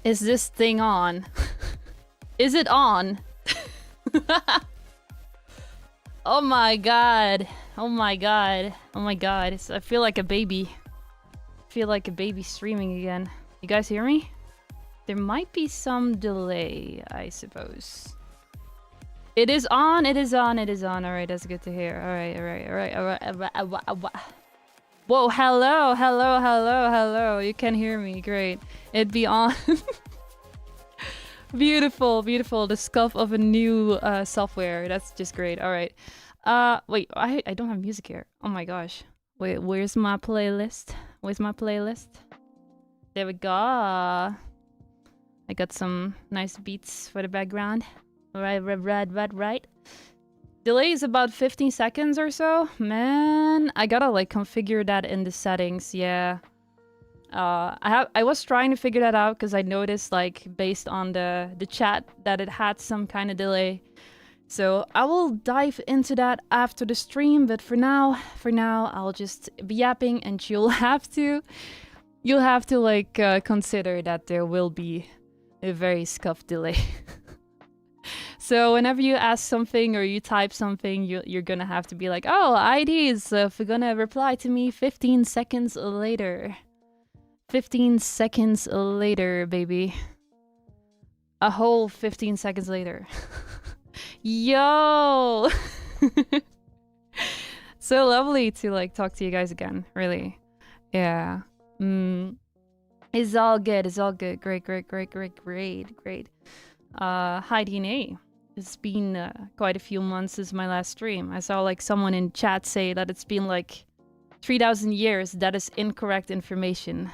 Is this thing on? Is it on? Oh my god. Oh my god. Oh my god. I feel like a baby. I feel like a baby streaming again. You guys hear me? There might be some delay, I suppose. It is on, it is on, it is on. Alright, that's good to hear. Alright. Whoa, hello. You can hear me, great. It'd be on. Beautiful. The scuff of a new software. That's just great. Alright. Wait, I don't have music here. Oh my gosh. Wait, where's my playlist? There we go. I got some nice beats for the background. Right. Delay is about 15 seconds or so. Man, I gotta like configure that in the settings, yeah. I was trying to figure that out because I noticed like based on the chat that it had some kind of delay. So I will dive into that after the stream, but for now I'll just be yapping and you'll have to like consider that there will be a very scuffed delay. So whenever you ask something or you type something, you're gonna have to be like, oh, IDs, if you're gonna reply to me 15 seconds later. 15 seconds later, baby. A whole 15 seconds later. Yo! So lovely to like talk to you guys again, really. Yeah. It's all good. Great. Hi DNA. It's been quite a few months since my last stream. I saw like someone in chat say that it's been like 3,000 years. That is incorrect information.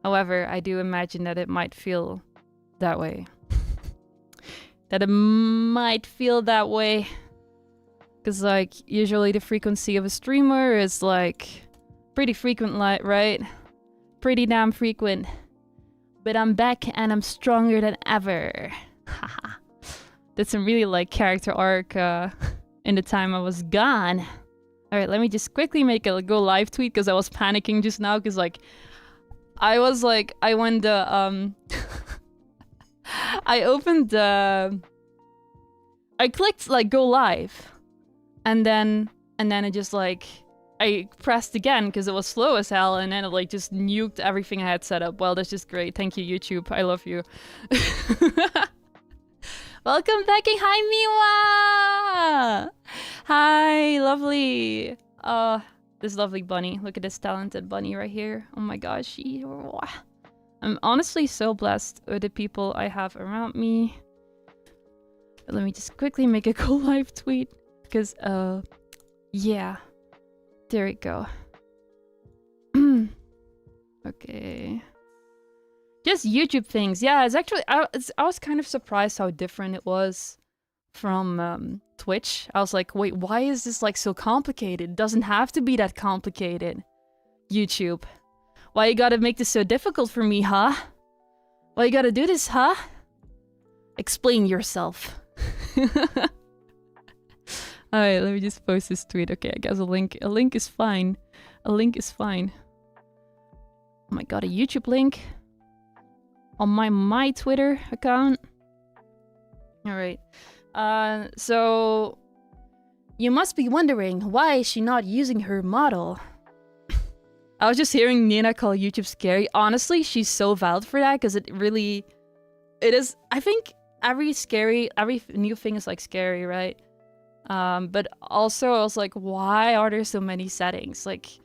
However, I do imagine that it might feel that way. Because like usually the frequency of a streamer is like pretty frequent, right? Pretty damn frequent. But I'm back and I'm stronger than ever. Haha. That's some really like character arc in the time I was gone. Alright, let me just quickly make a go live tweet because I was panicking just now because like I clicked like go live and then it just like I pressed again because it was slow as hell and then it like just nuked everything I had set up. Well, that's just great. Thank you, YouTube. I love you. Welcome back. Hi, Miwa! Hi, lovely. This lovely bunny. Look at this talented bunny right here. Oh my gosh. I'm honestly so blessed with the people I have around me. But let me just quickly make a go live tweet. Because, yeah. There we go. Okay. Just YouTube things. Yeah, it's actually... I was kind of surprised how different it was from Twitch. I was like, wait, why is this like so complicated? It doesn't have to be that complicated. YouTube. Why you gotta make this so difficult for me, huh? Why you gotta do this, huh? Explain yourself. Alright, let me just post this tweet. Okay, I guess a link is fine. A link is fine. Oh my god, a YouTube link? On my Twitter account? Alright. So... You must be wondering, why is she not using her model? I was just hearing Nina call YouTube scary. Honestly, she's so valid for that, because it is... I think every new thing is like scary, right? But also I was like, why are there so many settings? Like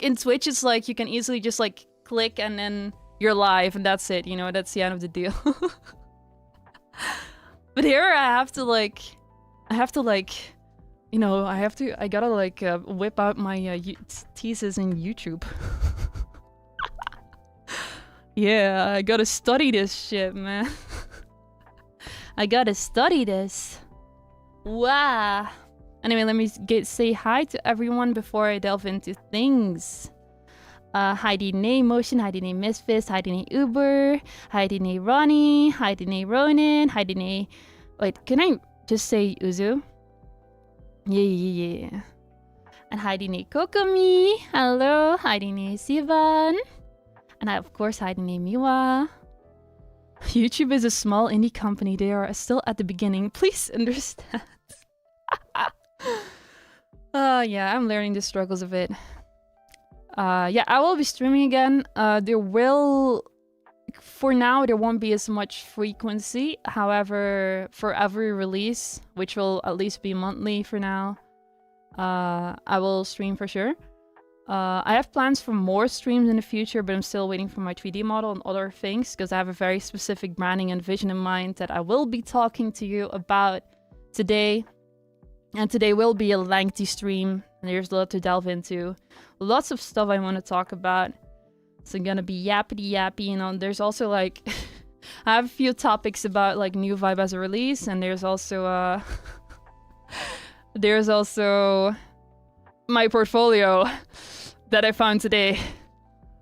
in Twitch, it's like you can easily just like click and then you're live and that's it, you know, that's the end of the deal. But here I gotta like whip out my thesis in YouTube. Yeah, I gotta study this shit, man. I gotta study this. Wow. Anyway, let me say hi to everyone before I delve into things. Hi DNA Motion, hi DNA Misfits, hi DNA Uber, hi DNA Ronnie, hi DNA Ronin, hi DNA... Wait, can I just say Uzu? Yeah. And hi DNA Kokomi, hello, hi DNA Sivan. And of course, hi DNA Miwa. YouTube is a small indie company. They are still at the beginning. Please understand. Yeah, I'm learning the struggles of it. Yeah, I will be streaming again. For now, there won't be as much frequency. However, for every release, which will at least be monthly for now, I will stream for sure. I have plans for more streams in the future, but I'm still waiting for my 3D model and other things because I have a very specific branding and vision in mind that I will be talking to you about today. And today will be a lengthy stream, and there's a lot to delve into. Lots of stuff I want to talk about. So I'm gonna be yappity, you know. There's also like, I have a few topics about like New Vibe as a release, and there's also there's also my portfolio that I found today.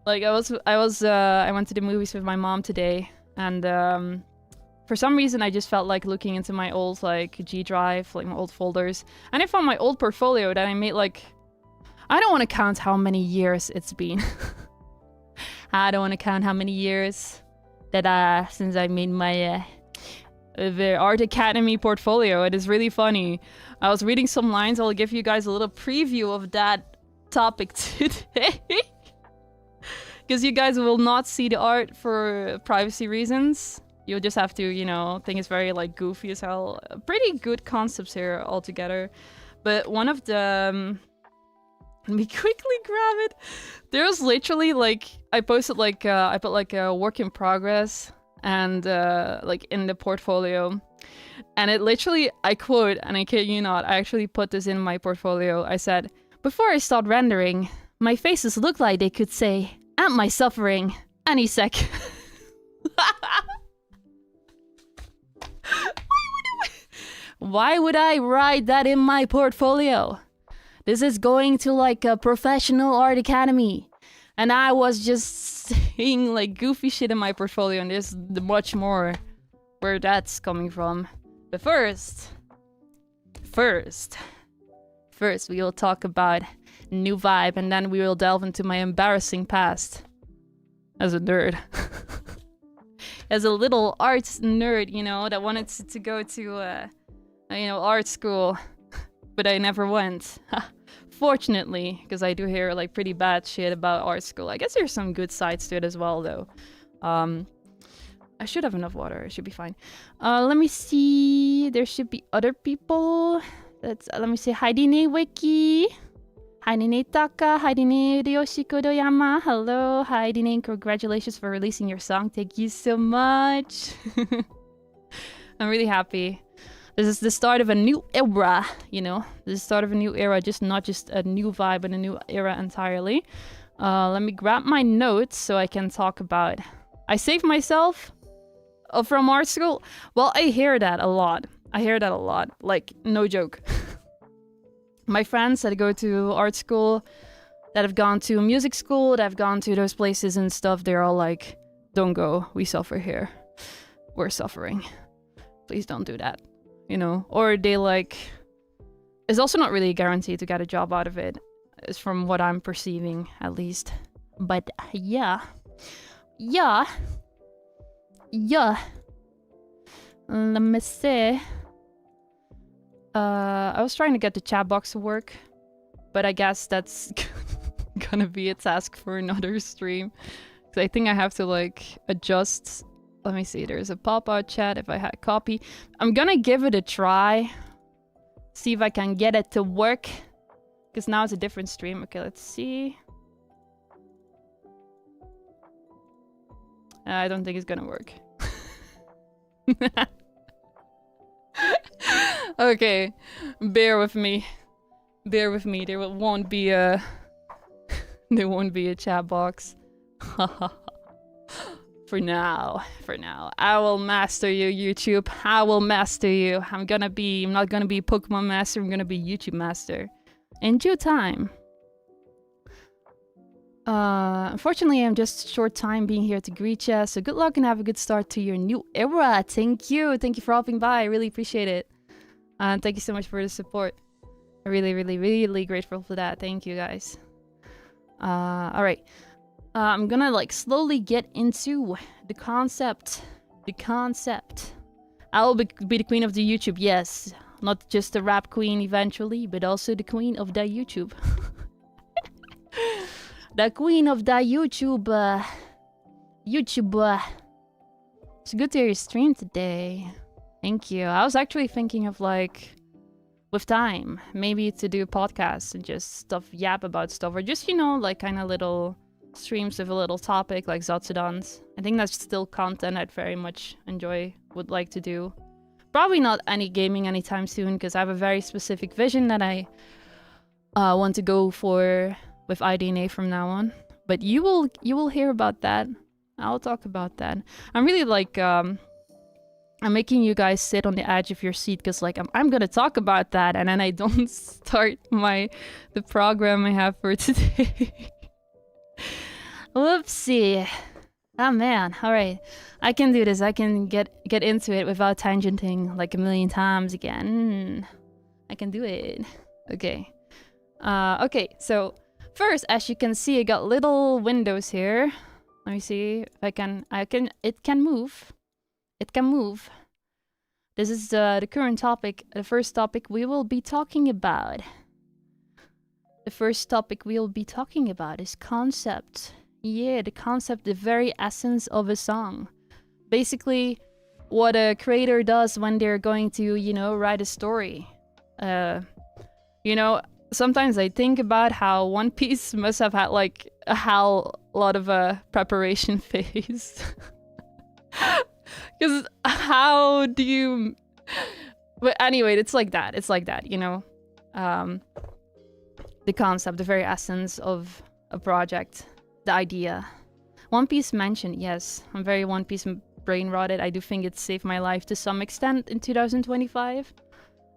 Like I went to the movies with my mom today, and for some reason I just felt like looking into my old like G Drive, like my old folders, and I found my old portfolio that I made like, I don't want to count how many years it's been. I don't want to count how many years that since I made my the Art Academy portfolio. It is really funny. I was reading some lines. I'll give you guys a little preview of that topic today. Because you guys will not see the art for privacy reasons. You'll just have to, you know, think it's very like goofy as hell. Pretty good concepts here altogether. But one of the... let me quickly grab it. There was literally like, I posted like, I put like a work in progress and like in the portfolio. And it literally, I quote, and I kid you not, I actually put this in my portfolio. I said, before I start rendering, my faces look like they could say, am I suffering? Any sec. Why would I write that in my portfolio? This is going to like a professional art academy. And I was just saying like goofy shit in my portfolio, and there's much more where that's coming from. But first, we will talk about New Vibe, and then we will delve into my embarrassing past as a nerd. As a little arts nerd, you know, that wanted to go to, you know, art school, but I never went. Fortunately, because I do hear like pretty bad shit about art school. I guess there's some good sides to it as well, though. I should have enough water. I should be fine. Let me see. There should be other people. Let me see. Haidine Wiki. Haidine Taka. Haidine Ryoshi Kodoyama. Hello, Haidine. Congratulations for releasing your song. Thank you so much. I'm really happy. This is the start of a new era, you know? This is the start of a new era, not just a new vibe, but a new era entirely. Let me grab my notes so I can talk about... I saved myself from art school? Well, I hear that a lot. Like, no joke. My friends that go to art school, that have gone to music school, that have gone to those places and stuff, they're all like, don't go, we suffer here. We're suffering. Please don't do that. You know, or they like, it's also not really a guarantee to get a job out of it, is from what I'm perceiving at least. But yeah. Let me see. I was trying to get the chat box to work, but I guess that's gonna be a task for another stream. So I think I have to like adjust. Let me see, there's a pop-out chat if I had copy. I'm gonna give it a try. See if I can get it to work. Because now it's a different stream. Okay, let's see. I don't think it's gonna work. Okay, bear with me. There won't be a... there won't be a chat box. For now. I will master you, YouTube. I will master you. I'm not gonna be Pokemon Master, I'm gonna be YouTube Master. In due time. Unfortunately, I'm just short time being here to greet you, so good luck and have a good start to your new era. Thank you for hopping by. I really appreciate it. And thank you so much for the support. I'm really grateful for that. Thank you, guys. Alright. I'm gonna like slowly get into the concept The concept. I'll be the queen of the YouTube, yes. Not just the rap queen eventually, but also the queen of the YouTube. The queen of the YouTube. YouTube. It's good to hear your stream today. Thank you. I was actually thinking of like, with time, maybe to do podcasts and just yap about stuff, or just, you know, like kind of little streams with a little topic like Zotsudans. I think that's still content I'd very much would like to do. Probably not any gaming anytime soon, because I have a very specific vision that I want to go for with iDNA from now on. But you will hear about that. I'll talk about that. I'm really like I'm making you guys sit on the edge of your seat, because like I'm gonna talk about that, and then I don't start the program I have for today. Whoopsie. Oh man, alright. I can do this. I can get into it without tangenting like a million times again. I can do it. Okay. Okay, so first, as you can see, I got little windows here. Let me see if it can move. It can move. This is the current topic, the first topic we will be talking about. The first topic we'll be talking about is concept. Yeah, the concept, the very essence of a song. Basically, what a creator does when they're going to, you know, write a story. You know, sometimes I think about how One Piece must have had like a hell lot of a preparation phase. Because how do you... But anyway, it's like that, you know? The concept, the very essence of a project, the idea. One Piece mentioned, yes, I'm very One Piece brain rotted. I do think it saved my life to some extent in 2025.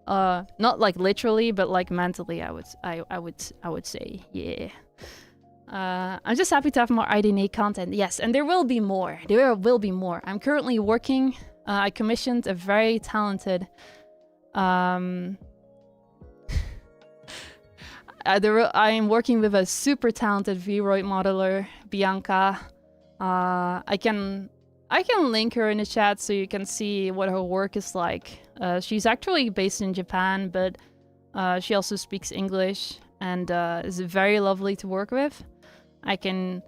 Not like literally, but like mentally, I would say, yeah. I'm just happy to have more iDNA content. Yes, and there will be more. There will be more. I'm currently working. I commissioned a very talented. I am working with a super talented Vroid modeler, Bianca. I can link her in the chat so you can see what her work is like. She's actually based in Japan, but she also speaks English and is very lovely to work with. I can...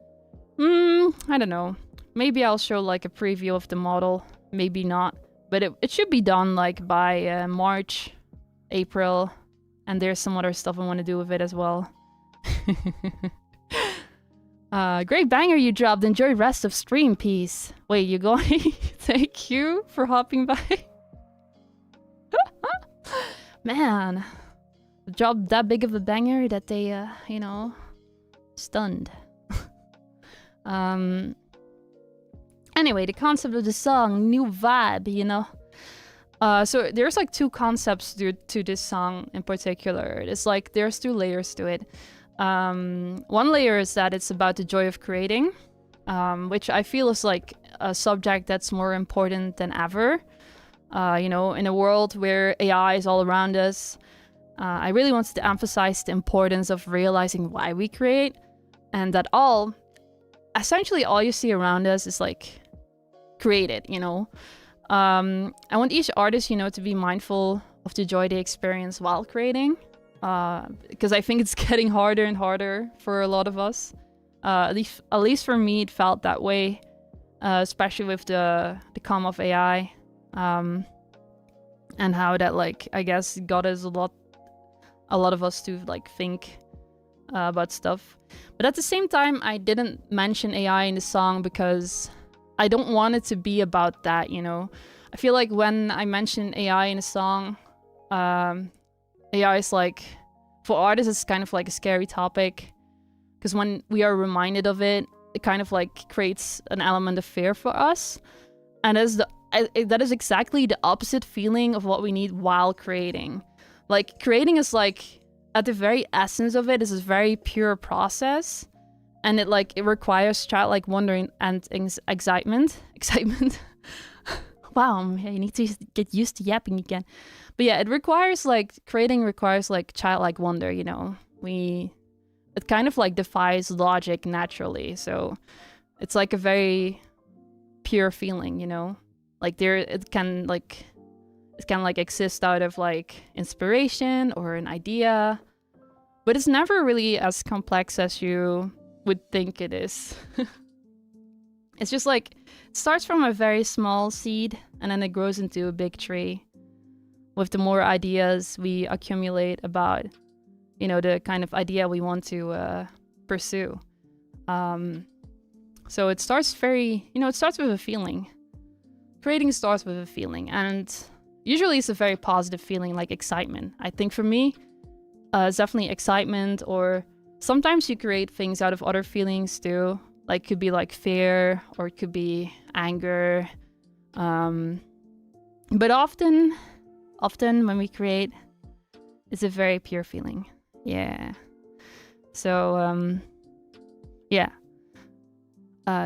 I don't know. Maybe I'll show like a preview of the model. Maybe not. But it should be done like by March, April. And there's some other stuff I want to do with it as well. Great banger you dropped. Enjoy rest of stream, peace. Wait, you going? Thank you for hopping by. Man. Dropped that big of a banger that they, you know, stunned. Anyway, the concept of the song, new vibe, you know. So there's like two concepts to this song in particular. It's like there's two layers to it. One layer is that it's about the joy of creating, which I feel is like a subject that's more important than ever. You know, in a world where AI is all around us, I really wanted to emphasize the importance of realizing why we create, and that essentially all you see around us is like created, you know. I want each artist, you know, to be mindful of the joy they experience while creating, because I think it's getting harder and harder for a lot of us. At least for me, it felt that way, especially with the come of AI, and how that, like, I guess got us a lot of us to like think about stuff. But at the same time, I didn't mention AI in the song because I don't want it to be about that, you know. I feel like when I mention AI in a song, AI is like, for artists, it's kind of like a scary topic, because when we are reminded of it, it kind of like creates an element of fear for us. And that is exactly the opposite feeling of what we need while creating. Like, creating is like, at the very essence of it, is a very pure process. And it requires childlike wonder and excitement. Wow, I need to get used to yapping again. But yeah, it requires creating requires childlike wonder, you know. It kind of like defies logic naturally. So it's like a very pure feeling, you know. Like it can like exist out of like inspiration or an idea, but it's never really as complex as you would think it is. It's just like it starts from a very small seed and then it grows into a big tree with the more ideas we accumulate about, you know, the kind of idea we want to pursue. So it starts it starts with a feeling. Creating starts with a feeling, and usually it's a very positive feeling, like excitement. I think for me, it's definitely excitement, or sometimes you create things out of other feelings too. Like could be like fear, or it could be anger. But often when we create, it's a very pure feeling. Yeah. So yeah.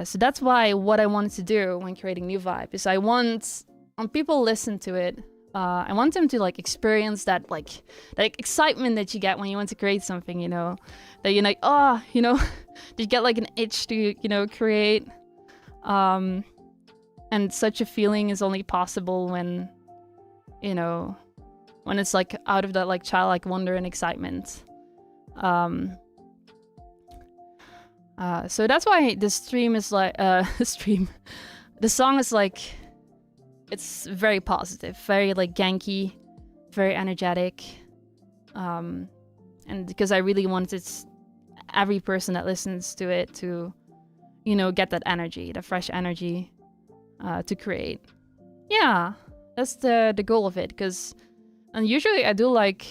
So that's why what I wanted to do when creating New Vibe is when people listen to it, I want them to like experience that like excitement that you get when you want to create something, you know, that you're like, oh, you know, you get like an itch to, you know, create. And such a feeling is only possible when, you know, when it's like out of that like childlike wonder and excitement. So that's why the stream is like the song is like, it's very positive, very like Genki, very energetic, and because I really wanted every person that listens to it to, you know, get that energy, the fresh energy, to create. Yeah, that's the goal of it. And usually I do like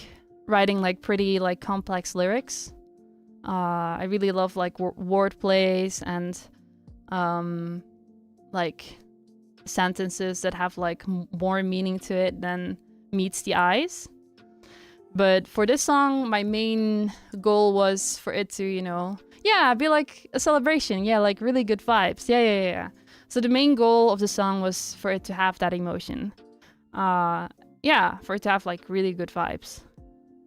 writing like pretty like complex lyrics. I really love like word plays and like sentences that have like more meaning to it than meets the eyes. But for this song, my main goal was for it to, you know, be like a celebration. Yeah, like really good vibes. Yeah. So the main goal of the song was for it to have that emotion. For it to have like really good vibes.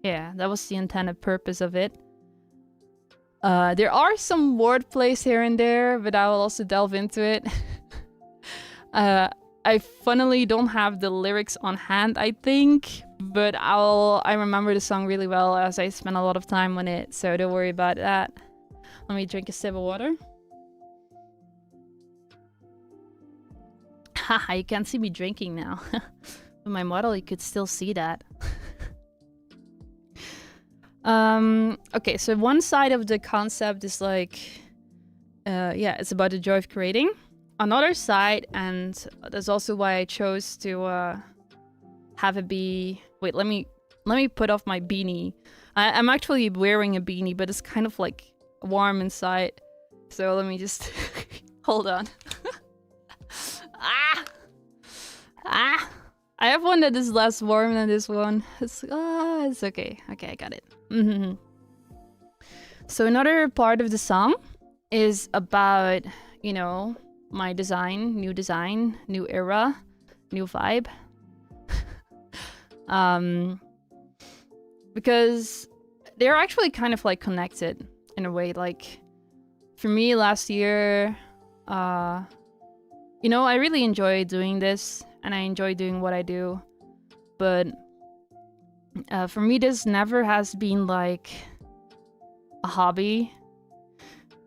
Yeah, that was the intended purpose of it. There are some word plays here and there, but I will also delve into it. I funnily don't have the lyrics on hand, I think, but I remember the song really well as I spent a lot of time on it, so don't worry about that. Let me drink a sip of water. Haha, you can't see me drinking now. With my model, you could still see that. Okay, so one side of the concept is like, it's about the joy of creating. Another side, and that's also why I chose to have it be... Wait, let me put off my beanie. I'm actually wearing a beanie, but it's kind of like warm inside. So let me just... Hold on. I have one that is less warm than this one. It's okay. Okay, I got it. Mm-hmm. So another part of the song is about, you know, my design, new era, new vibe. Because they're actually kind of like connected in a way. Like for me last year, you know, I really enjoy doing this and I enjoy doing what I do. But for me, this never has been like a hobby.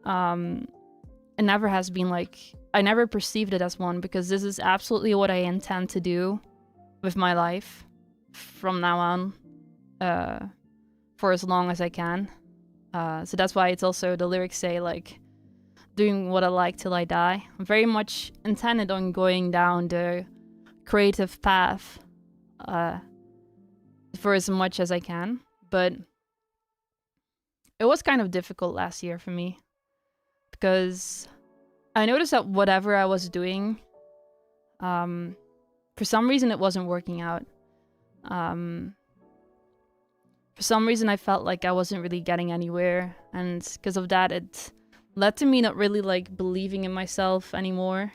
It never has been like, I never perceived it as one, because this is absolutely what I intend to do with my life from now on, for as long as I can. So that's why it's also, the lyrics say like, doing what I like till I die. I'm very much intended on going down the creative path for as much as I can. But it was kind of difficult last year for me, because I noticed that whatever I was doing, for some reason it wasn't working out. For some reason I felt like I wasn't really getting anywhere, and because of that it led to me not really like believing in myself anymore.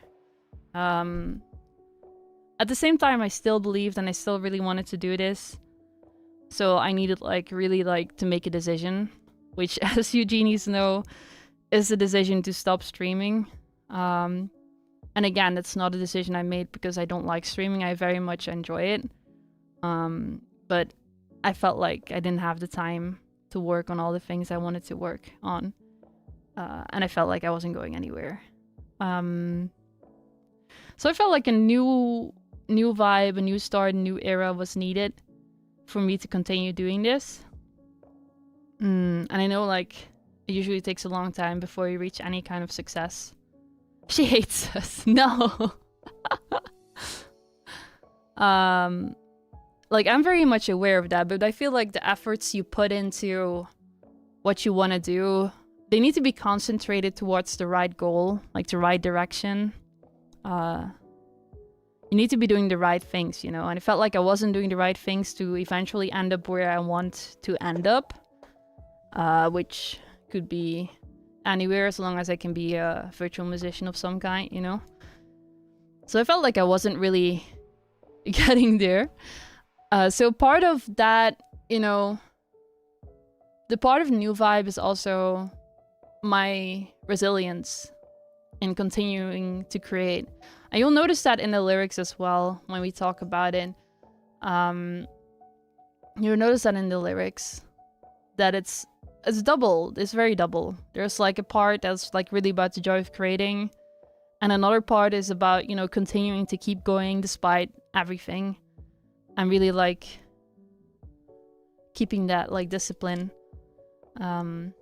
At the same time, I still believed and I still really wanted to do this. So I needed like really like to make a decision, which as you genies know, is the decision to stop streaming. And again, that's not a decision I made because I don't like streaming. I very much enjoy it. But I felt like I didn't have the time to work on all the things I wanted to work on. And I felt like I wasn't going anywhere. So I felt like a new vibe, a new start, a new era was needed for me to continue doing this. And I know like it usually takes a long time before you reach any kind of success. She hates us. No. Like I'm very much aware of that, but I feel like the efforts you put into what you want to do, they need to be concentrated towards the right goal, like the right direction. You need to be doing the right things, you know? And it felt like I wasn't doing the right things to eventually end up where I want to end up. Which could be anywhere as long as I can be a virtual musician of some kind, you know? So I felt like I wasn't really getting there. So part of that, you know, the part of New Vibe is also my resilience in continuing to create. And you'll notice that in the lyrics as well when we talk about it. You'll notice that in the lyrics that it's double. It's very double. There's like a part that's like really about the joy of creating, and another part is about, you know, continuing to keep going despite everything, and really like keeping that like discipline, and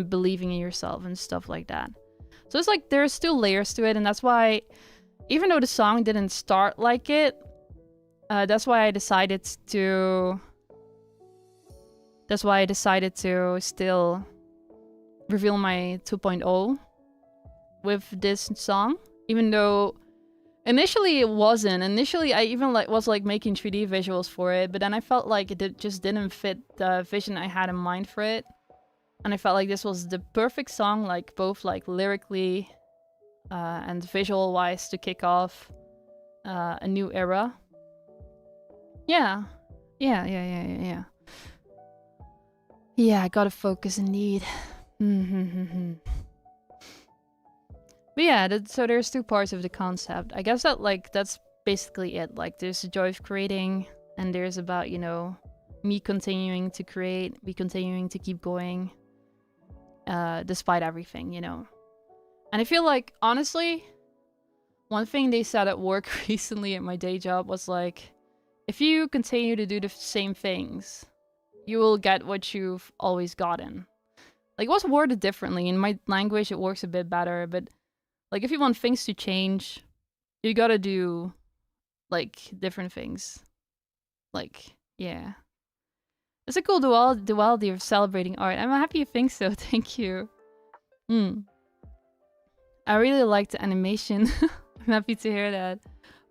believing in yourself and stuff like that. So it's like there's still layers to it, and that's why, even though the song didn't start like it, that's why I decided to still reveal my 2.0 with this song, even though initially it wasn't. Initially I even was making 3D visuals for it, but then I felt like it just didn't fit the vision I had in mind for it. And I felt like this was the perfect song, like both like lyrically and visual wise, to kick off a new era. Yeah, I gotta focus indeed. But yeah, so there's two parts of the concept. I guess that like that's basically it. Like there's the joy of creating, and there's about, you know, me continuing to create, me continuing to keep going, despite everything, you know. And I feel like, honestly, one thing they said at work recently at my day job was like, if you continue to do the same things, you will get what you've always gotten. Like, it was worded differently. In my language, it works a bit better, but like, if you want things to change, you gotta do, like, different things. Like, yeah. It's a cool duality of celebrating art. I'm happy you think so. Thank you. I really like the animation. I'm happy to hear that.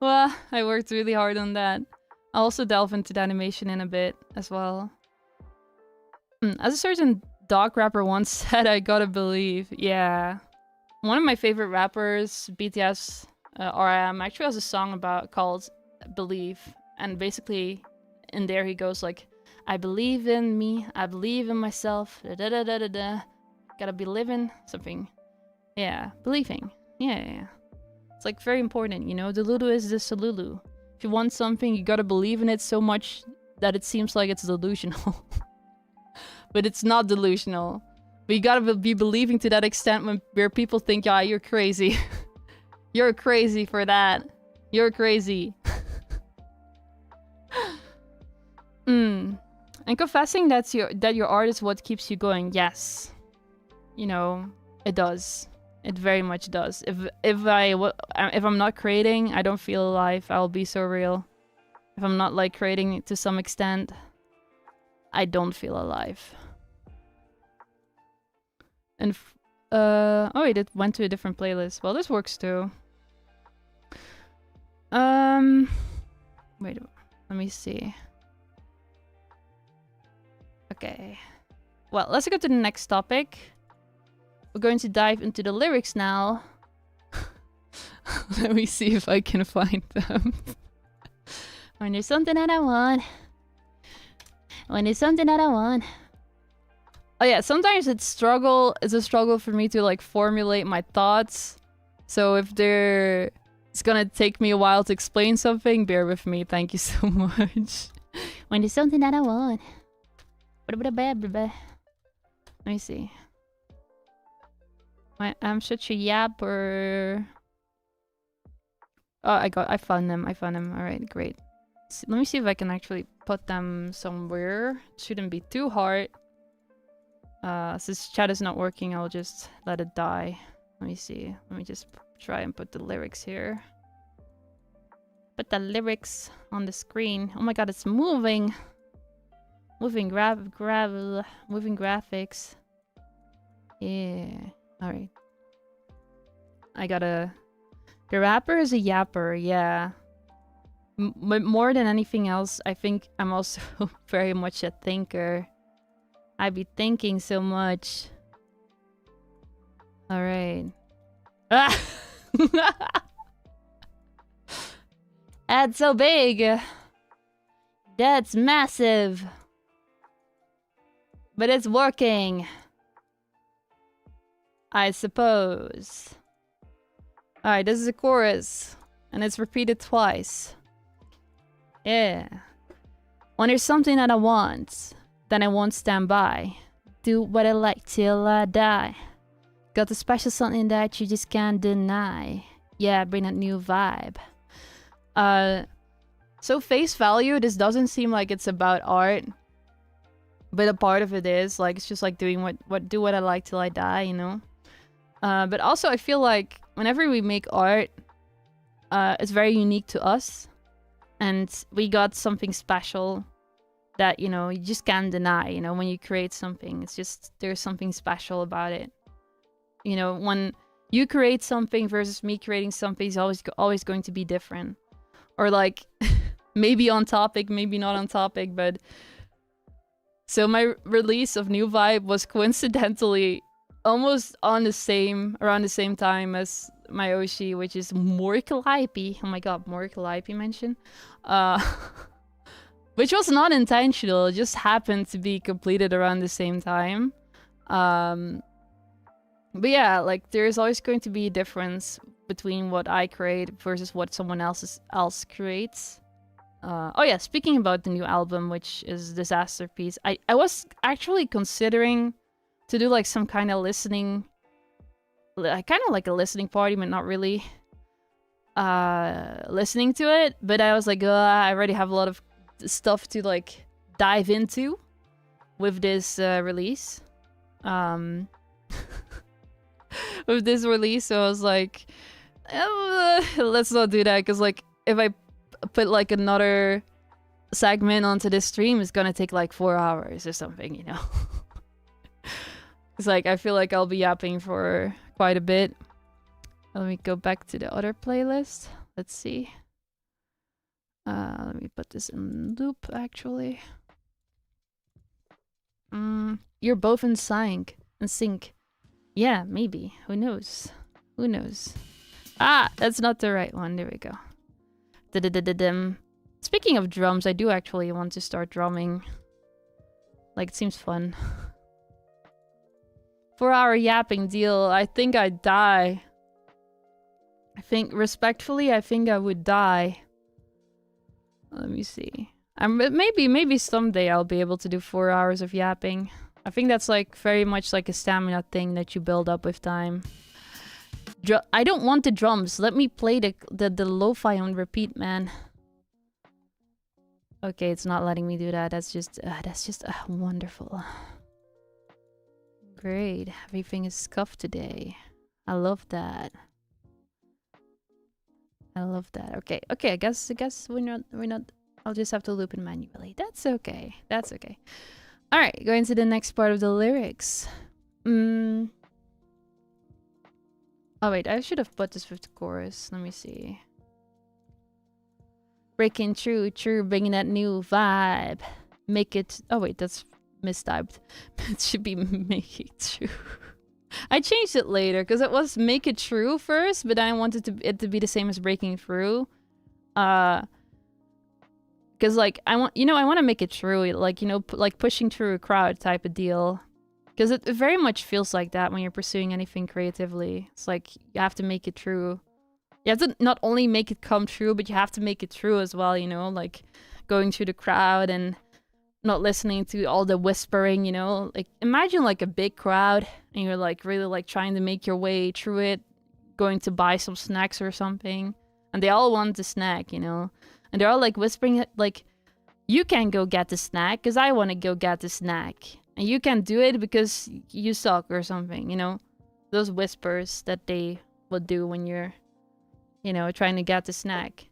Well, I worked really hard on that. I'll also delve into the animation in a bit as well. As a certain dog rapper once said, I gotta believe. Yeah. One of my favorite rappers, BTS, RM, actually has a song called Believe. And basically, in there he goes like, I believe in me, I believe in myself, da-da-da-da-da-da. Gotta be living something. Yeah, believing. Yeah. It's like very important, you know? Delulu is the Salulu. If you want something, you gotta believe in it so much that it seems like it's delusional. But it's not delusional. But you gotta be believing to that extent where people think, yeah, you're crazy. You're crazy for that. You're crazy. And confessing that your art is what keeps you going, yes. You know, it does. It very much does. If I'm not creating, I don't feel alive. I'll be so real. If I'm not like creating to some extent, I don't feel alive. And oh, wait, it went to a different playlist. Well, this works too. Wait, let me see. Okay. Well, let's go to the next topic. We're going to dive into the lyrics now. Let me see if I can find them. When there's something that I want. When there's something that I want. Oh yeah, sometimes it's a struggle for me to like formulate my thoughts. So if they're It's gonna take me a while to explain something. Bear with me. Thank you so much. When there's something that I want. Let me see. I'm such a yapper. Oh, I found them. Alright, great. So, let me see if I can actually put them somewhere. Shouldn't be too hard. Since chat is not working, I'll just let it die. Let me see. Let me just try and put the lyrics here. Put the lyrics on the screen. Oh my god, it's moving. Moving moving graphics. Yeah. Alright. I gotta... The rapper is a yapper, yeah. More than anything else, I think I'm also very much a thinker. I be thinking so much. Alright. Ah! That's so big. That's massive. But it's working. I suppose. Alright, this is a chorus. And it's repeated twice. Yeah. When there's something that I want, then I won't stand by. Do what I like till I die. Got the special something that you just can't deny. Yeah, bring that new vibe. So face value, this doesn't seem like it's about art. But a part of it is, like, it's just like doing what I like till I die, you know? But also I feel like whenever we make art, it's very unique to us. And we got something special that, you know, you just can't deny, you know, when you create something. It's just, there's something special about it. You know, when you create something versus me creating something is always going to be different. Or like, maybe on topic, maybe not on topic, but... So my release of New Vibe was coincidentally almost around the same time as my Oshi, which is Morkalaipi. Oh my god, Morkalaipi mention. Which was not intentional, it just happened to be completed around the same time. But yeah, like there's always going to be a difference between what I create versus what someone else creates. Oh yeah, speaking about the new album, which is Disasterpiece, I was actually considering to do like some kind of listening, kind of like a listening party, but not really listening to it. But I was like, I already have a lot of stuff to like dive into with this release. With this release, so I was like, let's not do that, because like if I put like another segment onto this stream, it's gonna take like 4 hours or something, you know. It's like I feel like I'll be yapping for quite a bit. Let me go back to the other playlist. Let's see. Let me put this in loop actually. You're both in sync. Yeah, maybe. Who knows? Who knows? Ah, that's not the right one. There we go. Speaking of drums, I do actually want to start drumming. Like, it seems fun. 4-hour yapping deal. I think I'd die. Respectfully, I think I would die. Let me see. Maybe someday I'll be able to do 4 hours of yapping. I think that's like very much like a stamina thing that you build up with time. I don't want the drums. Let me play the lo-fi on repeat, man. Okay, it's not letting me do that. That's just wonderful. Great. Everything is scuffed today. I love that. I love that. Okay. I guess we're not. I'll just have to loop it manually. That's okay. That's okay. All right. Going to the next part of the lyrics. Oh wait, I should have put this with the chorus. Let me see. Breaking true, bringing that new vibe. Make it... Oh wait, that's mistyped. It should be make it true. I changed it later because it was make it true first, but I wanted it to be the same as breaking through. Because like I want to make it true, like, you know, like pushing through a crowd type of deal. Because it very much feels like that when you're pursuing anything creatively. It's like you have to make it true. You have to not only make it come true, but you have to make it true as well, you know, like going through the crowd and not listening to all the whispering, you know. Like imagine like a big crowd and you're like really like trying to make your way through it, going to buy some snacks or something, and they all want the snack, you know, and they're all like whispering like, you can go get the snack because I want to go get the snack, and you can't do it because you suck or something, you know. Those whispers that they would do when you're, you know, trying to get the snack.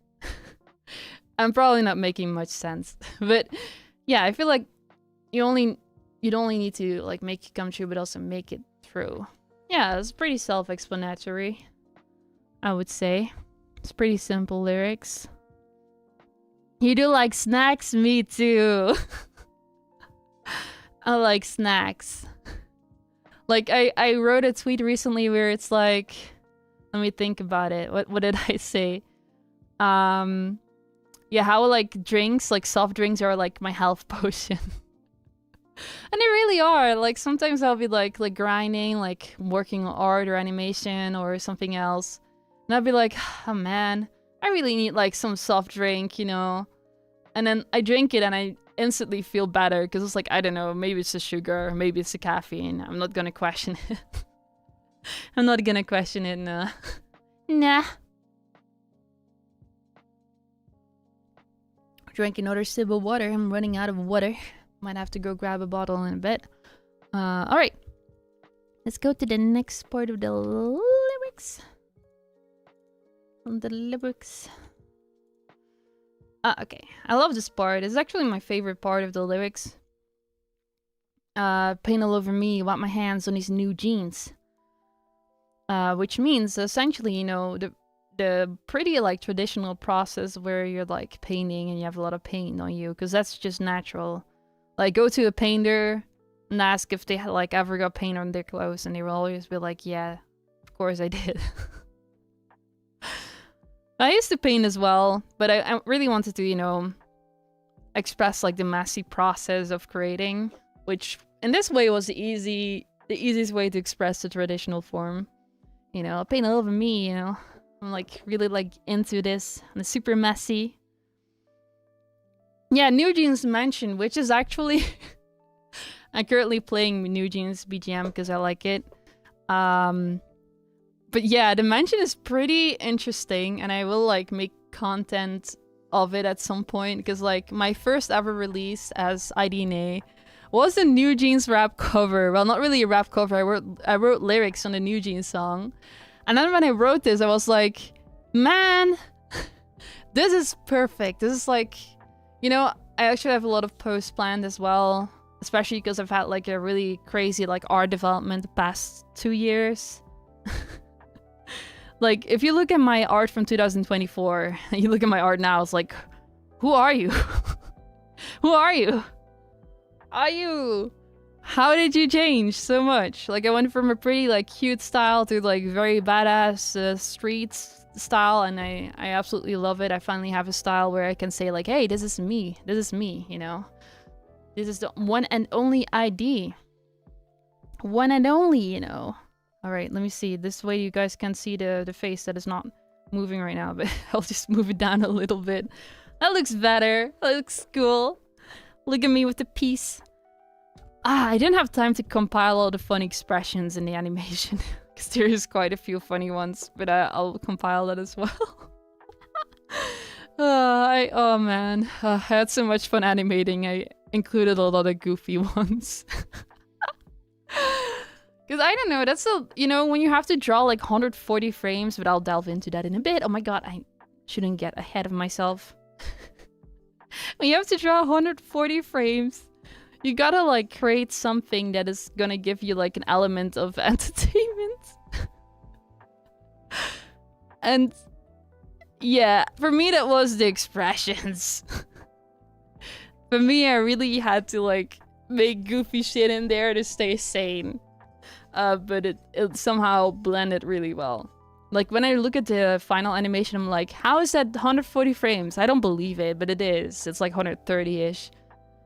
I'm probably not making much sense, but yeah, I feel like you'd only need to like make it come true, but also make it through. Yeah, it's pretty self-explanatory, I would say. It's pretty simple lyrics. You do like snacks? Me too. I like snacks. Like I wrote a tweet recently where it's like, let me think about it. What did I say? Yeah, how like drinks, like soft drinks are like my health potion. And they really are. Like sometimes I'll be like grinding, like working on art or animation or something else. And I'll be like, oh man, I really need like some soft drink, you know? And then I drink it and I instantly feel better because it's like, I don't know, maybe it's the sugar, maybe it's the caffeine. I'm not gonna question it. I'm not gonna question it, nah. Nah. Drink another sip of water. I'm running out of water. Might have to go grab a bottle in a bit. Alright. Let's go to the next part of the lyrics. Okay. I love this part. It's actually my favorite part of the lyrics. Pain all over me, wipe my hands on these new jeans. Which means, essentially, you know, the pretty, like, traditional process where you're, like, painting and you have a lot of paint on you. Because that's just natural. Like, go to a painter and ask if they, like, ever got paint on their clothes. And they will always be like, yeah, of course I did. I used to paint as well, but I really wanted to, you know, express like the messy process of creating, which in this way was the easiest way to express the traditional form. You know, paint all over me, you know. I'm like really like into this, and it's super messy. Yeah, New Jeans mentioned, which is actually I'm currently playing New Jeans BGM because I like it. But yeah, the mention is pretty interesting, and I will like make content of it at some point, because like my first ever release as IDNA was a New Jeans rap cover. Well, not really a rap cover. I wrote lyrics on the New Jeans song, and then when I wrote this, I was like, man, this is perfect. This is like, you know, I actually have a lot of posts planned as well, especially because I've had like a really crazy like art development the past 2 years. Like, if you look at my art from 2024, and you look at my art now, it's like, who are you? Who are you? How did you change so much? Like, I went from a pretty, like, cute style to, like, very badass streets style, and I absolutely love it. I finally have a style where I can say, like, hey, this is me, you know? This is the one and only ID. One and only, you know? Alright, let me see. This way you guys can see the face that is not moving right now, but I'll just move it down a little bit. That looks better. That looks cool. Look at me with the piece. I didn't have time to compile all the funny expressions in the animation, because there is quite a few funny ones, but I'll compile that as well. Oh man, I had so much fun animating. I included a lot of goofy ones. Because I don't know, that's a, you know, when you have to draw like 140 frames, but I'll delve into that in a bit. Oh my god, I shouldn't get ahead of myself. When you have to draw 140 frames, you gotta like create something that is gonna give you like an element of entertainment. And yeah, for me that was the expressions. For me, I really had to like make goofy shit in there to stay sane. But it somehow blended really well. Like, when I look at the final animation, I'm like, how is that 140 frames? I don't believe it, but it is. It's like 130-ish.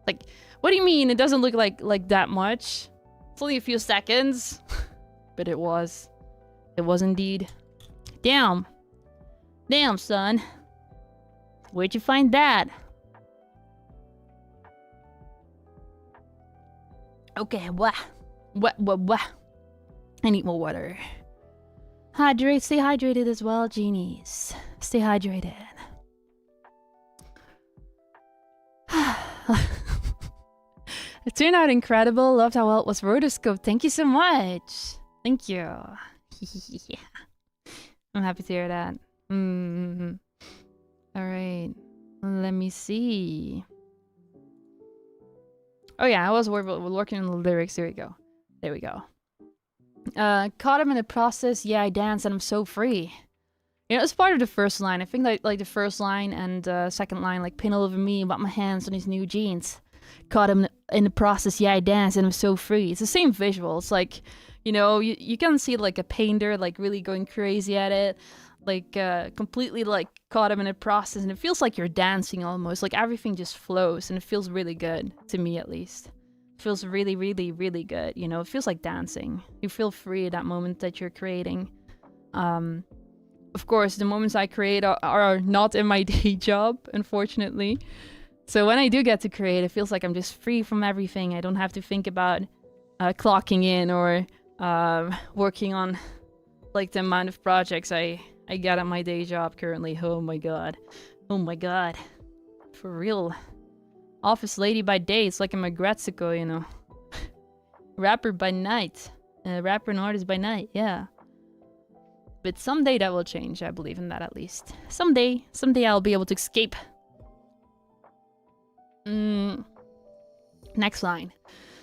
Like, what do you mean? It doesn't look like that much. It's only a few seconds. But it was. It was indeed. Damn. Damn, son. Where'd you find that? Okay, what? I need more water. Hydrate, stay hydrated as well, genies. Stay hydrated. It turned out incredible. Loved how well it was rotoscoped. Thank you so much. Thank you. Yeah. I'm happy to hear that. Alright. Let me see. Oh yeah, I was working on the lyrics. There we go. There we go. Caught him in the process. Yeah, I dance and I'm so free. You know, it's part of the first line. I think like the first line and second line, like pin all over me about my hands on his new jeans. Caught him in the process. Yeah, I dance and I'm so free. It's the same visual. It's like, you know, you can see like a painter like really going crazy at it. Like completely like caught him in a process, and it feels like you're dancing almost. Like everything just flows, and it feels really good to me, at least. It feels really, really, really good. You know, it feels like dancing. You feel free at that moment that you're creating. Of course, the moments I create are not in my day job, unfortunately. So when I do get to create, it feels like I'm just free from everything. I don't have to think about clocking in or working on like the amount of projects I get at my day job currently. Oh my god. Oh my god. For real. Office lady by day. It's like a Magretsuko, you know. Rapper by night. Rapper and artist by night, yeah. But someday that will change. I believe in that, at least. Someday I'll be able to escape. Next line.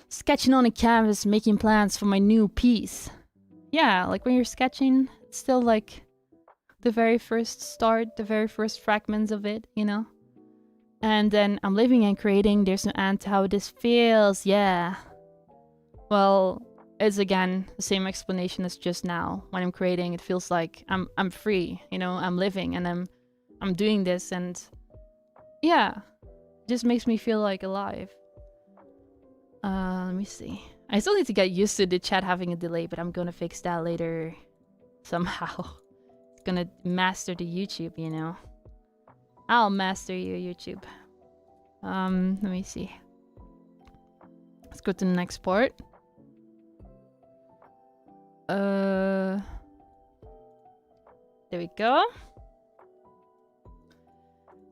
Sketching on a canvas, making plans for my new piece. Yeah, like when you're sketching, it's still like the very first start, the very first fragments of it, you know? And then I'm living and creating, there's no end to how this feels, yeah. Well, it's again the same explanation as just now. When I'm creating, it feels like I'm free, you know? I'm living and I'm doing this, and yeah, it just makes me feel like alive. Let me see. I still need to get used to the chat having a delay, but I'm gonna fix that later somehow. It's gonna master the YouTube, you know. I'll master you, YouTube. Let me see. Let's go to the next part. There we go.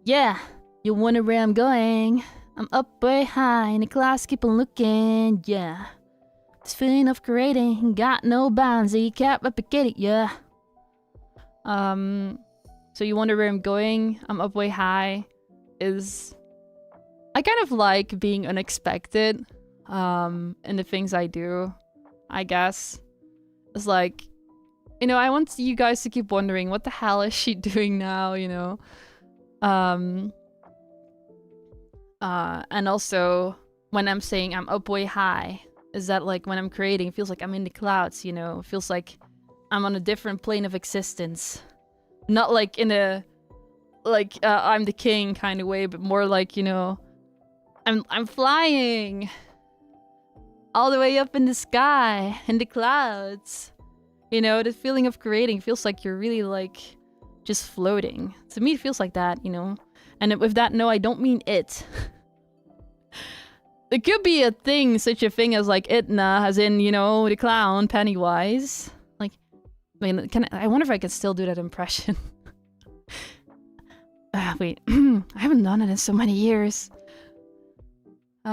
Yeah, you wonder where I'm going. I'm up way high in the class, keep on looking, yeah. This feeling of creating, got no bounds, you can't replicate it, yeah. So you wonder where I'm going? I'm up way high. I kind of like being unexpected, in the things I do, I guess. It's like, you know, I want you guys to keep wondering, what the hell is she doing now, you know? And also, when I'm saying I'm up way high, is that like when I'm creating, it feels like I'm in the clouds, you know? It feels like I'm on a different plane of existence. Not like in a, like, I'm the king kind of way, but more like, you know, I'm flying all the way up in the sky, in the clouds. You know, the feeling of creating feels like you're really like just floating. To me, it feels like that, you know? And with that, no, I don't mean it. There could be a thing, such a thing as like Itna, as in, you know, the clown, Pennywise. Like, I mean, I wonder if I can still do that impression. Wait, I haven't done it in so many years. We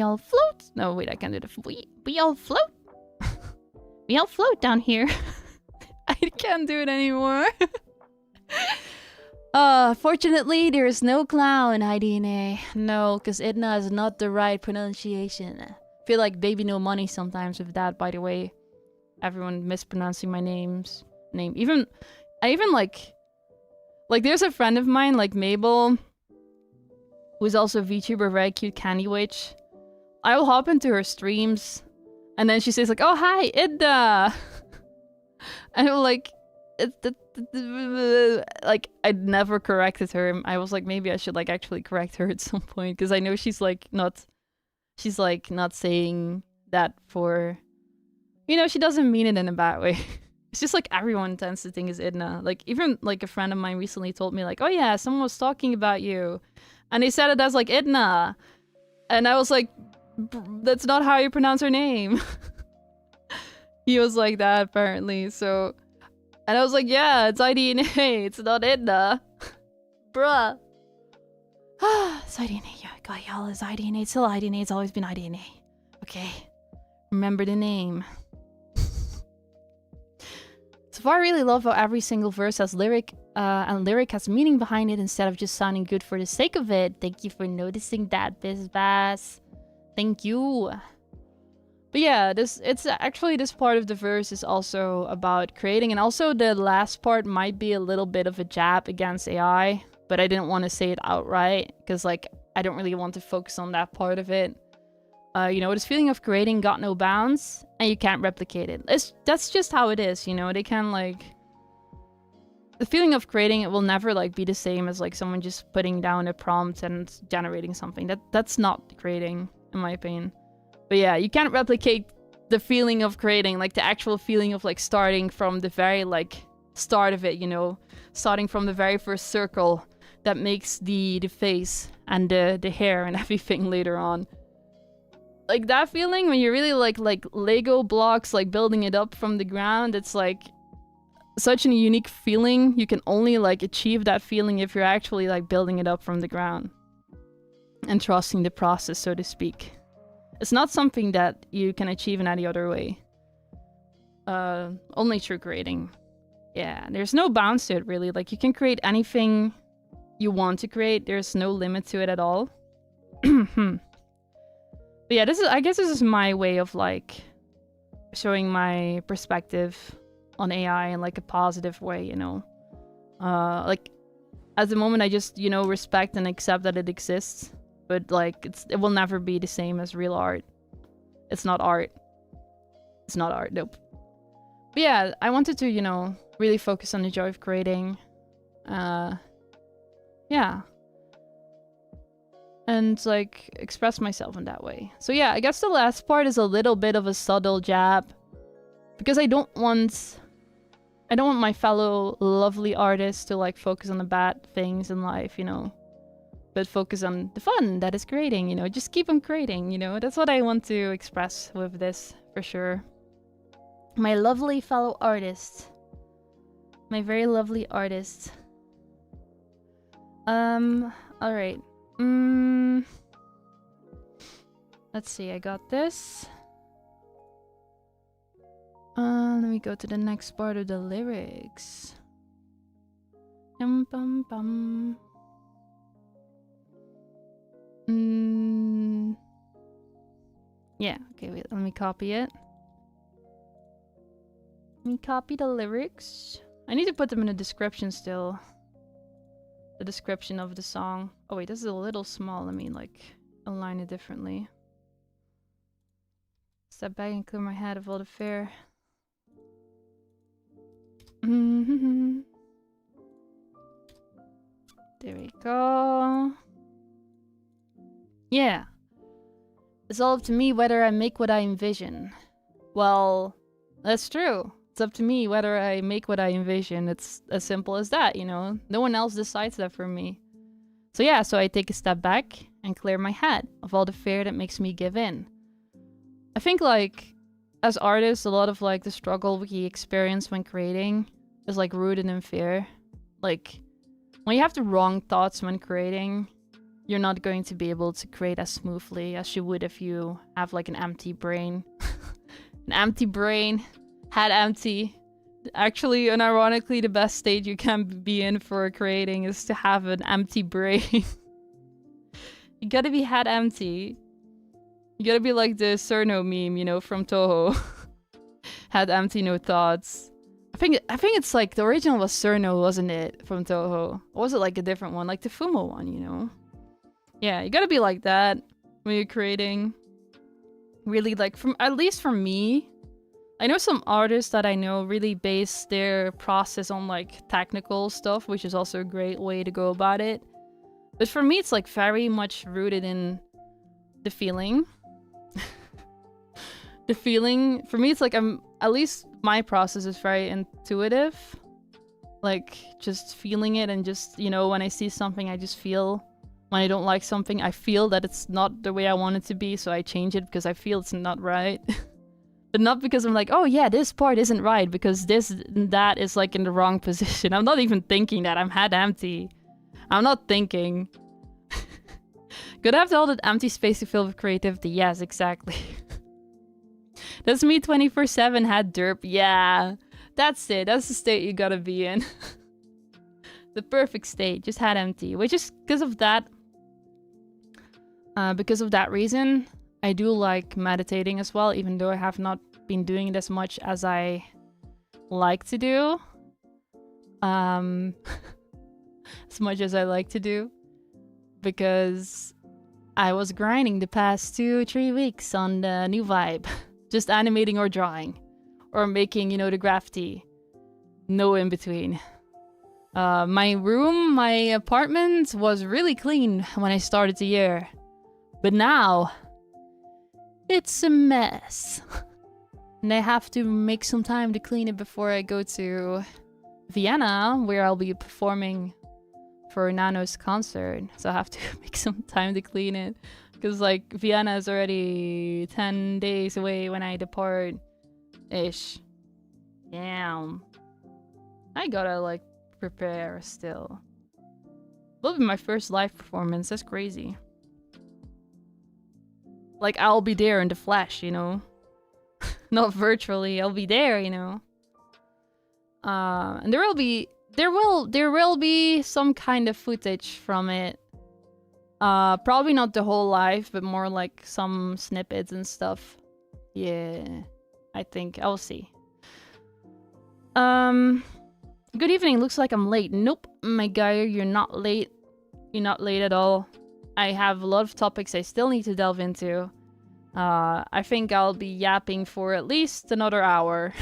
all float. No, wait, I can't do the. We all float. We all float down here. I can't do it anymore. Fortunately, there is no clown, IDNA. No, because Idna is not the right pronunciation. I feel like baby no money sometimes with that, by the way. Everyone mispronouncing my name. I even like there's a friend of mine, like Mabel, who's also a VTuber, very cute candy witch. I will hop into her streams, and then she says like, "Oh hi, Idna," and I'm like, like I'd never corrected her. I was like, maybe I should like actually correct her at some point, because I know she's not saying that for, you know, she doesn't mean it in a bad way. It's just like everyone tends to think is Idna. Like even like a friend of mine recently told me like, oh yeah, someone was talking about you. And they said it as like Idna. And I was like, that's not how you pronounce her name. He was like that apparently, so... And I was like, yeah, it's IDNA, it's not Idna. Bruh. It's IDNA, yeah, God, y'all, it's IDNA, it's still IDNA, it's always been IDNA. Okay. Remember the name. So far, I really love how every single verse has lyric, and lyric has meaning behind it instead of just sounding good for the sake of it. Thank you for noticing that, BizBass. Thank you. But yeah, this part of the verse is also about creating, and also the last part might be a little bit of a jab against AI, but I didn't want to say it outright because like I don't really want to focus on that part of it. You know, this feeling of creating got no bounds, and you can't replicate it. That's just how it is, you know. They can like the feeling of creating it will never like be the same as like someone just putting down a prompt and generating something. That's not creating, in my opinion. But yeah, you can't replicate the feeling of creating, like the actual feeling of like starting from the very like start of it, you know, starting from the very first circle that makes the face and the hair and everything later on. Like that feeling when you're really like Lego blocks, like building it up from the ground, it's like such a unique feeling. You can only like achieve that feeling if you're actually like building it up from the ground and trusting the process, so to speak. It's not something that you can achieve in any other way. Only through creating. Yeah, there's no bounds to it, really. Like, you can create anything you want to create. There's no limit to it at all. But yeah, I guess this is my way of, like, showing my perspective on AI in, like, a positive way, you know? Like, at the moment, I just, you know, respect and accept that it exists. But, like, it will never be the same as real art. It's not art. It's not art, nope. But yeah, I wanted to, you know, really focus on the joy of creating. Yeah. And, like, express myself in that way. So yeah, I guess the last part is a little bit of a subtle jab. Because I don't want my fellow lovely artists to, like, focus on the bad things in life, you know? But focus on the fun that is creating, you know? Just keep on creating, you know? That's what I want to express with this, for sure. My lovely fellow artists. My very lovely artists. Alright. Let's see, I got this. Let me go to the next part of the lyrics. Bum bum bum. Yeah, okay, wait, let me copy it. Let me copy the lyrics. I need to put them in the description still. The description of the song. Oh wait, this is a little small. Let me like align it differently. Step back and clear my head of all the fear. There we go. Yeah. It's all up to me whether I make what I envision. Well, that's true. It's up to me whether I make what I envision. It's as simple as that, you know? No one else decides that for me. So yeah, so I take a step back and clear my head of all the fear that makes me give in. I think, like, as artists, a lot of, like, the struggle we experience when creating is, like, rooted in fear. Like, when you have the wrong thoughts when creating, you're not going to be able to create as smoothly as you would if you have, like, an empty brain. An empty brain. Head empty. Actually, unironically, the best state you can be in for creating is to have an empty brain. You gotta be head empty. You gotta be like the Cerno meme, you know, from Toho. Head empty, no thoughts. I think it's like the original was Cerno, wasn't it? From Toho. Or was it like a different one? Like the Fumo one, you know? Yeah, you gotta be like that when you're creating. Really, like, at least for me, I know some artists that I know really base their process on, like, technical stuff, which is also a great way to go about it. But for me, it's, like, very much rooted in the feeling. the feeling for me, it's like at least my process is very intuitive, like just feeling it, and just, you know, when I see something, I just feel. When I don't like something, I feel that it's not the way I want it to be, so I change it because I feel it's not right. But not because I'm like, oh yeah, this part isn't right, because this and that is like in the wrong position. I'm not even thinking that. I'm head empty. I'm not thinking. Gonna have all that empty space to fill with creativity. Yes, exactly. That's me 24/7 head derp. Yeah, that's it. That's the state you gotta be in. The perfect state, just head empty. Which is because of that. Because of that reason, I do like meditating as well, even though I have not been doing it as much as I like to do. As much as I like to do. Because I was grinding the past 2-3 weeks on the new vibe. Just animating or drawing. Or making, you know, the graffiti. No in between. My room, my apartment was really clean when I started the year. But now, it's a mess. And I have to make some time to clean it before I go to Vienna, where I'll be performing for Nano's concert. So I have to make some time to clean it. Because, like, Vienna is already 10 days away when I depart. Ish. Damn. I gotta, like, prepare still. Will be my first live performance. That's crazy. Like, I'll be there in the flesh, you know? Not virtually, I'll be there, you know? And there will be some kind of footage from it. Probably not the whole live, but more like some snippets and stuff. Yeah, I think. I'll see. Good evening, looks like I'm late. Nope, my guy, you're not late. You're not late at all. I have a lot of topics I still need to delve into. I think I'll be yapping for at least another hour.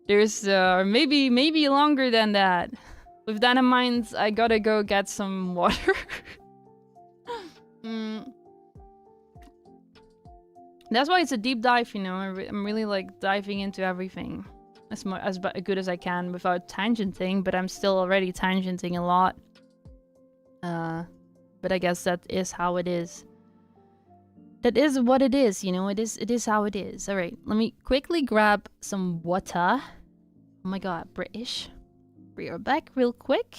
There's maybe longer than that. With that in mind, I gotta go get some water. That's why it's a deep dive, you know. I'm really like diving into everything as good as I can without tangenting, but I'm still already tangenting a lot. But I guess that is how it is. That is what it is, you know. It is how it is. All right, let me quickly grab some water. Oh my god, British. We are back real quick.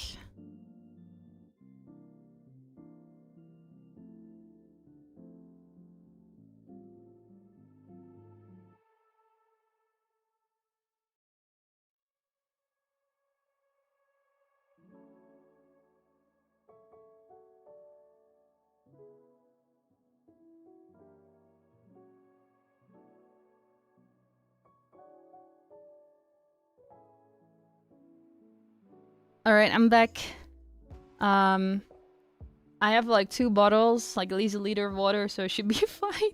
All right, I'm back. I have like 2 bottles, like at least a liter of water, so it should be fine.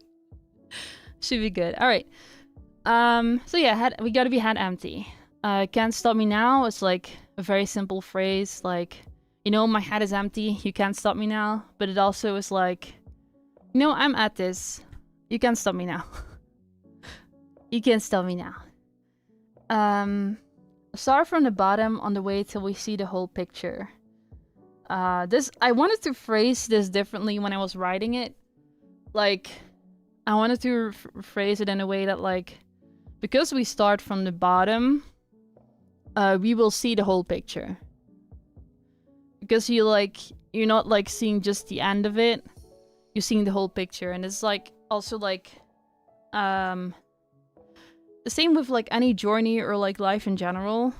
Should be good. All right. So yeah, we gotta be head empty. Can't stop me now. It's like a very simple phrase, like, you know, my head is empty. You can't stop me now. But it also is like, you know, I'm at this. You can't stop me now. You can't stop me now. Start from the bottom on the way till we see the whole picture. I wanted to phrase this differently when I was writing it. Like, I wanted to phrase it in a way that, like, because we start from the bottom, we will see the whole picture. Because you're not like seeing just the end of it. You're seeing the whole picture, and it's like also like, the same with like any journey or like life in general.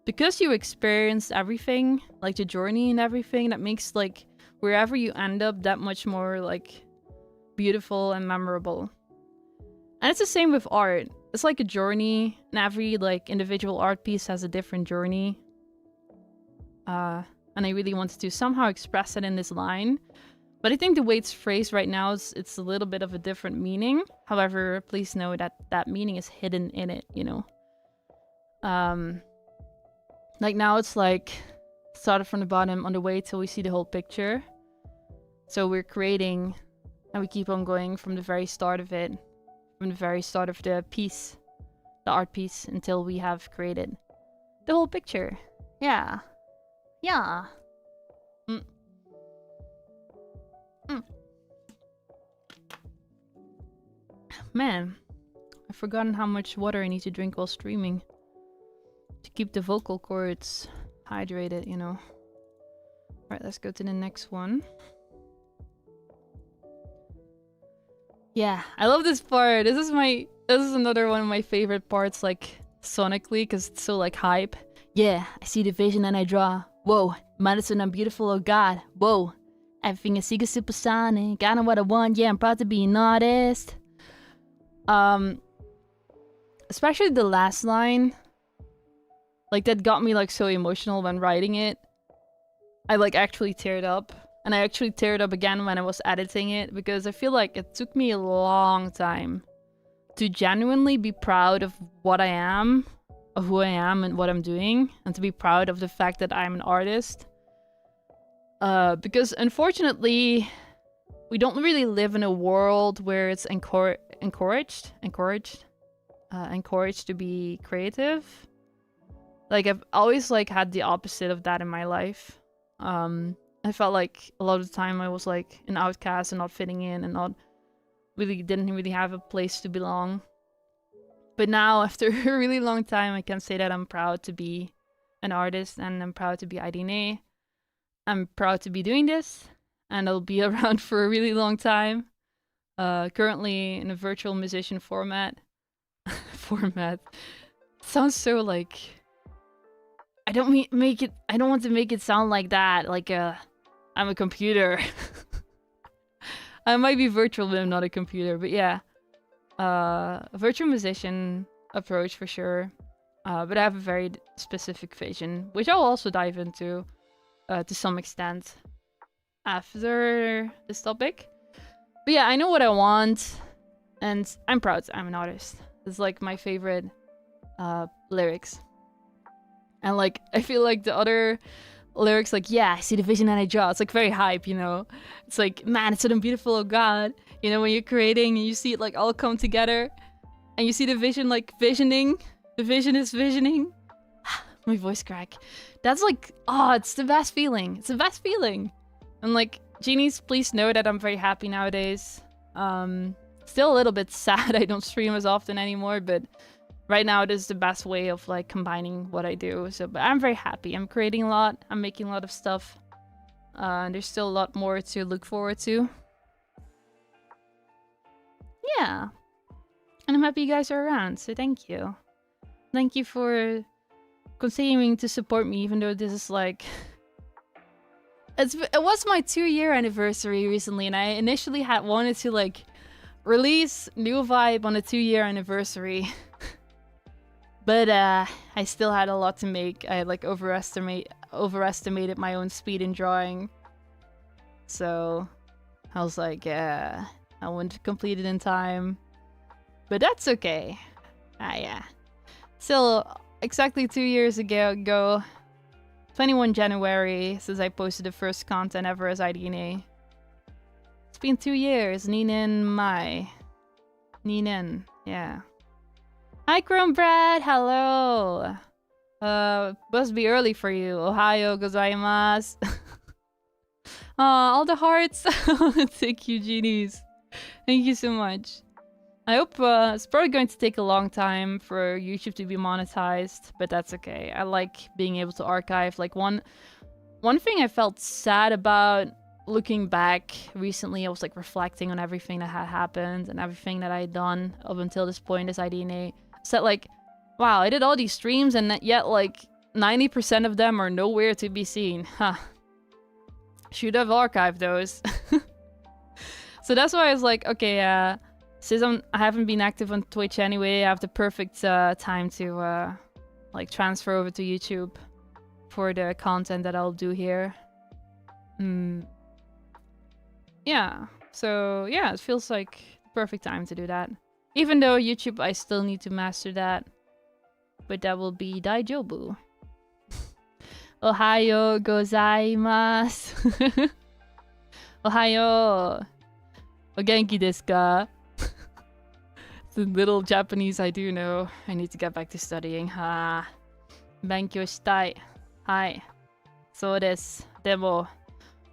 Because you experienced everything, like the journey and everything, that makes like wherever you end up that much more like beautiful and memorable. And it's the same with art. It's like a journey, and every like individual art piece has a different journey. And I really wanted to somehow express it in this line. But I think the way it's phrased right now it's a little bit of a different meaning. However, please know that that meaning is hidden in it, you know. Like now it's like started from the bottom on the way till we see the whole picture. So we're creating and we keep on going from the very start of it from the very start of the piece, the art piece, until we have created the whole picture. Yeah. Yeah. Man, I've forgotten how much water I need to drink while streaming to keep the vocal cords hydrated, you know. Alright, let's go to the next one. Yeah, I love this part. This is another one of my favorite parts, like, sonically, because it's so, like, hype. Yeah, I see the vision and I draw. Whoa, Madison, I'm beautiful, oh god. Whoa, everything is supersonic. I know what I want, yeah, I'm proud to be an artist. Especially the last line. Like, that got me, like, so emotional when writing it. I, like, actually teared up. And I actually teared up again when I was editing it, because I feel like it took me a long time to genuinely be proud of what I am, of who I am and what I'm doing, and to be proud of the fact that I'm an artist. Because unfortunately, we don't really live in a world where it's encouraged to be creative. Like, I've always, like, had the opposite of that in my life. I felt like a lot of the time I was, like, an outcast and not fitting in and didn't really have a place to belong. But now, after a really long time, I can say that I'm proud to be an artist and I'm proud to be IDNA. I'm proud to be doing this, and I'll be around for a really long time. Currently in a virtual musician format. Sounds so, like... I don't want to make it sound like that, like I'm a computer. I might be virtual, but I'm not a computer. But yeah, a virtual musician approach for sure. But I have a very specific vision, which I'll also dive into to some extent after this topic. But yeah, I know what I want, and I'm proud I'm an artist. It's like my favorite lyrics. And like, I feel like the other lyrics, like, yeah, I see the vision and I draw. It's like very hype, you know? It's like, man, it's so beautiful, oh god. You know, when you're creating and you see it like all come together and you see the vision like visioning. The vision is visioning. My voice crack. That's like, oh, it's the best feeling. It's the best feeling. And like, genies, please know that I'm very happy nowadays. Still a little bit sad I don't stream as often anymore, but right now it is the best way of like combining what I do. So, but I'm very happy. I'm creating a lot. I'm making a lot of stuff. And there's still a lot more to look forward to. Yeah. And I'm happy you guys are around, so thank you. Thank you for continuing to support me, even though this is like... It was my 2-year anniversary recently, and I initially wanted to like release New Vibe on a 2-year anniversary. But I still had a lot to make. I like overestimated my own speed in drawing. So I was like, yeah, I wouldn't complete it in time. But that's okay. Yeah. Still, exactly 2 years ago, 21 January, since I posted the first content ever as IDNA. It's been 2 years. Ninen Mai. Ninen, yeah. Hi, Chrome Brad. Hello. Must be early for you. Ohayo gozaimasu. All the hearts. Thank you, genies. Thank you so much. I hope it's probably going to take a long time for YouTube to be monetized, but that's okay. I like being able to archive. Like one thing I felt sad about looking back recently, I was like reflecting on everything that had happened and everything that I had done up until this point as IDNA. So like, wow, I did all these streams and yet like 90% of them are nowhere to be seen. Huh. Should have archived those. So that's why I was like, okay, since I haven't been active on Twitch anyway, I have the perfect time to like transfer over to YouTube for the content that I'll do here. Yeah, so yeah, it feels like the perfect time to do that. Even though YouTube, I still need to master that. But that will be Daijobu. Ohayo gozaimasu. Ohayo. O genki desu ka? The little Japanese I do know. I need to get back to studying. 勉強したい。はい。そうです。でも、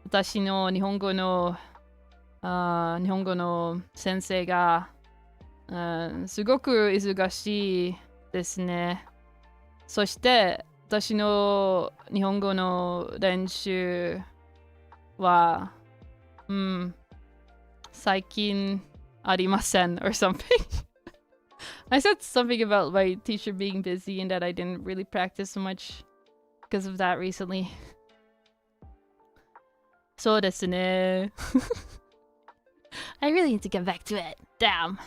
私の日本語の先生が、すごく忙しいですね。そして、私の日本語の練習は、最近ありません or something. I said something about my teacher being busy and that I didn't really practice so much because of that recently. そうですね。I really need to get back to it. Damn.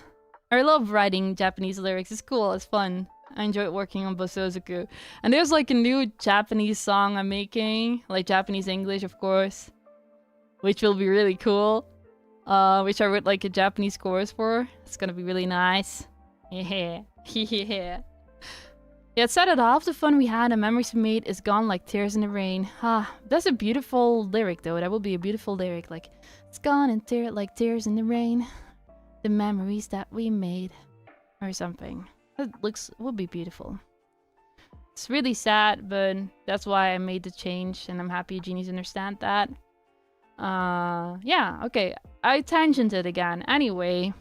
I love writing Japanese lyrics. It's cool. It's fun. I enjoy working on Bosozoku. And there's like a new Japanese song I'm making. Like Japanese English, of course. Which will be really cool. Which I wrote like a Japanese chorus for. It's gonna be really nice. Yeah. Yeah. Yeah, it said it all of the fun we had and memories we made is gone like tears in the rain. That's a beautiful lyric though. That will be a beautiful lyric. Like, it's gone and like tears in the rain. The memories that we made. Or something. That would be beautiful. It's really sad, but that's why I made the change and I'm happy genies understand that. Yeah, okay. I tangented again. Anyway.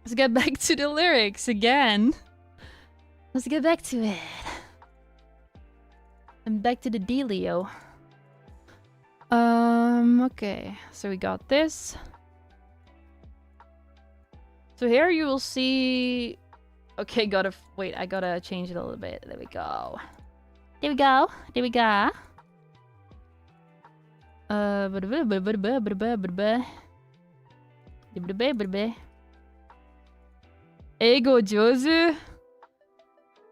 Let's get back to the lyrics again. Let's get back to it. And back to the dealio. Okay. So we got this. So here you will see... Okay, wait, I gotta change it a little bit. There we go. There we go. Ego Jozu?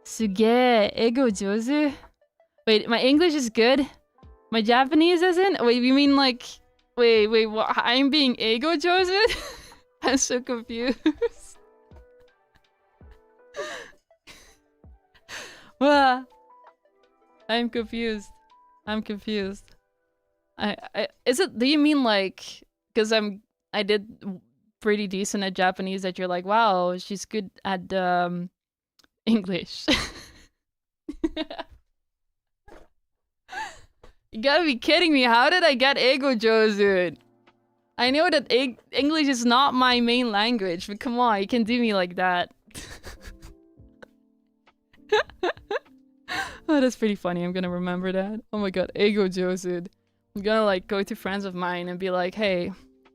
Suge, Ego Jozu? Wait, my English is good? My Japanese isn't? Wait, you mean like... Wait, what? I'm being Ego Jozu? I'm so confused. I'm confused. Do you mean like... Because I did pretty decent at Japanese that you're like, wow, she's good at English. You gotta be kidding me. How did I get Ego Jozu? I know that English is not my main language, but come on, you can do me like that. Oh, that's pretty funny. I'm gonna remember that. Oh my god, Ego Jozu. I'm gonna like go to friends of mine and be like, hey,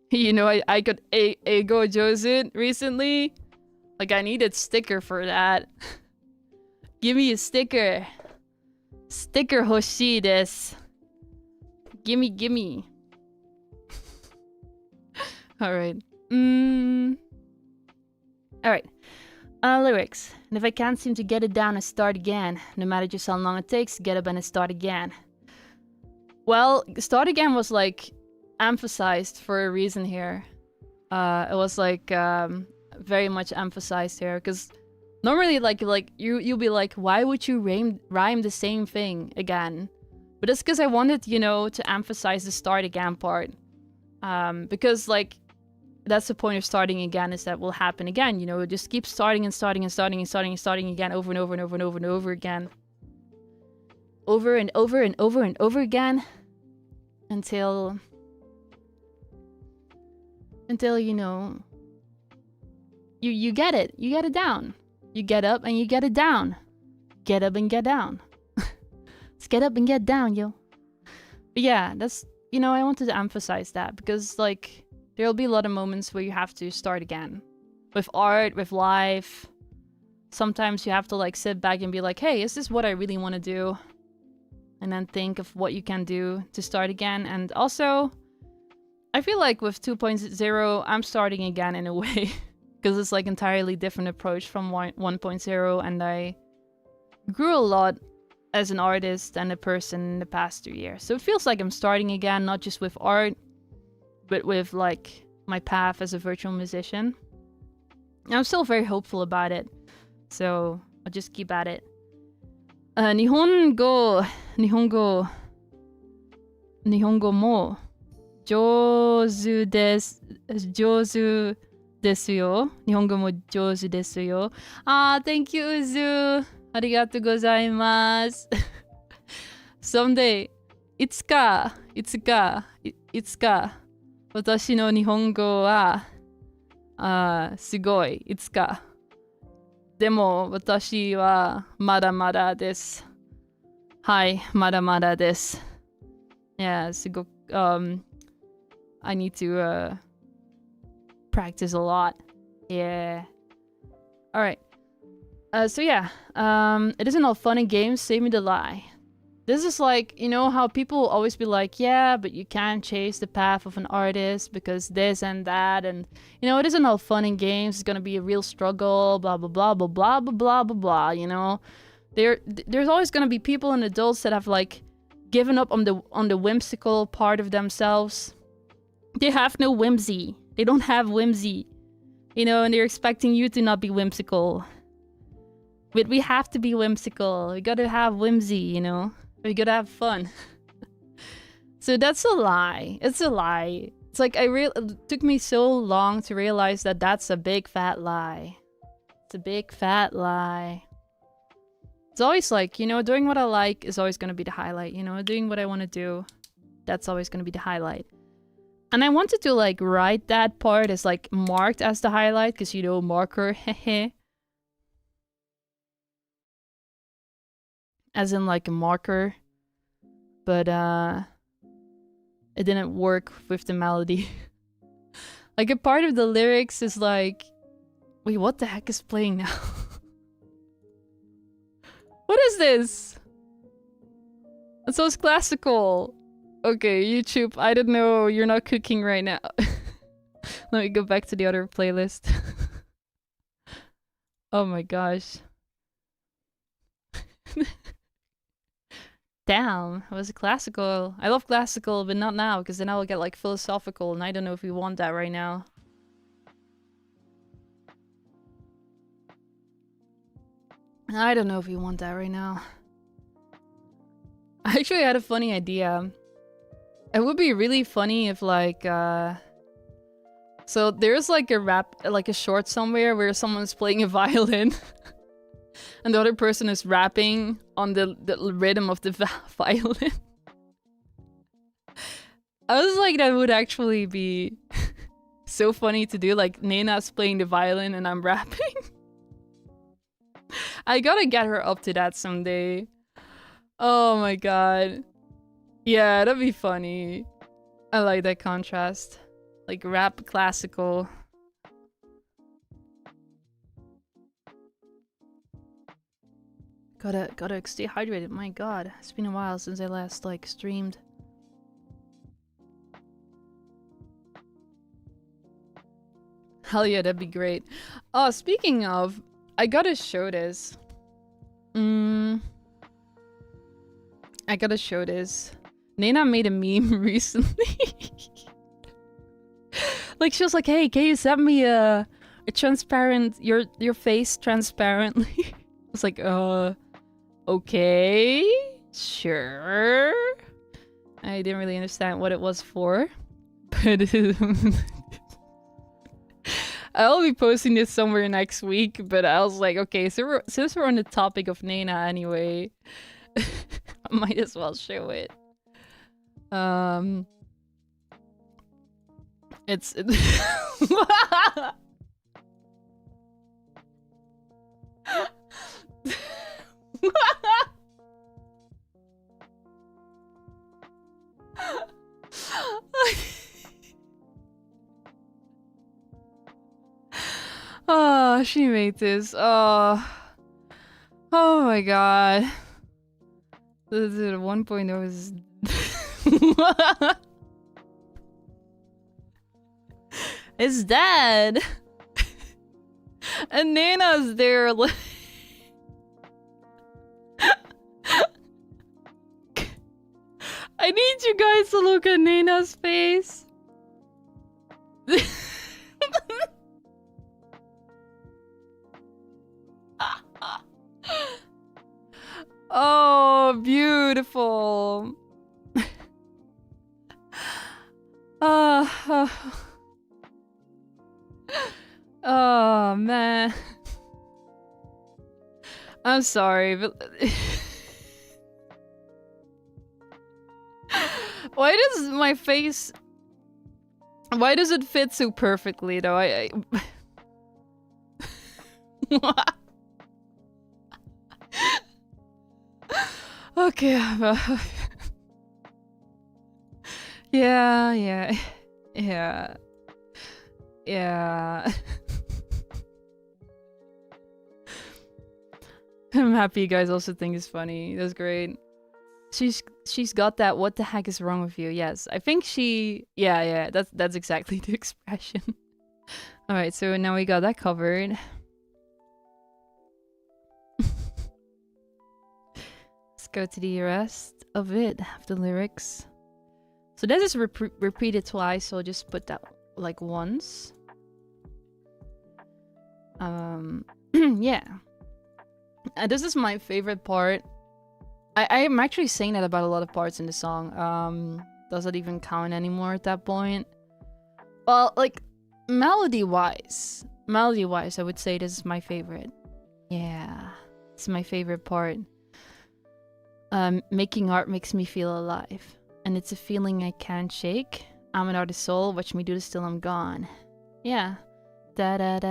you know, I got Ego Jozu recently. Like, I needed sticker for that. Give me a sticker. Sticker hoshii desu. Gimme. Alright. Alright. Lyrics. And if I can't seem to get it down, I start again. No matter just how long it takes, get up and start again. Well, start again was like emphasized for a reason here. It was like very much emphasized here because normally like you'll be like, why would you rhyme the same thing again? But it's because I wanted, you know, to emphasize the start again part. Because like that's the point of starting again, is that will happen again, you know, just keep starting and starting and starting and starting and starting again over and over and over and over and over again. Over and over and over and over again until you know you get it. You get it down. You get up and you get it down. Get up and get down. Let's get up and get down, yo. But yeah, that's, you know, I wanted to emphasize that because like there'll be a lot of moments where you have to start again. With art, with life. Sometimes you have to like sit back and be like, hey, is this what I really want to do? And then think of what you can do to start again. And also, I feel like with 2.0, I'm starting again in a way. Because it's like entirely different approach from 1.0. And I grew a lot as an artist and a person in the past 2 years. So it feels like I'm starting again, not just with art, but with like my path as a virtual musician. And I'm still very hopeful about it. So I'll just keep at it. 日本語も上手 desu yo. Nihongo mo jouju desu yo. Ah, thank you, Uzu. Arigatou gozaimasu. Someday, いつか、私の日本語は、すごい、いつか。でも、私はまだまだです。はい、まだまだです。Yeah, すごく、I need to, practice a lot. Yeah. Alright. So yeah, it isn't all fun and games, save me the lie. This is like, you know how people always be like, yeah, but you can't chase the path of an artist because this and that, and you know, it isn't all fun and games, it's gonna be a real struggle, blah blah blah blah blah blah blah blah blah, you know? There's always gonna be people and adults that have like given up on the whimsical part of themselves. They have no whimsy. They don't have whimsy. You know, and they're expecting you to not be whimsical. But we have to be whimsical. We gotta have whimsy, you know? We gotta have fun. So that's a lie. It's a lie. It's like it took me so long to realize that that's a big fat lie. It's a big fat lie. It's always like, you know, doing what I like is always gonna be the highlight, you know? Doing what I want to do, that's always gonna be the highlight. And I wanted to like write that part as like marked as the highlight, because you know, marker, hehe. As in like a marker. But it didn't work with the melody. Like a part of the lyrics is like, wait, what the heck is playing now? What is this? It sounds classical. Okay, YouTube, I don't know, you're not cooking right now. Let me go back to the other playlist. Oh my gosh. Damn, it was classical. I love classical, but not now, because then I will get like philosophical, and I don't know if we want that right now. I don't know if we want that right now. I actually had a funny idea. It would be really funny if like, so there's like a rap, like a short somewhere where someone's playing a violin. And the other person is rapping on the rhythm of the violin. I was like, that would actually be so funny to do. Like, Nena's playing the violin and I'm rapping. I gotta get her up to that someday. Oh my god. Yeah, that'd be funny. I like that contrast. Like, rap classical. Gotta stay hydrated. My god, it's been a while since I last like streamed. Hell yeah, that'd be great. Oh, speaking of, I gotta show this. I gotta show this. Nena made a meme recently. Like, she was like, hey, can you send me a transparent, your face transparently? I was like, okay, sure. I didn't really understand what it was for, but I'll be posting this somewhere next week. But I was like, okay, so since we're on the topic of Nena anyway, I might as well show it. It's oh, she made this. Oh my god. This is 1.0 is it's dead. And Nana's there like I need you guys to look at Nana's face. Oh, beautiful. Oh man. I'm sorry, but why does my face... Why does it fit so perfectly though? Okay. Yeah. I'm happy you guys also think it's funny. That's great. She's got that "what the heck is wrong with you?" Yes, I think she... Yeah, that's exactly the expression. Alright, so now we got that covered. Let's go to the rest of it, of the lyrics. So that is repeated twice, so I'll just put that like once. Yeah. This is my favorite part. I am actually saying that about a lot of parts in the song. Does it even count anymore at that point? Well, like, melody-wise, I would say this is my favorite. Yeah, it's my favorite part. Making art makes me feel alive, and it's a feeling I can't shake. I'm an artist's soul, watch me do this till I'm gone. Yeah. That's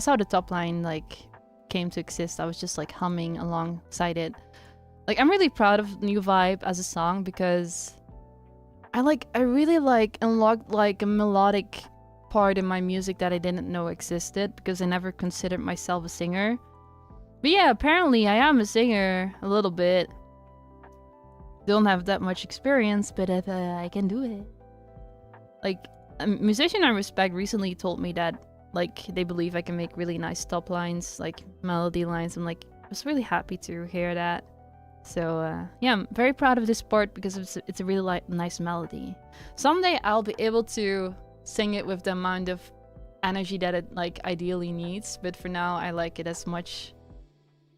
how the top line like came to exist. I was just like humming alongside it. Like, I'm really proud of New Vibe as a song because I really like unlocked like a melodic part in my music that I didn't know existed because I never considered myself a singer. But yeah, apparently I am a singer a little bit. Don't have that much experience, but if I can do it. Like, a musician I respect recently told me that like they believe I can make really nice top lines, like melody lines. I'm like, I was really happy to hear that. So yeah, I'm very proud of this part because it's a really nice melody. Someday I'll be able to sing it with the amount of energy that it like ideally needs, but for now I like it as much.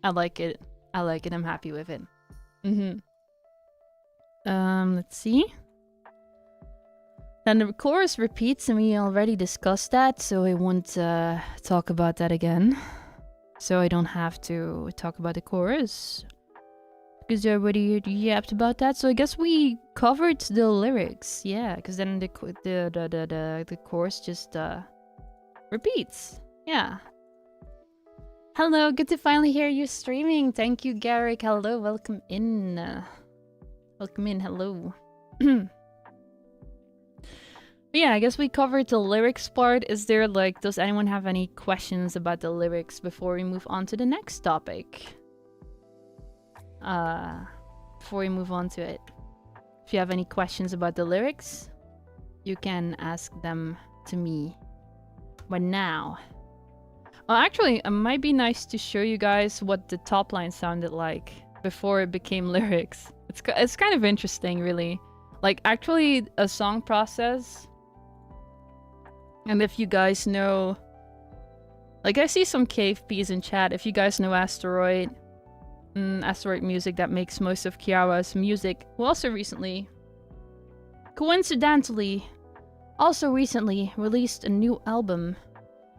I like it. I'm happy with it. Let's see. Then the chorus repeats, and we already discussed that, so I won't talk about that again. So I don't have to talk about the chorus because everybody yapped about that. So I guess we covered the lyrics, yeah. Because then the chorus just repeats, yeah. Hello, good to finally hear you streaming. Thank you, Garrick. Hello, welcome in. Welcome in, hello. Yeah, I guess we covered the lyrics part. Is there like, does anyone have any questions about the lyrics before we move on to the next topic? Before we move on to it. If you have any questions about the lyrics, you can ask them to me. But now... Well, actually, it might be nice to show you guys what the top line sounded like before it became lyrics. It's kind of interesting, really. Like, actually, a song process. And if you guys know... Like, I see some KFPs in chat. If you guys know Asteroid... Asteroid Music that makes most of Kiara's music. Who also recently... Coincidentally... Also recently released a new album.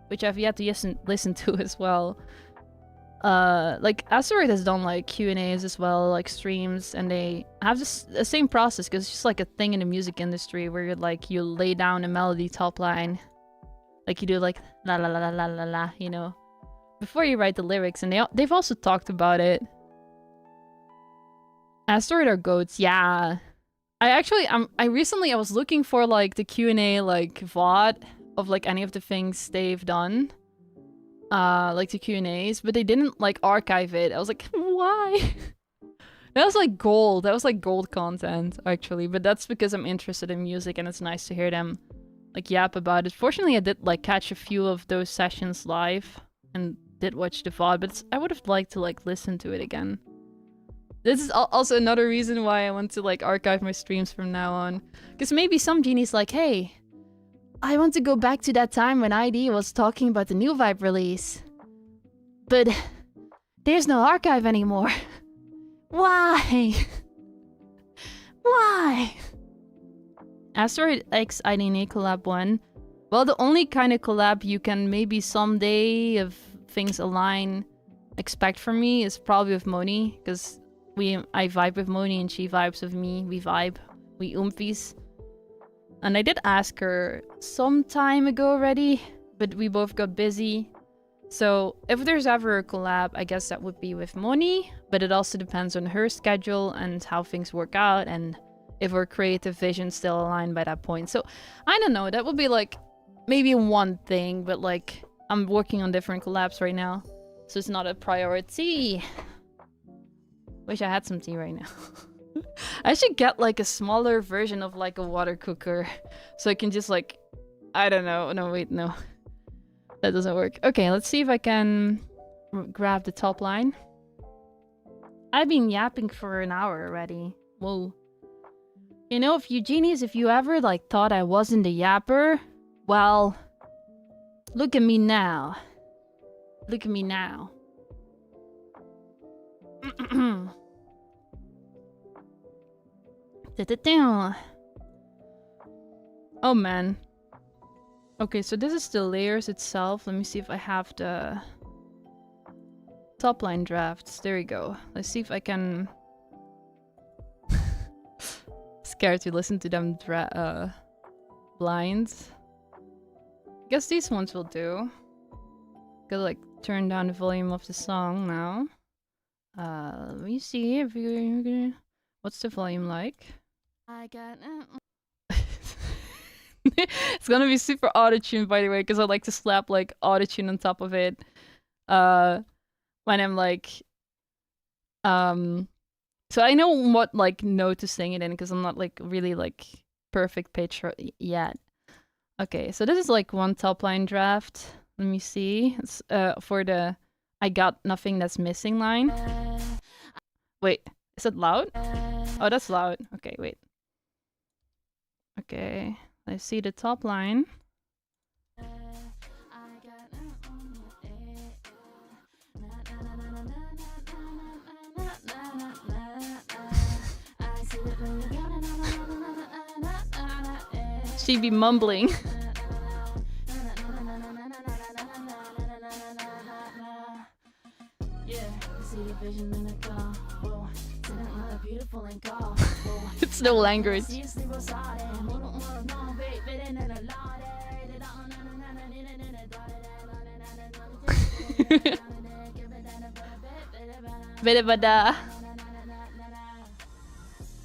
Which I've yet to listen to as well. Like, Asteroid has done, like, Q&As as well, like, streams, and they have the same process, because it's just, like, a thing in the music industry where you're, like, you lay down a melody top line. Like, you do, like, la la la la la la la, you know, before you write the lyrics, and they've also talked about it. Asteroid are goats, yeah. I recently was looking for, like, the Q&A, like, VOD of, like, any of the things they've done. Like the Q&As, but they didn't like archive it. I was like, why? That was like gold. That was like gold content, actually. But that's because I'm interested in music and it's nice to hear them like yap about it. Fortunately, I did like catch a few of those sessions live and did watch the VOD, but I would have liked to like listen to it again. This is also another reason why I want to like archive my streams from now on. Because maybe some genie's like, hey, I want to go back to that time when ID was talking about the New Vibe release. But there's no archive anymore. Why? Why? Asteroid X IDNA collab 1. Well, the only kind of collab you can maybe someday, if things align, expect from me is probably with Moni, because I vibe with Moni and she vibes with me. We vibe. We oomfies. And I did ask her some time ago already, but we both got busy. So if there's ever a collab, I guess that would be with Moni, but it also depends on her schedule and how things work out and if our creative vision still align by that point. So I don't know, that would be like maybe one thing, but like I'm working on different collabs right now, so it's not a priority. Wish I had some tea right now. I should get like a smaller version of like a water cooker so I can just like, I don't know. No, wait, no. That doesn't work. Okay, let's see if I can grab the top line. I've been yapping for an hour already. Whoa. You know, if you ever like thought I wasn't a yapper, well, look at me now. Look at me now. Oh man. Okay, so this is the layers itself. Let me see if I have the top line drafts. There we go. Let's see if I can... Scared to listen to them blind. I guess these ones will do. Gotta like turn down the volume of the song now. Let me see if you're gonna... What's the volume like? I got... It's gonna be super auto-tuned, by the way, because I like to slap like auto-tune on top of it when I'm like so I know what like note to sing it in, because I'm not like really like perfect pitch yet. Okay, so this is like one top line draft. Let me see. It's for the I got nothing that's missing line. Wait, is it loud? Oh, that's loud. Okay, wait. Okay. I see the top line. She be mumbling. It's no language.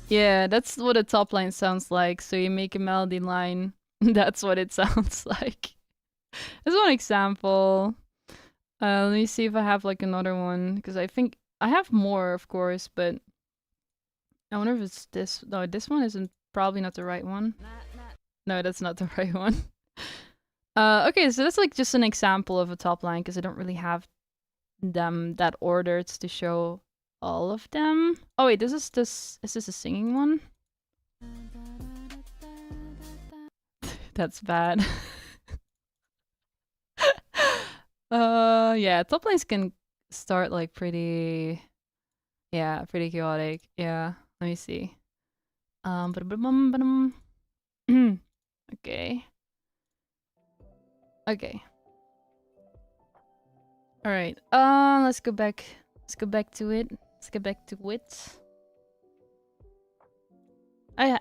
Yeah, that's what a top line sounds like. So you make a melody line, that's what it sounds like. That's one example. Let me see if I have like another one, because I think I have more, of course, but I wonder if it's this. No, this one isn't probably not the right one. No, that's not the right one. Okay, so that's like just an example of a top line, because I don't really have them that ordered to show all of them. Oh wait, is this a singing one? That's bad. Yeah, top lines can start like pretty chaotic. Yeah, let me see. Okay. Okay. All right. Let's go back. Let's go back to it. Let's get back to it.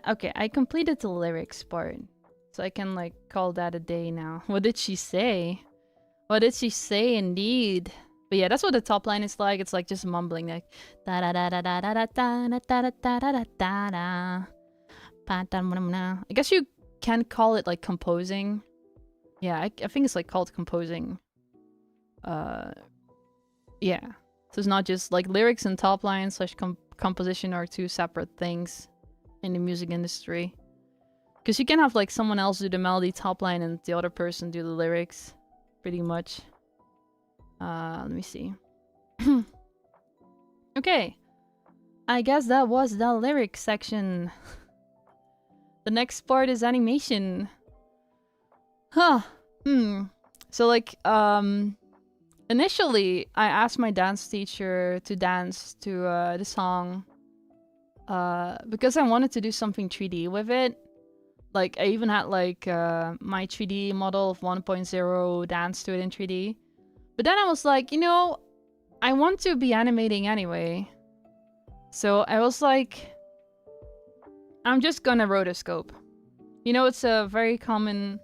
Okay, I completed the lyrics part, so I can like call that a day now. What did she say? What did she say indeed? But yeah, that's what the top line is like. It's like just mumbling, like da da da da da da da da da da da da da. I guess you can call it like composing. Yeah, I think it's like called composing. Yeah. So it's not just like lyrics and top line slash composition are two separate things in the music industry. Because you can have like someone else do the melody top line and the other person do the lyrics, pretty much. Let me see. Okay. I guess that was the lyric section. The next part is animation. Huh. So like, initially, I asked my dance teacher to dance to the song because I wanted to do something 3D with it. Like, I even had, like, my 3D model of 1.0 dance to it in 3D. But then I was like, you know, I want to be animating anyway. So I was like, I'm just gonna rotoscope. You know, it's a very common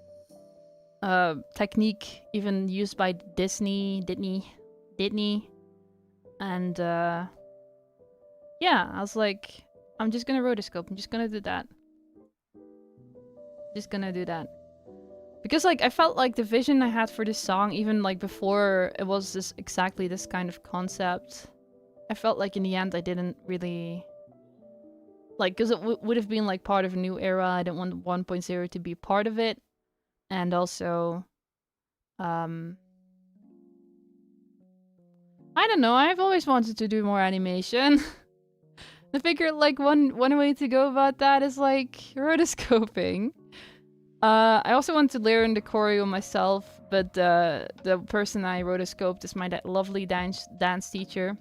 technique even used by Disney. And yeah, I was like, I'm just gonna rotoscope. I'm just gonna do that. Just gonna do that. Because, like, I felt like the vision I had for this song, even, like, before it was this exactly this kind of concept, I felt like in the end I didn't really... Like, because it would have been, like, part of a new era. I didn't want 1.0 to be part of it. And also... I don't know, I've always wanted to do more animation. I figured, like, one way to go about that is, like, rotoscoping. I also want to learn the choreo myself, but the person I rotoscoped is my lovely dance teacher.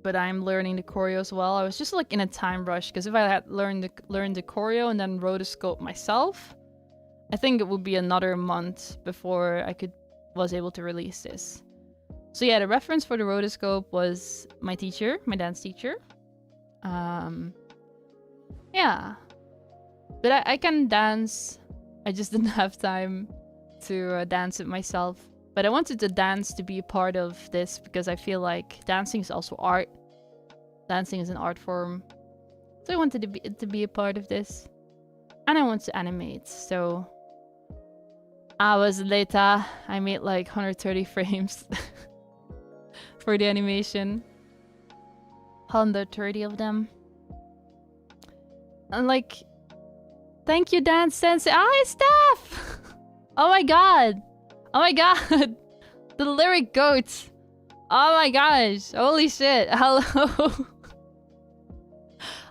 But I'm learning the choreo as well. I was just like in a time rush, because if I had learned the choreo and then rotoscope myself, I think it would be another month before I was able to release this. So yeah, the reference for the rotoscope was my teacher, my dance teacher. Yeah. But I can dance. I just didn't have time to dance it myself. But I wanted the dance to be a part of this because I feel like dancing is also art. Dancing is an art form. So I wanted to be a part of this. And I want to animate, so... Hours later, I made like 130 frames for the animation. 130 of them. And like... Thank you, Dance Sensei. Hi, Steph! Oh my god! Oh my god! The lyric goat! Oh my gosh! Holy shit! Hello!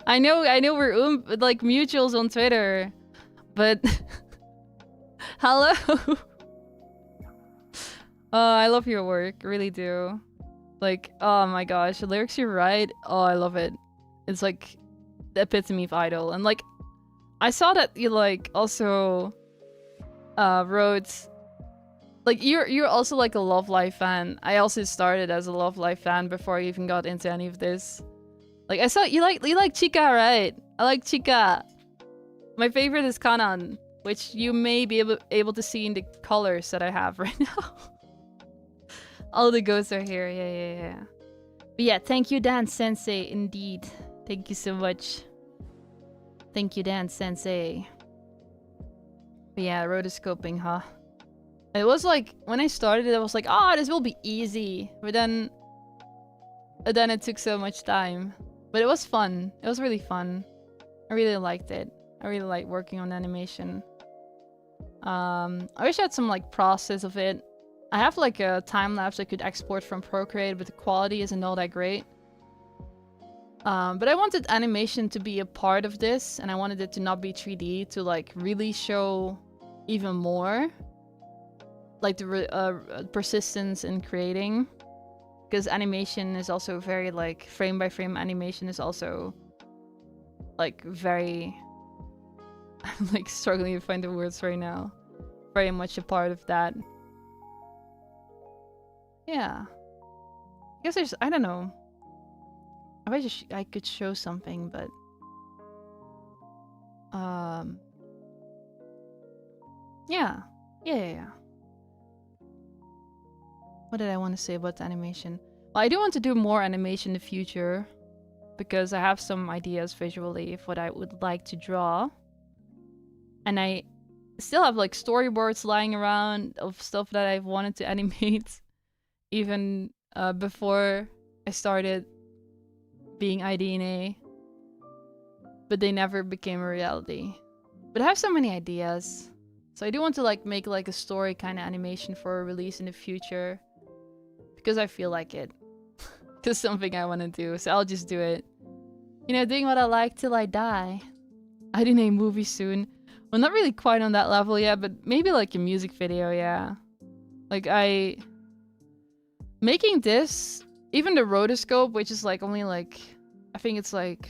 I know we're like mutuals on Twitter, but hello! Oh, I love your work, really do. Like, oh my gosh, the lyrics you write, oh, I love it. It's like the epitome of idol, and like, I saw that you like also wrote. Like, you're also like a Love Live fan. I also started as a Love Live fan before I even got into any of this. Like, I saw you like Chika, right? I like Chika. My favorite is Kanan, which you may be able to see in the colors that I have right now. All the ghosts are here. Yeah. But yeah, thank you, Dance Sensei. Indeed, thank you so much. Thank you, Dance Sensei. But yeah, rotoscoping, huh? It was like, when I started it, I was like, oh, this will be easy. But then it took so much time. But it was fun. It was really fun. I really liked it. I really like working on animation. I wish I had some like process of it. I have like a time lapse I could export from Procreate, but the quality isn't all that great. But I wanted animation to be a part of this, and I wanted it to not be 3D, to like really show even more. Like the persistence in creating. Because animation is also very like, frame by frame animation is also like very... I'm like struggling to find the words right now. Very much a part of that. Yeah. I guess there's... I don't know. I wish I could show something, but... Yeah. What did I want to say about the animation? Well, I do want to do more animation in the future. Because I have some ideas visually of what I would like to draw. And I still have like storyboards lying around of stuff that I've wanted to animate. Even before I started being iDNA. But they never became a reality. But I have so many ideas. So I do want to like make like a story kind of animation for a release in the future. Because I feel like it. Because something I want to do. So I'll just do it. You know, doing what I like till I die. iDNA movie soon. Well, not really quite on that level yet, but maybe like a music video, yeah. Like making this, even the rotoscope, which is like only like, I think it's like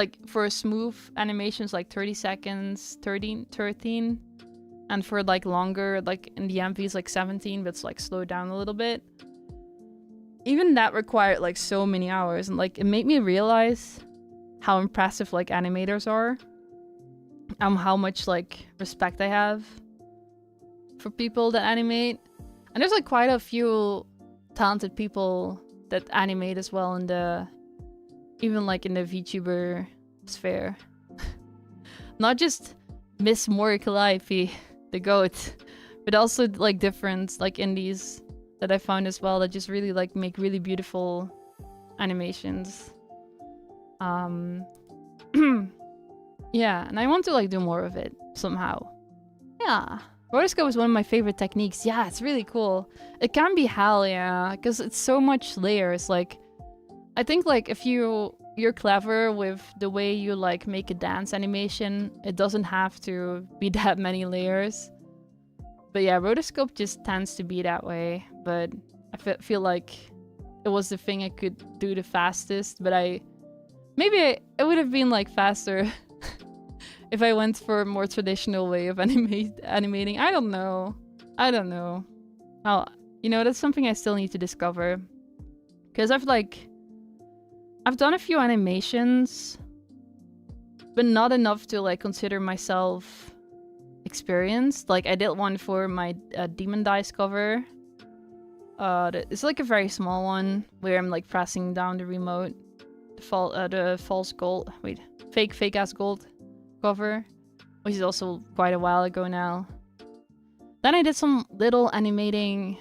like for smooth animations like 30 seconds, 13, and for like longer, like in the MV is like 17, but it's like slowed down a little bit. Even that required like so many hours, and like it made me realize how impressive like animators are, how much like respect I have for people that animate. And there's like quite a few talented people that animate as well in the, even like in the VTuber sphere. Not just Miss Morikalifi, the goat, but also like different like indies that I found as well that just really like make really beautiful animations. Yeah, and I want to like do more of it somehow. Yeah. Rotoscope is one of my favorite techniques. Yeah, it's really cool. It can be hell, yeah, because it's so much layers. Like, I think like if you're clever with the way you like make a dance animation, it doesn't have to be that many layers. But yeah, rotoscope just tends to be that way. But I feel like it was the thing I could do the fastest. But maybe it would have been like faster if I went for a more traditional way of animating. I don't know. Oh, you know, that's something I still need to discover. Because I've done a few animations, but not enough to like consider myself experienced. Like I did one for my Demon Dice cover. It's like a very small one where I'm like pressing down the remote. The false gold, fake ass gold cover, which is also quite a while ago now. Then I did some little animating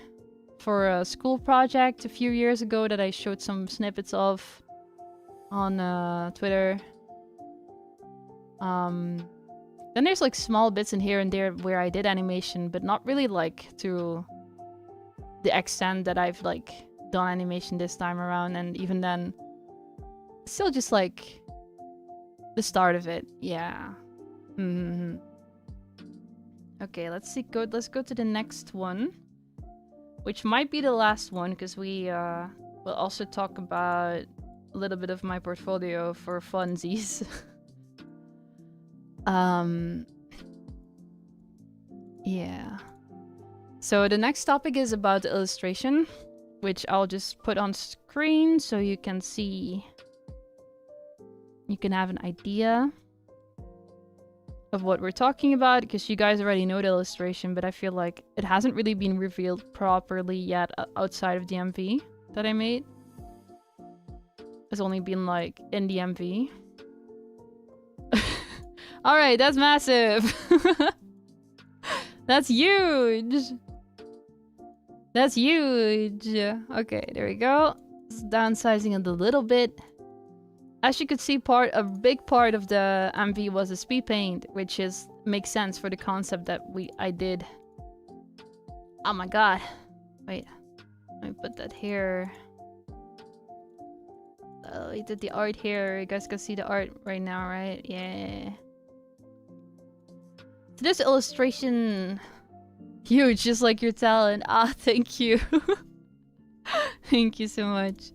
for a school project a few years ago that I showed some snippets of on Twitter. Then there's like small bits in here and there where I did animation, but not really like to the extent that I've like done animation this time around. And even then, still just like the start of it. Yeah. Okay, let's go to the next one, which might be the last one, because we will also talk about a little bit of my portfolio for funsies. Yeah. So the next topic is about the illustration, which I'll just put on screen so you can see. You can have an idea of what we're talking about, because you guys already know the illustration, but I feel like it hasn't really been revealed properly yet outside of the MV that I made. It's only been like in the MV. Alright, that's massive! That's huge! That's huge! Okay, there we go. Downsizing it a little bit. As you could see, a big part of the MV was a speed paint, which makes sense for the concept that I did. Oh my god. Wait. Let me put that here. We did the art here. You guys can see the art right now, right? Yeah. So this illustration, huge, just like your talent. Ah, thank you. Thank you so much.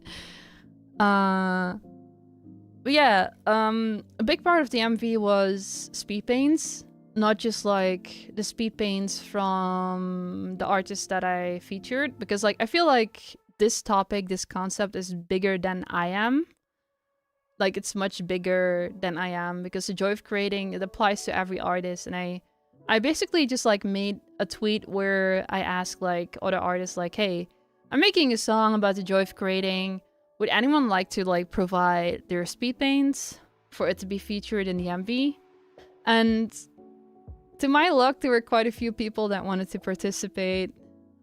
But yeah, a big part of the MV was speed paints. Not just like the speed paints from the artists that I featured, because like I feel like this topic, this concept is bigger than I am. Like it's much bigger than I am, because the joy of creating, it applies to every artist. And I basically just like made a tweet where I asked like other artists like, hey, I'm making a song about the joy of creating. Would anyone like to like provide their speed paints for it to be featured in the MV? And to my luck, there were quite a few people that wanted to participate.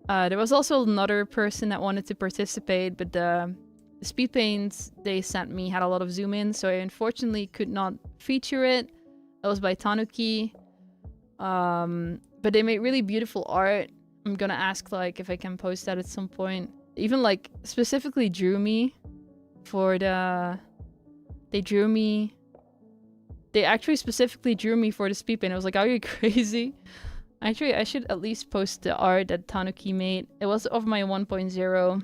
There was also another person that wanted to participate, but the speed paints they sent me had a lot of zoom in, so I unfortunately could not feature it. That was by Tanuki. But they made really beautiful art. I'm gonna ask like if I can post that at some point. Even like specifically drew me for the... They actually specifically drew me for the speed paint. I was like, are you crazy? Actually, I should at least post the art that Tanuki made. It was of my 1.0.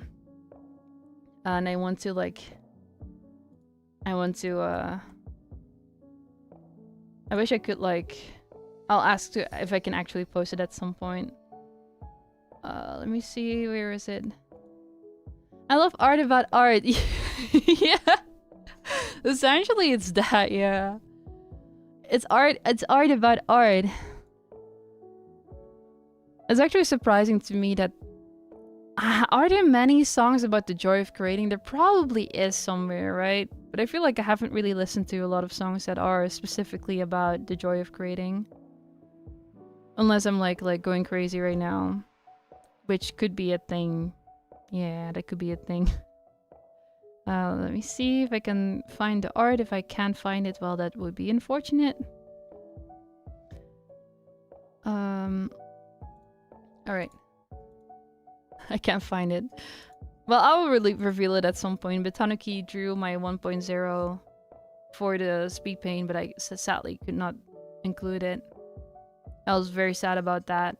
And I want to I wish I could like... I'll ask if I can actually post it at some point. Let me see, where is it? I love art about art. Yeah. Essentially it's that, yeah. It's art about art. It's actually surprising to me that... are there many songs about the joy of creating? There probably is somewhere, right? But I feel like I haven't really listened to a lot of songs that are specifically about the joy of creating. Unless I'm like going crazy right now. Which could be a thing. Yeah, that could be a thing. Let me see if I can find the art. If I can't find it, well, that would be unfortunate. Alright. I can't find it. Well, I will really reveal it at some point, but Tanuki drew my 1.0 for the speed paint, but I sadly could not include it. I was very sad about that,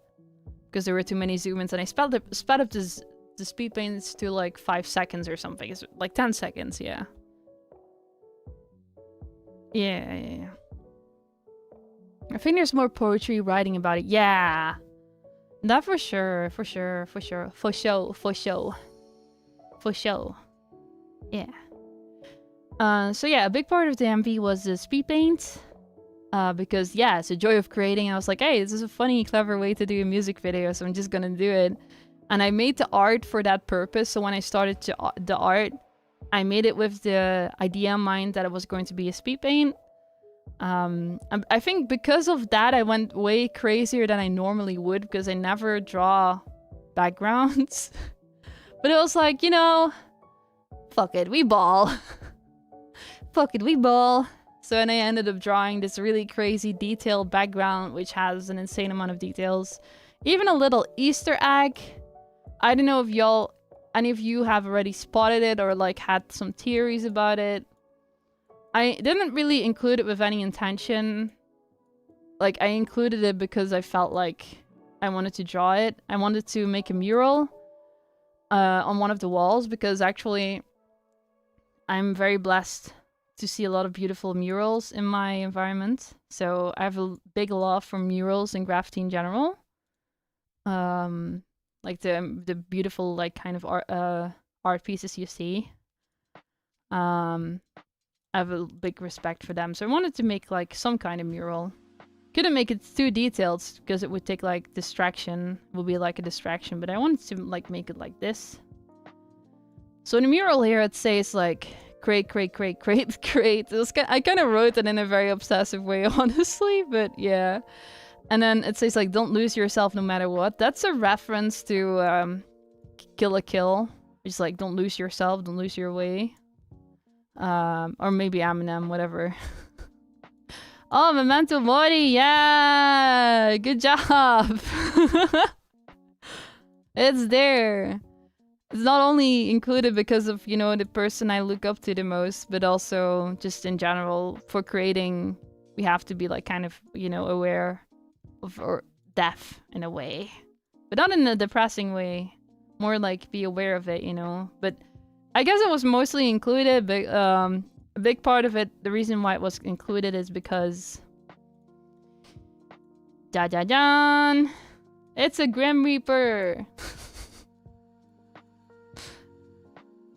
because there were too many zoom-ins, and I sped up the speed paints to like 5 seconds or something. It's like 10 seconds, yeah. Yeah. I think there's more poetry writing about it. Yeah. That for sure. Yeah. So yeah, a big part of the MV was the speed paint. Because yeah, it's a joy of creating. I was like, hey, this is a funny, clever way to do a music video, so I'm just gonna do it. And I made the art for that purpose. So when I started the art, I made it with the idea in mind that it was going to be a speed paint. I think because of that, I went way crazier than I normally would, because I never draw backgrounds. But it was like, you know, fuck it, we ball. Fuck it, we ball. So then I ended up drawing this really crazy detailed background, which has an insane amount of details. Even a little Easter egg. I don't know if any of you have already spotted it or like had some theories about it. I didn't really include it with any intention. Like, I included it because I felt like I wanted to draw it. I wanted to make a mural on one of the walls, because actually I'm very blessed to see a lot of beautiful murals in my environment. So I have a big love for murals and graffiti in general. Like the beautiful like kind of art pieces you see. I have a big respect for them. So I wanted to make like some kind of mural. Couldn't make it too detailed because it would take like distraction. It would be like a distraction, but I wanted to like make it like this. So in the mural here it says like create. I kind of wrote it in a very obsessive way, honestly, but yeah. And then it says like, don't lose yourself no matter what. That's a reference to Kill la Kill. It's like, don't lose yourself, don't lose your way. Or maybe Eminem, whatever. Oh, Memento Mori, yeah! Good job! It's there. It's not only included because of, you know, the person I look up to the most, but also just in general, for creating, we have to be like kind of, you know, aware of or deaf in a way. But not in a depressing way. More like be aware of it, you know? But I guess it was mostly included, but a big part of it, the reason why it was included is because... Ja-ja-jan! It's a Grim Reaper!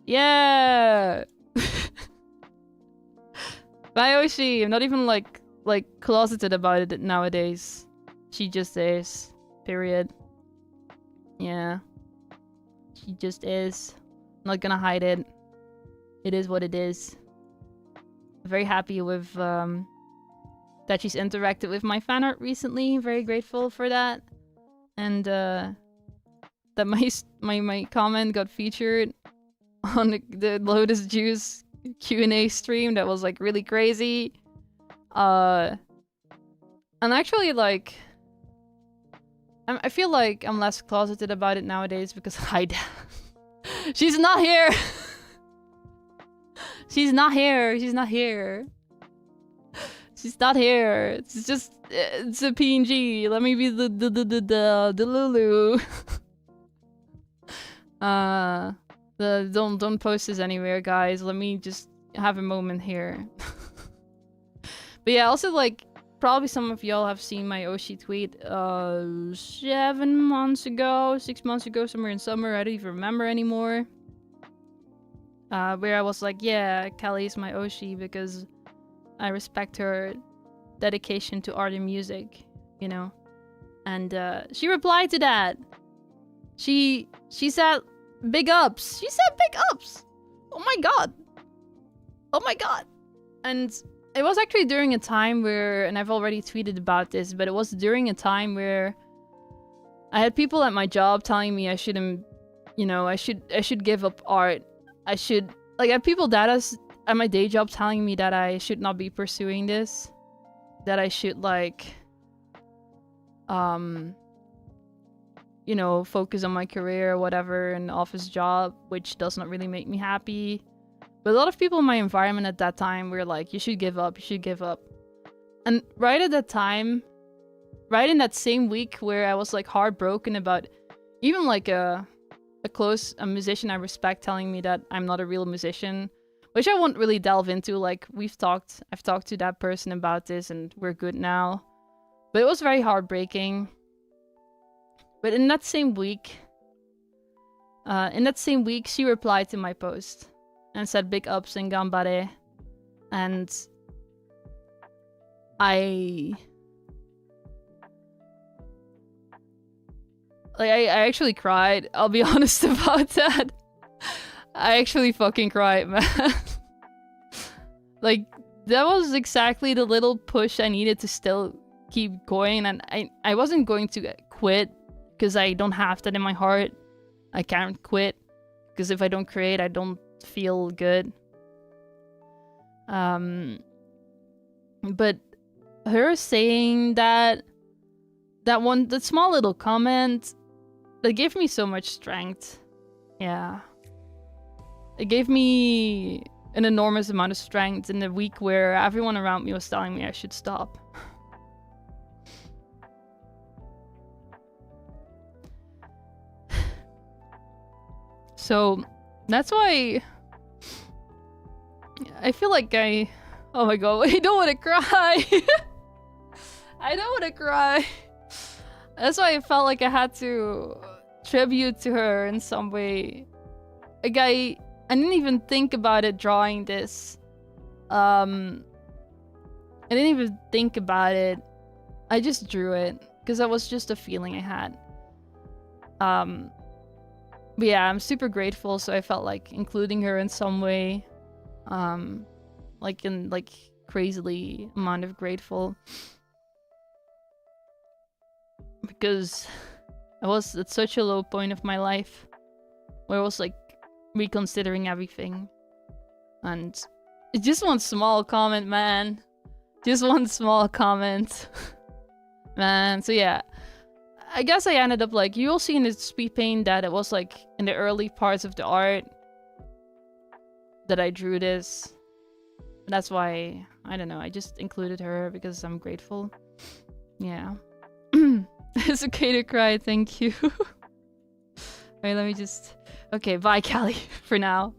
Yeah! Bayoshi! I'm not even like closeted about it nowadays. She just is. Period. Yeah. She just is. I'm not gonna hide it. It is what it is. Very happy with that she's interacted with my fan art recently. Very grateful for that. And that my comment got featured on the Lotus Juice Q&A stream. That was like really crazy. And actually like I feel like I'm less closeted about it nowadays because she's not here. She's not here. She's not here. She's not here. It's just it's a PNG. Let me be the Lulu. Don't post this anywhere, guys. Let me just have a moment here. But yeah, also like probably some of y'all have seen my Oshi tweet 7 months ago, 6 months ago, somewhere in summer. I don't even remember anymore. Where I was like, yeah, Kelly is my Oshi because I respect her dedication to art and music, you know. And she replied to that. She said big ups. She said big ups. Oh my god. Oh my god. And it was actually during a time where, and I've already tweeted about this, but it was during a time where I had people at my job telling me I shouldn't, you know, I should give up art. I should, like, I had people that at my day job telling me that I should not be pursuing this. That I should, like, you know, focus on my career or whatever, an office job, which does not really make me happy. But a lot of people in my environment at that time were like, you should give up, you should give up. And right at that time, right in that same week where I was like heartbroken about even like a musician I respect telling me that I'm not a real musician, which I won't really delve into. Like I've talked to that person about this and we're good now. But it was very heartbreaking. But in that same week, she replied to my post and said big ups and gambare. And I actually cried. I'll be honest about that. I actually fucking cried, man. Like, that was exactly the little push I needed to still keep going. And I wasn't going to quit because I don't have that in my heart. I can't quit because if I don't create, I don't feel good. But her saying that small little comment, that gave me so much strength. Yeah. It gave me an enormous amount of strength in the week where everyone around me was telling me I should stop. So that's why I feel like oh my god, I don't want to cry. I don't want to cry. That's why I felt like I had to tribute to her in some way. Like I didn't even think about it drawing this. I didn't even think about it. I just drew it because that was just a feeling I had. But yeah, I'm super grateful, so I felt like including her in some way. Like crazily amount of grateful. Because I was at such a low point of my life where I was like reconsidering everything. And it's just one small comment, man. Just one small comment. Man, so yeah. I guess I ended up like, you'll see in the speed paint that it was like in the early parts of the art that I drew this. That's why, I don't know, I just included her because I'm grateful. Yeah. It's okay to cry, thank you. Alright, let me just... Okay, bye, Callie, for now.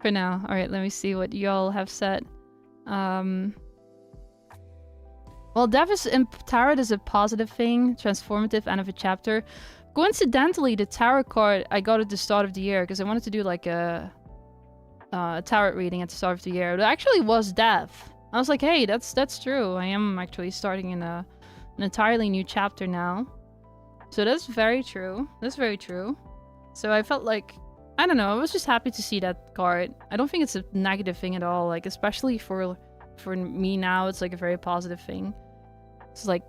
For now. Alright, let me see what y'all have said. Well, death in tarot is a positive thing, transformative, end of a chapter. Coincidentally, the tarot card I got at the start of the year, because I wanted to do like a tarot reading at the start of the year. It actually was death. I was like, hey, that's true. I am actually starting in an entirely new chapter now. So that's very true. That's very true. So I felt like, I don't know, I was just happy to see that card. I don't think it's a negative thing at all. Like, especially for me now, it's like a very positive thing. It's like,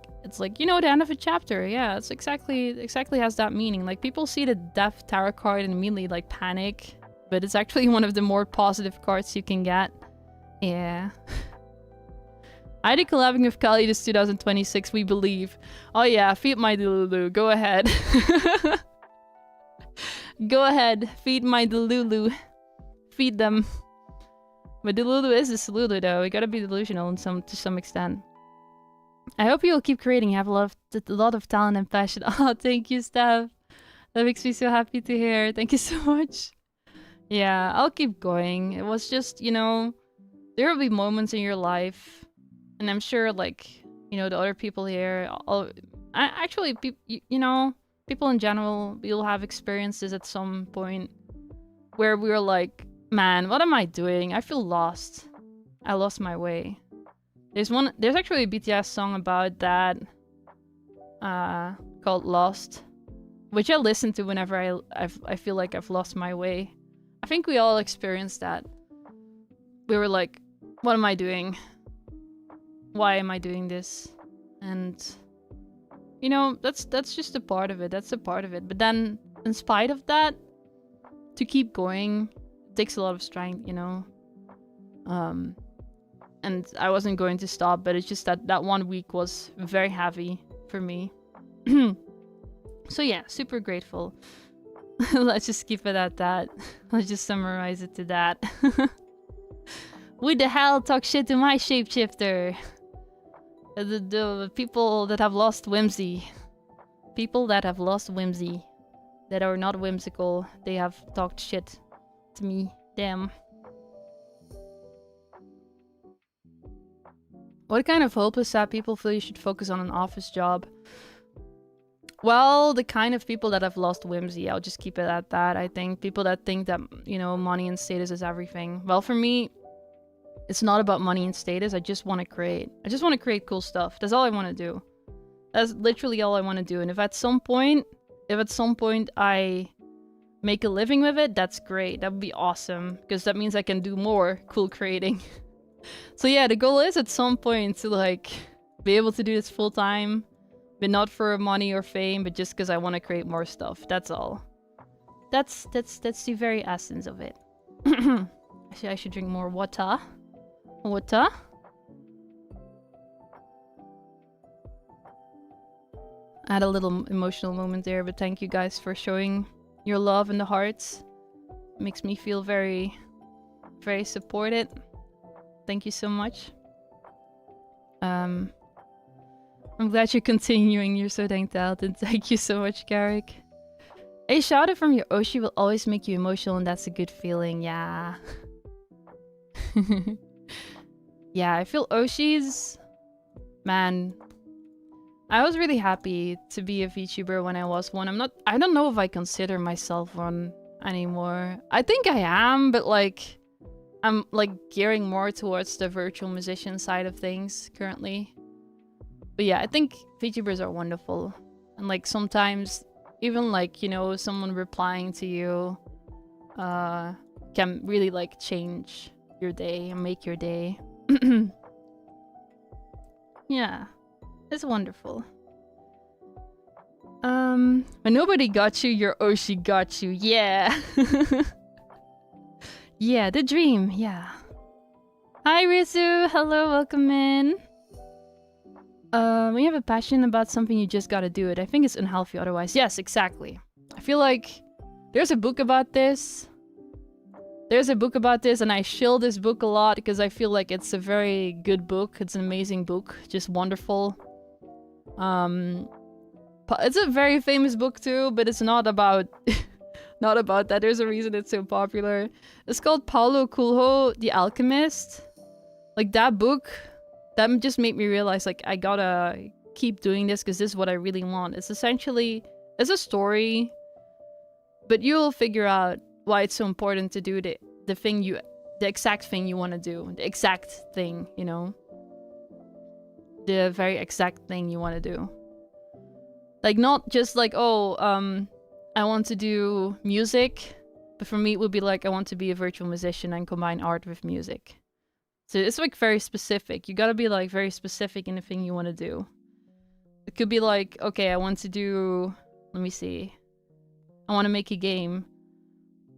you know, the end of a chapter. Yeah, it's exactly has that meaning. Like, people see the death tarot card and immediately like panic, but it's actually one of the more positive cards you can get. Yeah. I did collabing with Kali this 2026, we believe. Oh yeah, feed my Delulu. Go ahead. Go ahead, feed my Delulu. Feed them. But Delulu is a Delulu though. We gotta be delusional to some extent. I hope you'll keep creating. You have a lot of talent and passion. Oh, thank you, Steph. That makes me so happy to hear. Thank you so much. Yeah, I'll keep going. It was just, you know, there will be moments in your life, and I'm sure, like, you know, the other people here, actually, you know, people in general, we'll have experiences at some point where we're like, man, what am I doing? I feel lost. I lost my way. There's actually a BTS song about that, called Lost, which I listen to whenever I feel like I've lost my way. I think we all experienced that. We were like, what am I doing? Why am I doing this? And, you know, that's just a part of it. That's a part of it. But then, in spite of that, to keep going takes a lot of strength, you know? And I wasn't going to stop, but it's just that 1 week was very heavy for me. So yeah, super grateful. Let's just keep it at that. Let's just summarize it to that. Who the hell talk shit to my shapeshifter? The people that have lost whimsy. People that have lost whimsy. That are not whimsical. They have talked shit to me. Damn. What kind of hopeless sad people feel you should focus on an office job? Well, the kind of people that have lost whimsy. I'll just keep it at that. I think people that think that, you know, money and status is everything. Well, for me, it's not about money and status. I just want to create. I just want to create cool stuff. That's all I want to do. That's literally all I want to do. And if at some point I make a living with it, that's great. That would be awesome. Because that means I can do more cool creating. So yeah, the goal is at some point to like be able to do this full time. But not for money or fame, but just because I want to create more stuff. That's all. That's the very essence of it. I should drink more water. Water? I had a little emotional moment there, but thank you guys for showing your love in the hearts. It makes me feel very, very supported. Thank you so much. I'm glad you're continuing. You're so dang talented. Thank you so much, Garrick. A shout out from your Oshi will always make you emotional, and that's a good feeling. Yeah. Yeah, I feel Oshi's... Man. I was really happy to be a VTuber when I was one. I don't know if I consider myself one anymore. I think I am, but like... I'm like gearing more towards the virtual musician side of things currently. But yeah, I think VTubers are wonderful. And like sometimes, even like, you know, someone replying to you can really like change your day and make your day. Yeah, it's wonderful. When nobody got you, your Oshi got you. Yeah. Yeah, the dream. Yeah. Hi, Rizu. Hello, welcome in. When you have a passion about something, you just gotta do it. I think it's unhealthy otherwise. Yes, exactly. I feel like there's a book about this. And I shill this book a lot because I feel like it's a very good book. It's an amazing book. Just wonderful. It's a very famous book too, but it's not about... not about that. There's a reason it's so popular. It's called Paulo Coelho, The Alchemist. Like that book... That just made me realize, like, I gotta keep doing this because this is what I really want. It's essentially... It's a story, but you'll figure out why it's so important to do the exact thing you want to do. The exact thing, you know? The very exact thing you want to do. Like, not just like, oh, I want to do music. But for me, it would be like, I want to be a virtual musician and combine art with music. So it's like very specific. You gotta be like very specific in the thing you want to do. It could be like, okay, I want to do... Let me see. I want to make a game.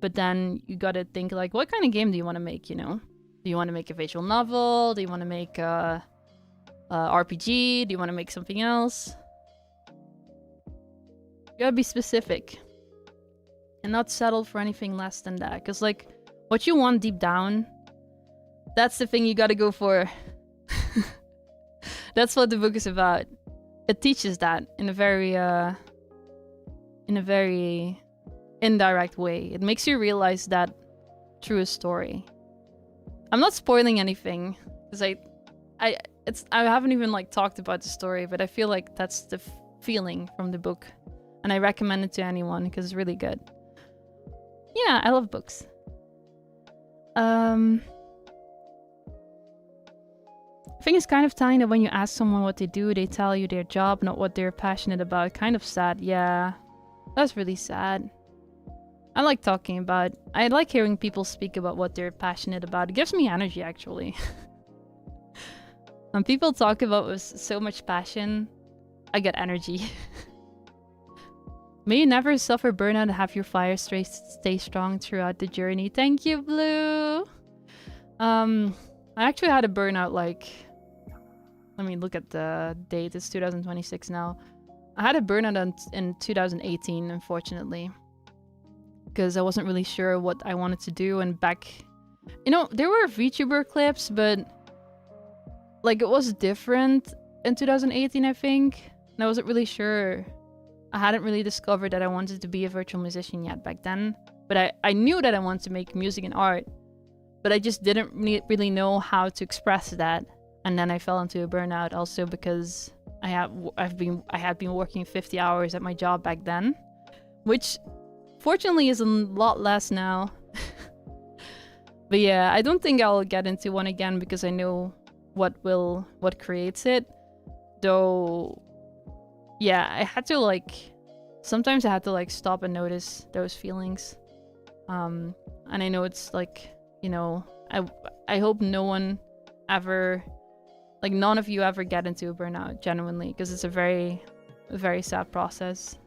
But then you gotta think like, what kind of game do you want to make, you know? Do you want to make a visual novel? Do you want to make a RPG? Do you want to make something else? You gotta be specific. And not settle for anything less than that. Because like, what you want deep down... That's the thing you gotta go for. That's what the book is about. It teaches that in a very indirect way. It makes you realize that through a story. I'm not spoiling anything because I haven't even like talked about the story, but I feel like that's the feeling from the book, and I recommend it to anyone because it's really good. Yeah, I love books. I think it's kind of telling that when you ask someone what they do, they tell you their job, not what they're passionate about. Kind of sad. Yeah, that's really sad. I like talking about... I like hearing people speak about what they're passionate about. It gives me energy, actually. When people talk about with so much passion, I get energy. May you never suffer burnout and have your fire stay strong throughout the journey. Thank you, Blue! I actually had a burnout, like... Let me look at the date. It's 2026 now. I had a burnout in 2018, unfortunately. Because I wasn't really sure what I wanted to do, and back... You know, there were VTuber clips, but... Like, it was different in 2018, I think. And I wasn't really sure. I hadn't really discovered that I wanted to be a virtual musician yet back then. But I knew that I wanted to make music and art. But I just didn't really know how to express that. And then I fell into a burnout also because I had been working 50 hours at my job back then. Which, fortunately, is a lot less now. But yeah, I don't think I'll get into one again because I know what creates it. Though, yeah, I had to like... Sometimes I had to like stop and notice those feelings. And I know it's like, you know, I hope no one ever... Like, none of you ever get into a burnout, genuinely, because it's a very sad process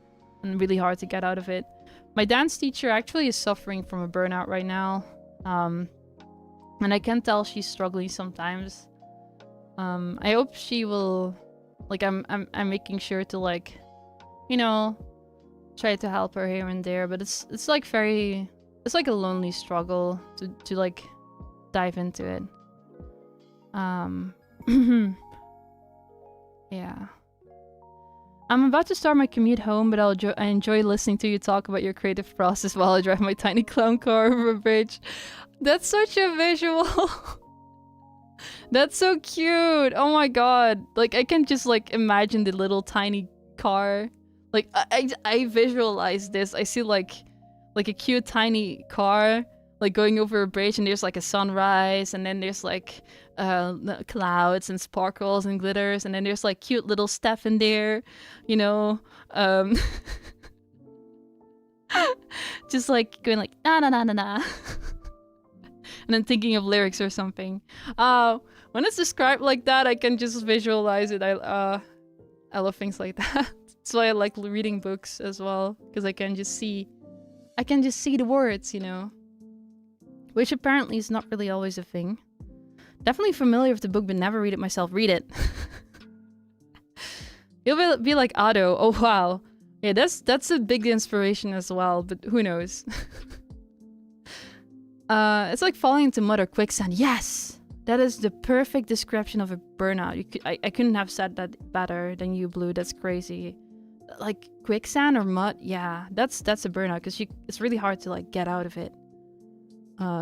and really hard to get out of it. My dance teacher actually is suffering from a burnout right now. And I can tell she's struggling sometimes. I hope she will... Like, I'm making sure to, like, you know, try to help her here and there, but it's like very... It's like a lonely struggle to like, dive into it. Yeah. I'm about to start my commute home, but I enjoy listening to you talk about your creative process while I drive my tiny clown car over a bridge. That's such a visual. That's so cute. Oh my god. Like, I can just like imagine the little tiny car. Like, I visualize this. I see like a cute tiny car like going over a bridge, and there's like a sunrise, and then there's like clouds and sparkles and glitters, and then there's like cute little Steph in there, you know, just like going like na na na na na, and then thinking of lyrics or something. When it's described like that, I can just visualize it. I love things like that. That's why I like reading books as well, because I can just see the words, you know. Which apparently is not really always a thing. Definitely familiar with the book, but never read it myself. Read it. You'll be like Otto. Oh wow. Yeah, that's a big inspiration as well, but who knows. It's like falling into mud or quicksand. Yes! That is the perfect description of a burnout. I couldn't have said that better than you, Blue. That's crazy. Like quicksand or mud, yeah, that's a burnout, because it's really hard to like get out of it.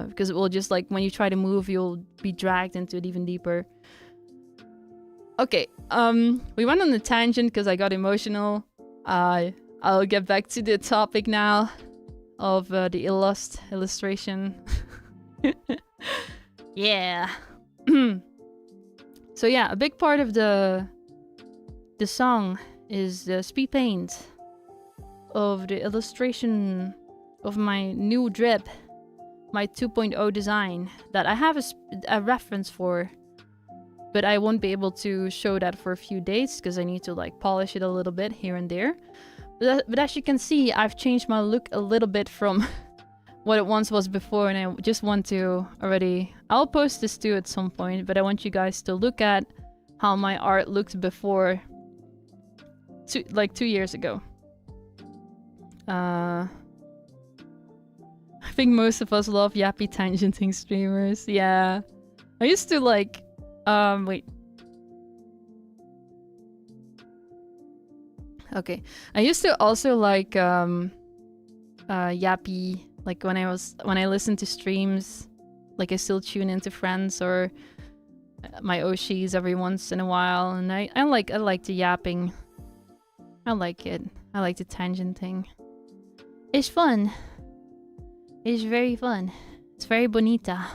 Because it will just like, when you try to move, you'll be dragged into it even deeper. Okay, we went on a tangent because I got emotional. I'll get back to the topic now of the illustration. Yeah. So yeah, a big part of the song is the speed paint of the illustration of my new drip. My 2.0 design that I have a reference for, but I won't be able to show that for a few days because I need to like polish it a little bit here and there. But as you can see, I've changed my look a little bit from what it once was before, and I just want to already... I'll post this too at some point, but I want you guys to look at how my art looked before, like 2 years ago. I think most of us love yappy tangenting streamers. Yeah. I used to like... wait. Okay. I used to also like yappy, like when I listened to streams, like I still tune into friends, or my Oshis every once in a while, and I like the yapping. I like it. I like the tangenting. It's fun. It's very fun. It's very bonita.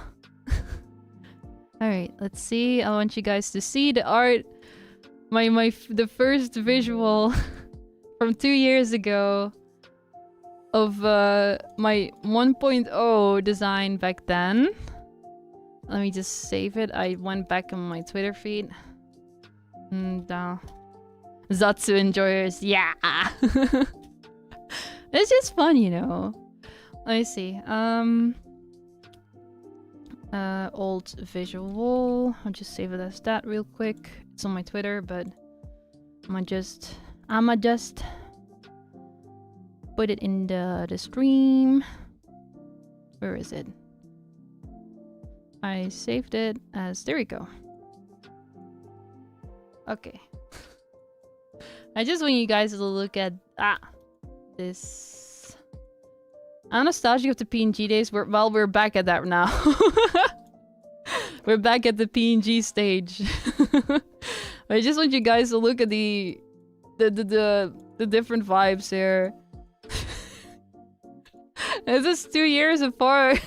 Alright, let's see. I want you guys to see the art. The first visual from 2 years ago of my 1.0 design back then. Let me just save it. I went back on my Twitter feed. And Zatsu enjoyers, yeah! It's just fun, you know. Let me see. Old visual. I'll just save it as that real quick. It's on my Twitter, but I'ma just put it in the stream. Where is it? I saved it as, there we go. Okay. I just want you guys to look at this. I'm nostalgic of the PNG days. We're back at that now. We're back at the PNG stage. I just want you guys to look at the different vibes here. It's just 2 years apart.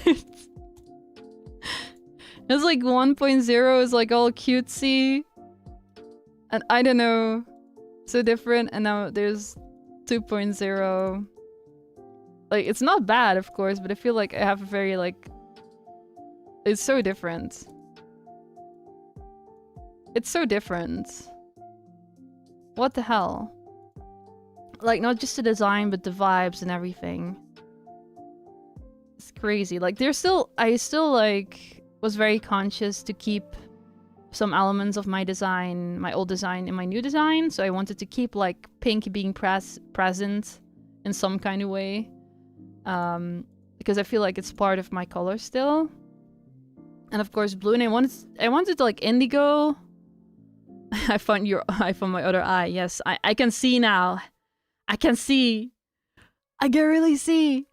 It's like 1.0 is like all cutesy. And I don't know. So different. And now there's 2.0. Like, it's not bad, of course, but I feel like I have a very, like... It's so different. It's so different. What the hell? Like, not just the design, but the vibes and everything. It's crazy. Like, I still, like... was very conscious to keep some elements of my design, my old design, in my new design. So I wanted to keep like pink being present in some kind of way, because I feel like it's part of my color still. And of course blue, and I wanted to like indigo. I found my other eye. Yes, I can see now. I can really see.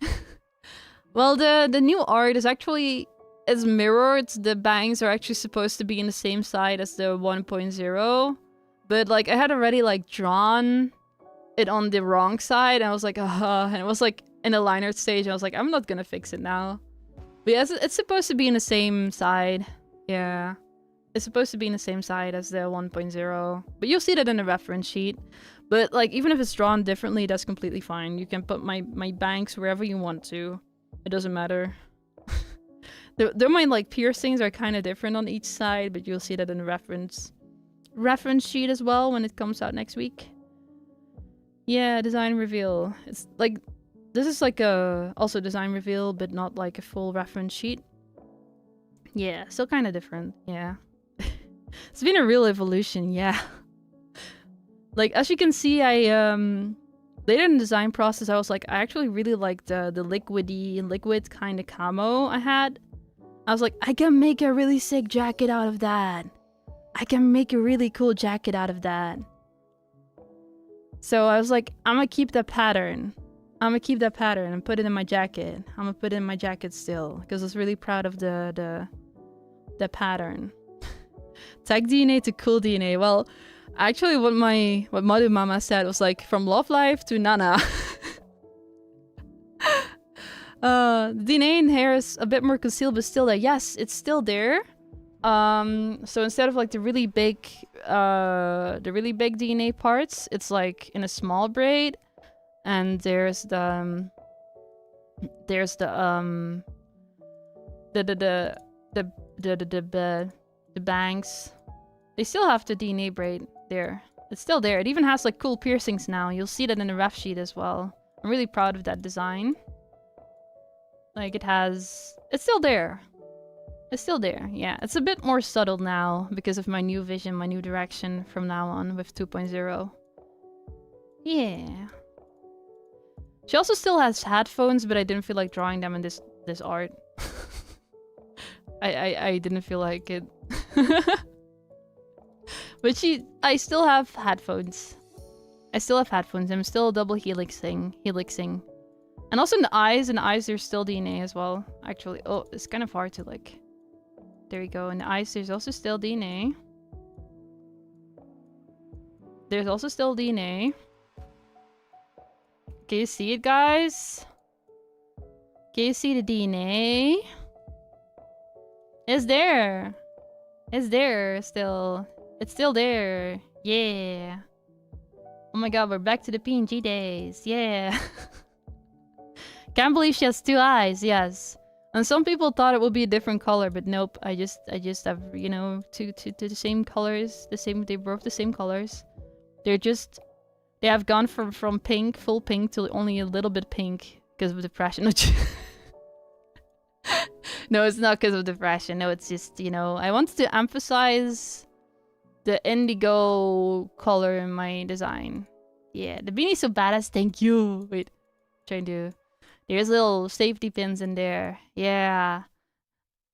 Well, the new art is actually... It's mirrored. The bangs are actually supposed to be in the same side as the 1.0. But like I had already like drawn it on the wrong side, and I was like, and it was like in the liner stage, I was like, I'm not gonna fix it now. But yeah, it's supposed to be in the same side. Yeah. It's supposed to be in the same side as the 1.0. But you'll see that in the reference sheet. But like even if it's drawn differently, that's completely fine. You can put my bangs wherever you want to. It doesn't matter. My like piercings are kind of different on each side, but you'll see that in the reference sheet as well when it comes out next week. Yeah, design reveal. It's like this is like a also design reveal, but not like a full reference sheet. Yeah, still kind of different. Yeah, it's been a real evolution. Yeah, like as you can see, I later in the design process, I was like, I actually really like the liquid kind of camo I had. I was like, I can make a really sick jacket out of that. I can make a really cool jacket out of that. So I was like, I'm gonna keep that pattern. And put it in my jacket. I'm gonna put it in my jacket still, because I was really proud of the pattern. Tech DNA to cool DNA. Well, actually what Madu Mama said was like, from Love Life to Nana. The DNA in hair is a bit more concealed, but still there. Yes, it's still there. So instead of like the really big DNA parts, it's like in a small braid, and there's the bangs. They still have the DNA braid there. It's still there. It even has like cool piercings now. You'll see that in the ref sheet as well. I'm really proud of that design. Like it's still there. It's still there, yeah. It's a bit more subtle now because of my new vision, my new direction from now on with 2.0. Yeah. She also still has headphones, but I didn't feel like drawing them in this art. I didn't feel like it. But I still have headphones. I'm still double helixing. And also in the eyes, there's still DNA as well. Actually, oh, it's kind of hard to like There we go. In the eyes, there's also still DNA. There's also still DNA. Can you see it, guys? Can you see the DNA? It's there. It's there still. It's still there. Yeah. Oh my god, we're back to the PNG days. Yeah. Can't believe she has 2 eyes. Yes. And some people thought it would be a different color, but nope. I just have, you know, two the same colors. They're both the same colors. They have gone from pink, full pink, to only a little bit pink because of depression. No, it's not because of depression. No, it's just, you know, I wanted to emphasize the indigo color in my design. Yeah, the beanie's so badass. Thank you. Wait, trying to... There's little safety pins in there. Yeah.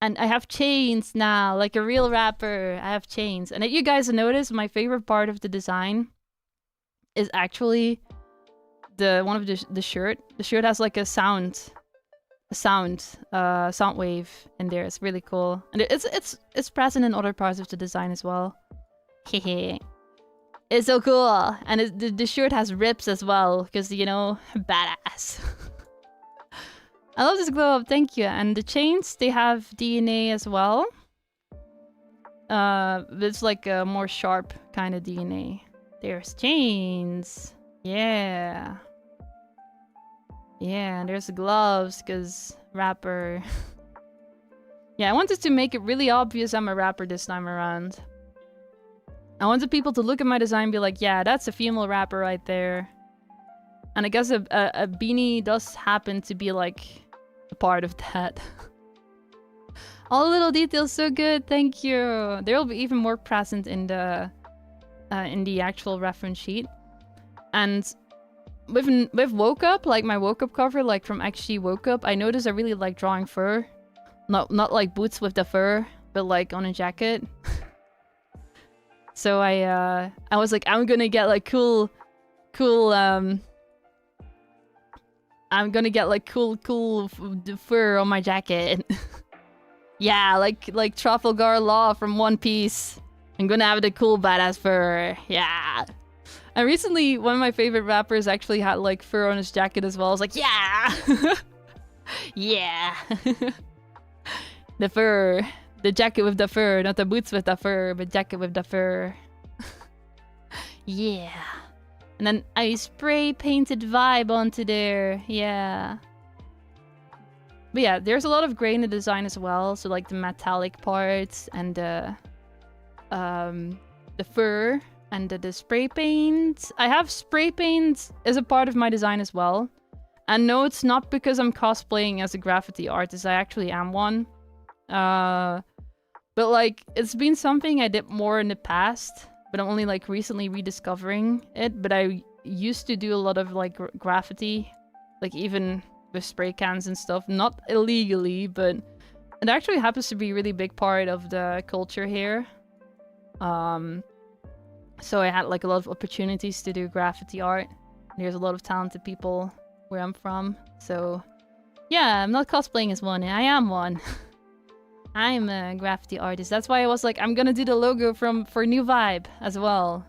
And I have chains now, like a real rapper. I have chains. And you guys notice my favorite part of the design is actually the shirt. The shirt has like a sound wave in there. It's really cool. And it's present in other parts of the design as well. Hehe. It's so cool. And the shirt has rips as well, because, you know, badass. I love this glow up, thank you. And the chains, they have DNA as well. It's like a more sharp kind of DNA. There's chains. Yeah. Yeah, and there's gloves, because rapper. Yeah, I wanted to make it really obvious I'm a rapper this time around. I wanted people to look at my design and be like, yeah, that's a female rapper right there. And I guess a beanie does happen to be like a part of that. All the little details, so good, thank you. There will be even more present in the actual reference sheet. And with Woke Up, like my Woke Up cover, like from XG Woke Up, I noticed I really like drawing fur. Not like boots with the fur, but like on a jacket. So I was like, I'm gonna get like cool I'm gonna get like cool fur on my jacket. Yeah, like Trafalgar Law from One Piece. I'm gonna have the cool badass fur. Yeah. And recently, one of my favorite rappers actually had like fur on his jacket as well. I was like, yeah, yeah. The fur, the jacket with the fur, not the boots with the fur, but jacket with the fur. Yeah. And then I spray painted vibe onto there. Yeah. But yeah, there's a lot of gray in the design as well. So like the metallic parts and the fur and the spray paint. I have spray paint as a part of my design as well. And no, it's not because I'm cosplaying as a graffiti artist. I actually am one. But like, it's been something I did more in the past. But I'm only like recently rediscovering it. But I used to do a lot of like graffiti, like even with spray cans and stuff, not illegally, but it actually happens to be a really big part of the culture here. So I had like a lot of opportunities to do graffiti art. There's a lot of talented people where I'm from. So yeah, I'm not cosplaying as one. I am one. I'm a graffiti artist. That's why I was like, I'm gonna do the logo for New Vibe as well.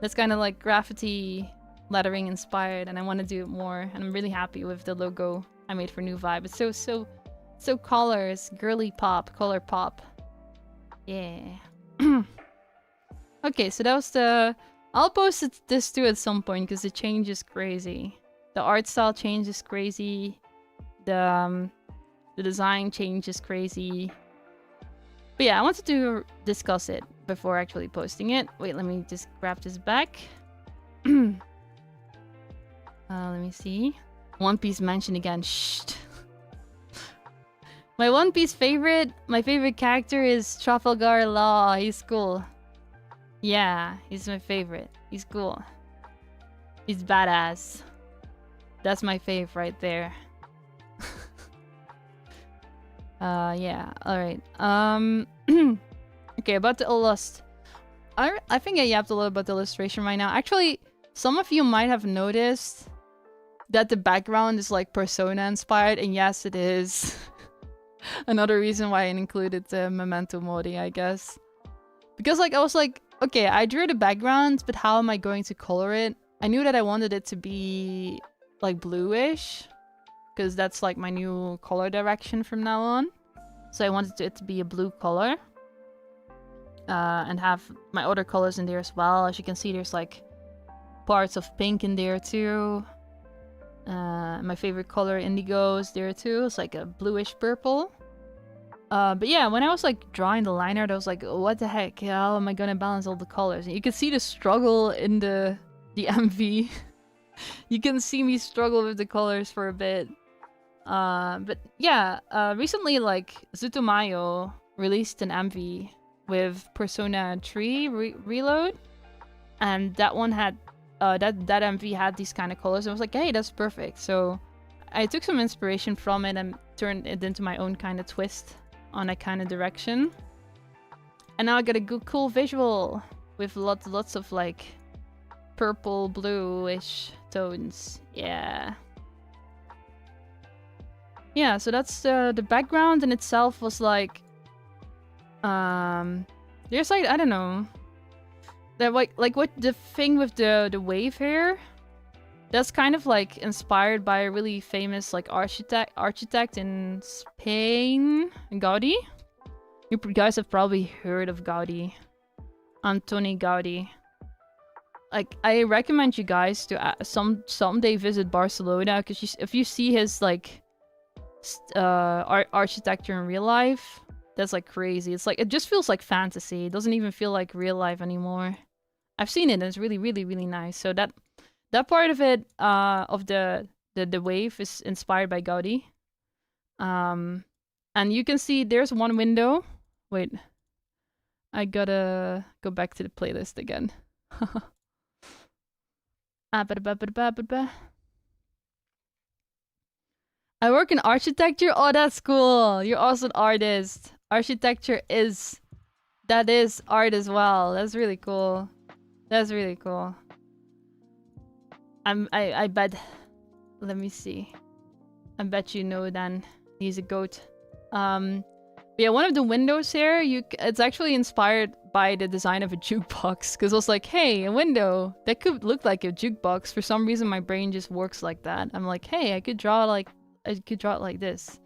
That's kind of like graffiti lettering inspired, and I want to do it more. And I'm really happy with the logo I made for New Vibe. It's so colors, girly pop, color pop. Yeah. Okay, so that was the... I'll post this too at some point because the change is crazy. The art style change is crazy. The design change is crazy. But yeah, I wanted to discuss it before actually posting it. Wait, let me just grab this back. Let me see. One Piece mentioned again. Shh. My One Piece favorite, my favorite character is Trafalgar Law. He's cool. Yeah, he's my favorite. He's cool. He's badass. That's my fave right there. Yeah, alright. Okay, about the Illust. I think I yapped a little about the illustration right now. Actually, some of you might have noticed that the background is like Persona inspired, and yes, it is. Another reason why I included Memento Mori, I guess. Because like I was like, okay, I drew the background, but how am I going to color it? I knew that I wanted it to be like bluish, because that's like my new color direction from now on. So I wanted it to be a blue color. And have my other colors in there as well. As you can see, there's like parts of pink in there too. My favorite color, indigo, is there too. It's like a bluish purple. But yeah, when I was like drawing the line art, I was like, what the heck? How am I gonna balance all the colors? And you can see the struggle in the MV. You can see me struggle with the colors for a bit. But yeah, recently like Zutomayo released an MV with Persona 3 Reload, and that one had that MV had these kind of colors. I was like, hey, that's perfect. So I took some inspiration from it and turned it into my own kind of twist on that kind of direction. And now I got a good, cool visual with lots of like purple, bluish tones. Yeah. Yeah, so that's the background in itself was like, there's like, I don't know, that like what the thing with the wave hair, that's kind of like inspired by a really famous like architect in Spain, Gaudi. You guys have probably heard of Gaudi, Antoni Gaudi. Like I recommend you guys to someday visit Barcelona, because if you see his like architecture in real life, that's like crazy. It's like, it just feels like fantasy. It doesn't even feel like real life anymore. I've seen it and it's really, really, really nice. So that part of it, of the wave is inspired by Gaudi. And you can see there's one window. Wait, I gotta go back to the playlist again. I work in architecture. Oh, that's cool. You're also an artist. Architecture is art as well. That's really cool. That's really cool. I bet. Let me see. I bet you know then. He's a goat. But yeah, one of the windows here, it's actually inspired by the design of a jukebox. Because I was like, hey, a window that could look like a jukebox. For some reason, my brain just works like that. I'm like, hey, I could draw it like this.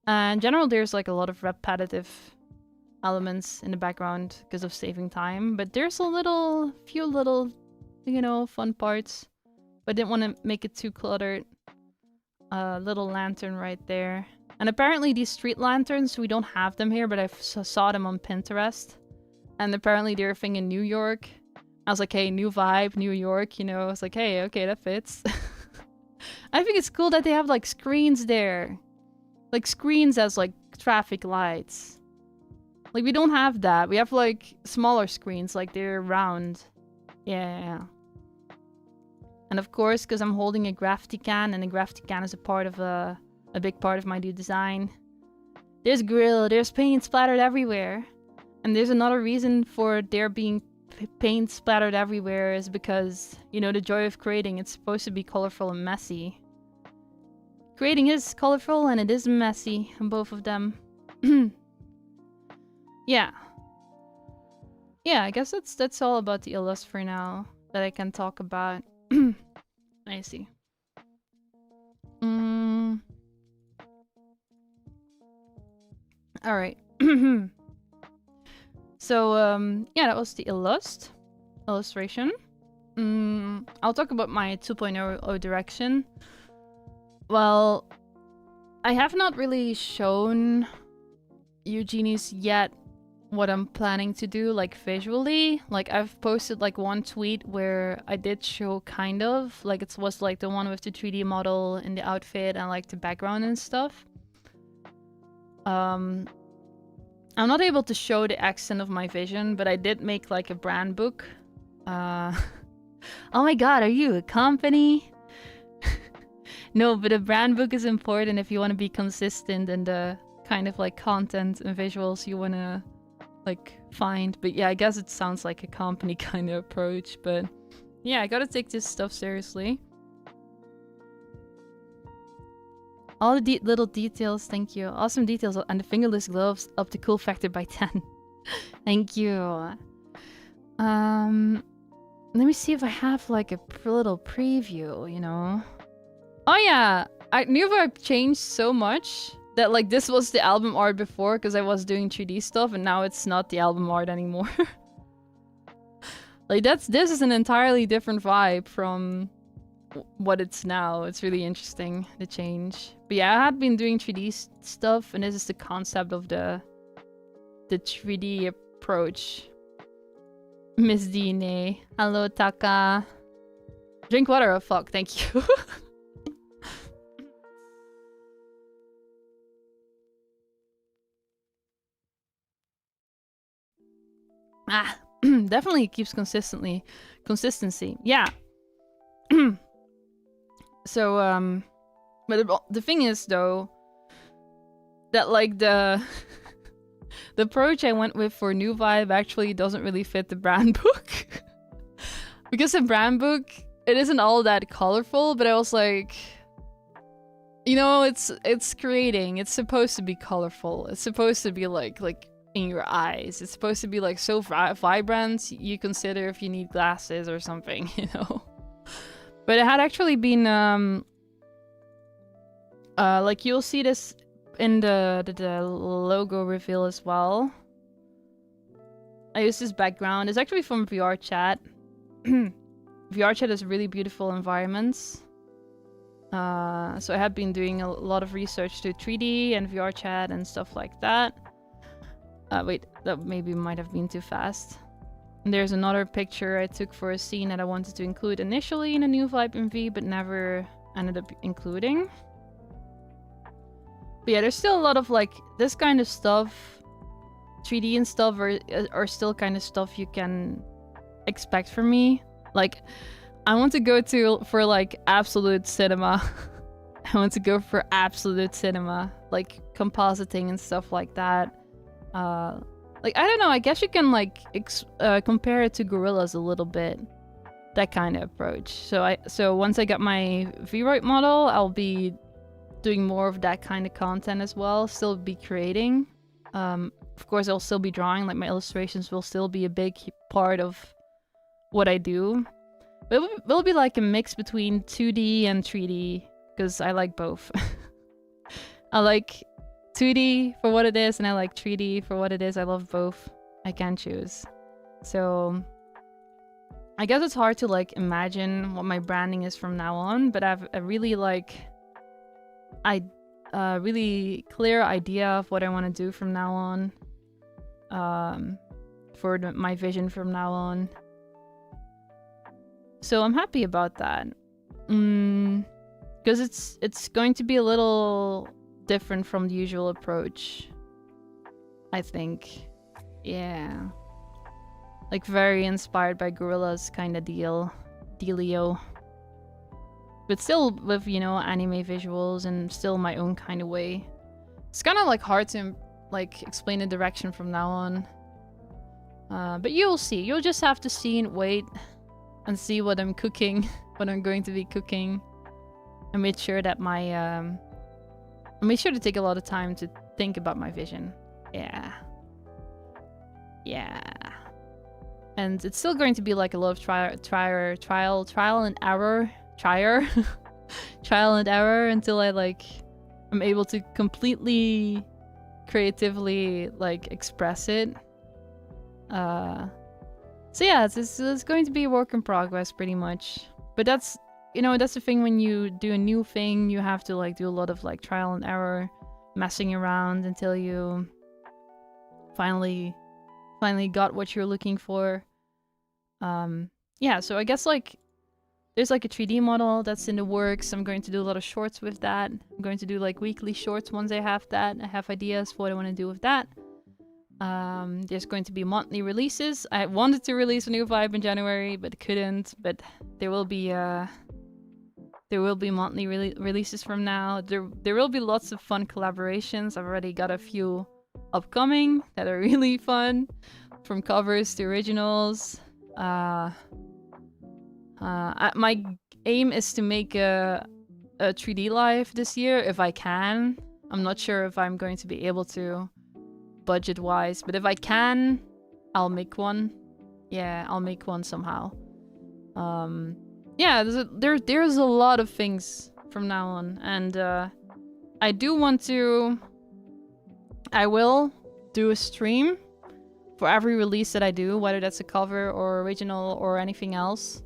And in general, there's like a lot of repetitive elements in the background because of saving time. But there's a few little, you know, fun parts. But I didn't want to make it too cluttered. Little lantern right there. And apparently these street lanterns, we don't have them here, but I saw them on Pinterest. And apparently they're a thing in New York. I was like, hey, new vibe, New York, you know. I was like, hey, okay, that fits. I think it's cool that they have like screens there. Like screens as like traffic lights. Like we don't have that. We have like smaller screens, like they're round. Yeah. And of course, because I'm holding a graffiti can, and a graffiti can is a part of a big part of my new design. There's grill, there's paint splattered everywhere. And there's another reason for there being paint splattered everywhere is because, you know, the joy of creating, it's supposed to be colorful and messy. Creating is colorful and it is messy, both of them. Yeah. Yeah, I guess that's all about the Illust for now that I can talk about. I see. Alright. So, yeah, that was the illustration. I'll talk about my 2.0 direction. Well, I have not really shown you genies yet what I'm planning to do, like, visually. Like, I've posted, like, one tweet where I did show kind of. Like, it was, like, the one with the 3D model in the outfit and, like, the background and stuff. I'm not able to show the extent of my vision, but I did make, like, a brand book. Oh my god, are you a company? No, but a brand book is important if you want to be consistent in the kind of, like, content and visuals you want to, like, find. But yeah, I guess it sounds like a company kind of approach, but yeah, I gotta take this stuff seriously. All the little details, thank you. Awesome details, and the fingerless gloves up the cool factor by 10. Thank you. Let me see if I have like a little preview, you know? Oh yeah, I knew I changed so much that like this was the album art before because I was doing 3D stuff, and now it's not the album art anymore. Like this is an entirely different vibe from what it's now. It's really interesting, the change. But yeah, I had been doing 3D stuff, and this is the concept of the 3D approach. Miss Dine. Hello, Taka. Drink water, oh fuck, thank you. Definitely keeps consistency. Yeah. So, but the thing is, though, that like the approach I went with for New Vibe actually doesn't really fit the brand book. Because the brand book, it isn't all that colorful, but I was like, you know, it's creating. It's supposed to be colorful. It's supposed to be like in your eyes. It's supposed to be like so vibrant you consider if you need glasses or something, you know. But it had actually been like you'll see this in the logo reveal as well. I use this background. It's actually from VR Chat. VR Chat has really beautiful environments. So I had been doing a lot of research to 3D and VR Chat and stuff like that. Wait, that maybe might have been too fast. And there's another picture I took for a scene that I wanted to include initially in a New Vibe MV, but never ended up including. But yeah, there's still a lot of like this kind of stuff, 3D and stuff, are still kind of stuff you can expect from me. Like, I want to go for like absolute cinema. I want to go for absolute cinema, like compositing and stuff like that. Like, I don't know, I guess you can like compare it to Gorillas a little bit. That kind of approach. So once I got my Vroid model, I'll be doing more of that kind of content as well. Still be creating. Of course, I'll still be drawing. Like, my illustrations will still be a big part of what I do. But it will be like a mix between 2D and 3D, because I like both. I like 2D for what it is, and I like 3D for what it is. I love both. I can't choose. So I guess it's hard to like imagine what my branding is from now on, but I have a really really clear idea of what I want to do from now on. For my vision from now on. So I'm happy about that. Because it's going to be a little different from the usual approach, I think. Yeah. Like, very inspired by Gorillas kind of dealio. But still with, you know, anime visuals and still my own kind of way. It's kind of like hard to like explain the direction from now on. But you'll see. You'll just have to see and wait and see what I'm cooking, what I'm going to be cooking. I made sure that I made sure to take a lot of time to think about my vision. Yeah. Yeah. And it's still going to be like a lot of trial and error. Trial and error until I'm able to completely creatively like express it. So yeah, it's going to be a work in progress pretty much. But that's, you know, that's the thing when you do a new thing, you have to like do a lot of like trial and error, messing around until you finally got what you're looking for. Yeah, so I guess like there's like a 3D model that's in the works. I'm going to do a lot of shorts with that. I'm going to do like weekly shorts once I have that. I have ideas for what I want to do with that. There's going to be monthly releases. I wanted to release a New Vibe in January, but couldn't. But there will be monthly releases from now. There will be lots of fun collaborations. I've already got a few upcoming that are really fun, from covers to originals. My aim is to make a a 3D live this year if I can. I'm not sure if I'm going to be able to budget-wise, but if I can, I'll make one. Yeah, I'll make one somehow. Yeah, there's a lot of things from now on, and I do want to... I will do a stream for every release that I do, whether that's a cover or original or anything else.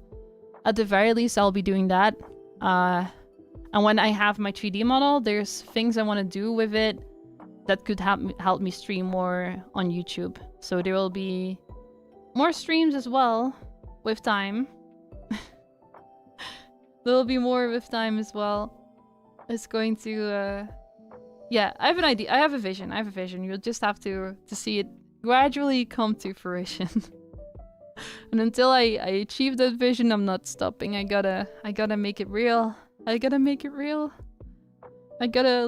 At the very least, I'll be doing that. And when I have my 3D model, there's things I want to do with it that could help me stream more on YouTube. So there will be more streams as well with time. There will be more with time as well. It's going to... Yeah, I have an idea. I have a vision. You'll just have to see it gradually come to fruition. And until I achieve that vision, I'm not stopping. I gotta make it real. I gotta make it real. I gotta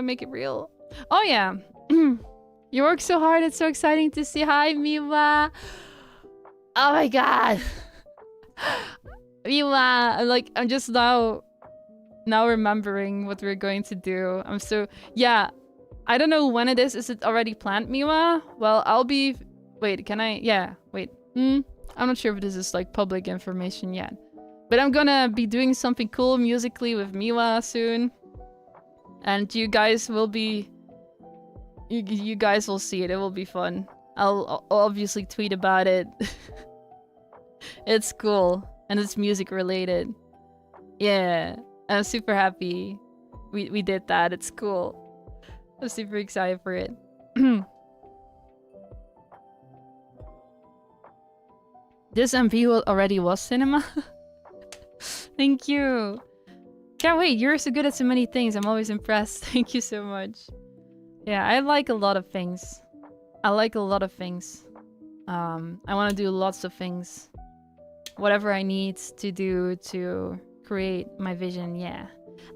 make it real. Oh yeah. You work so hard. It's so exciting to see. Hi, Miwa. Oh my god. Miwa, I'm just now remembering what we're going to do. I'm so... Yeah. I don't know when it is. Is it already planned, Miwa? Well, I'll be... Wait, can I... Yeah, wait. I'm not sure if this is like public information yet. But I'm gonna be doing something cool musically with Miwa soon. And you guys will be... You guys will see it. It will be fun. I'll obviously tweet about it. It's cool. And it's music related. Yeah. I'm super happy we did that. It's cool. I'm super excited for it. This MV already was cinema? Thank you. Can't wait. You're so good at so many things. I'm always impressed. Thank you so much. Yeah, I like a lot of things. I want to do lots of things. Whatever I need to do to create my vision, yeah.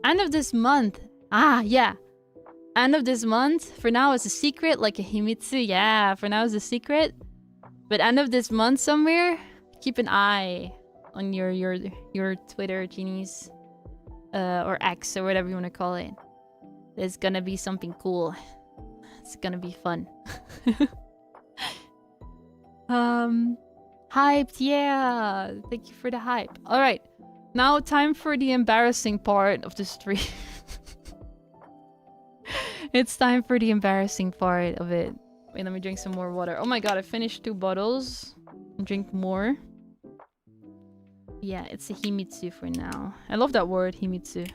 End of this month. Ah, yeah. End of this month. For now, it's a secret, like a himitsu. Yeah, for now, it's a secret. But end of this month somewhere, keep an eye on your Twitter, genies. Or X, or whatever you want to call it. There's gonna be something cool. It's gonna be fun. Hyped, yeah. Thank you for the hype. Alright. Now time for the embarrassing part of the stream. It's time for the embarrassing part of it. Wait, let me drink some more water. Oh my god, I finished 2 bottles. Drink more. Yeah, it's a himitsu for now. I love that word, himitsu.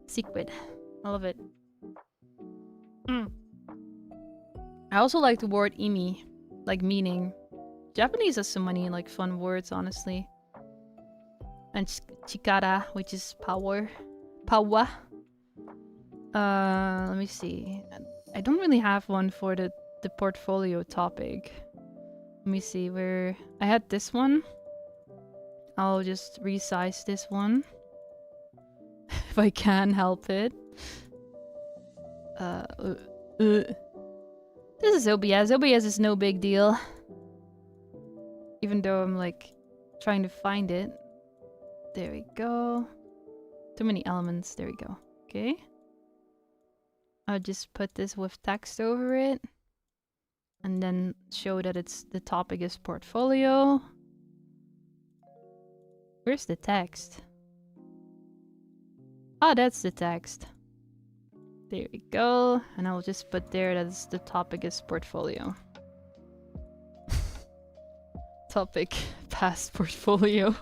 Secret. I love it. I also like the word imi. Like meaning. Japanese has so many like fun words, honestly. And chikara, which is power. Power. Let me see. I don't really have one for the portfolio topic. Let me see where... I had this one. I'll just resize this one. If I can help it. This is OBS. OBS is no big deal. Even though I'm like trying to find it. There we go. Too many elements. There we go. Okay. I'll just put this with text over it. And then show that the topic is portfolio. Where's the text? Ah, that's the text. There we go. And I'll just put there that the topic is portfolio. Topic past portfolio.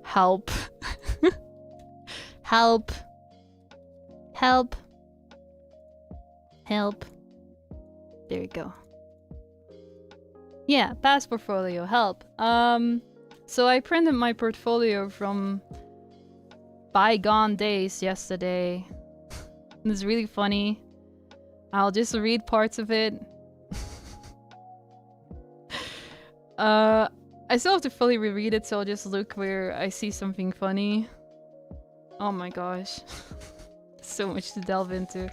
Help. Help. Help. Help. There we go. Yeah, past portfolio. Help. So I printed my portfolio from bygone days yesterday. It's really funny. I'll just read parts of it. I still have to fully reread it, so I'll just look where I see something funny. Oh my gosh. So much to delve into.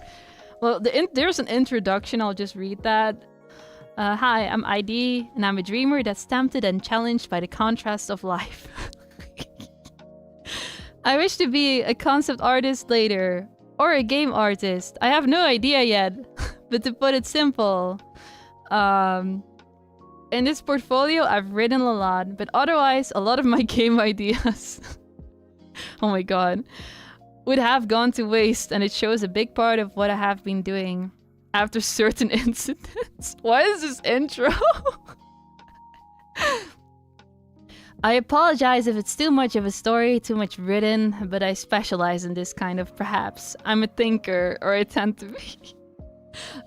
Well, there's an introduction, I'll just read that. Hi, I'm ID, and I'm a dreamer that's tempted and challenged by the contrast of life. I wish to be a concept artist later, or a game artist. I have no idea yet, but to put it simple, in this portfolio, I've written a lot, but otherwise, a lot of my game ideas, oh my god, would have gone to waste, and it shows a big part of what I have been doing after certain incidents. Why is this intro? I apologize if it's too much of a story, too much written, but I specialize in this kind of perhaps. I'm a thinker, or I tend to be.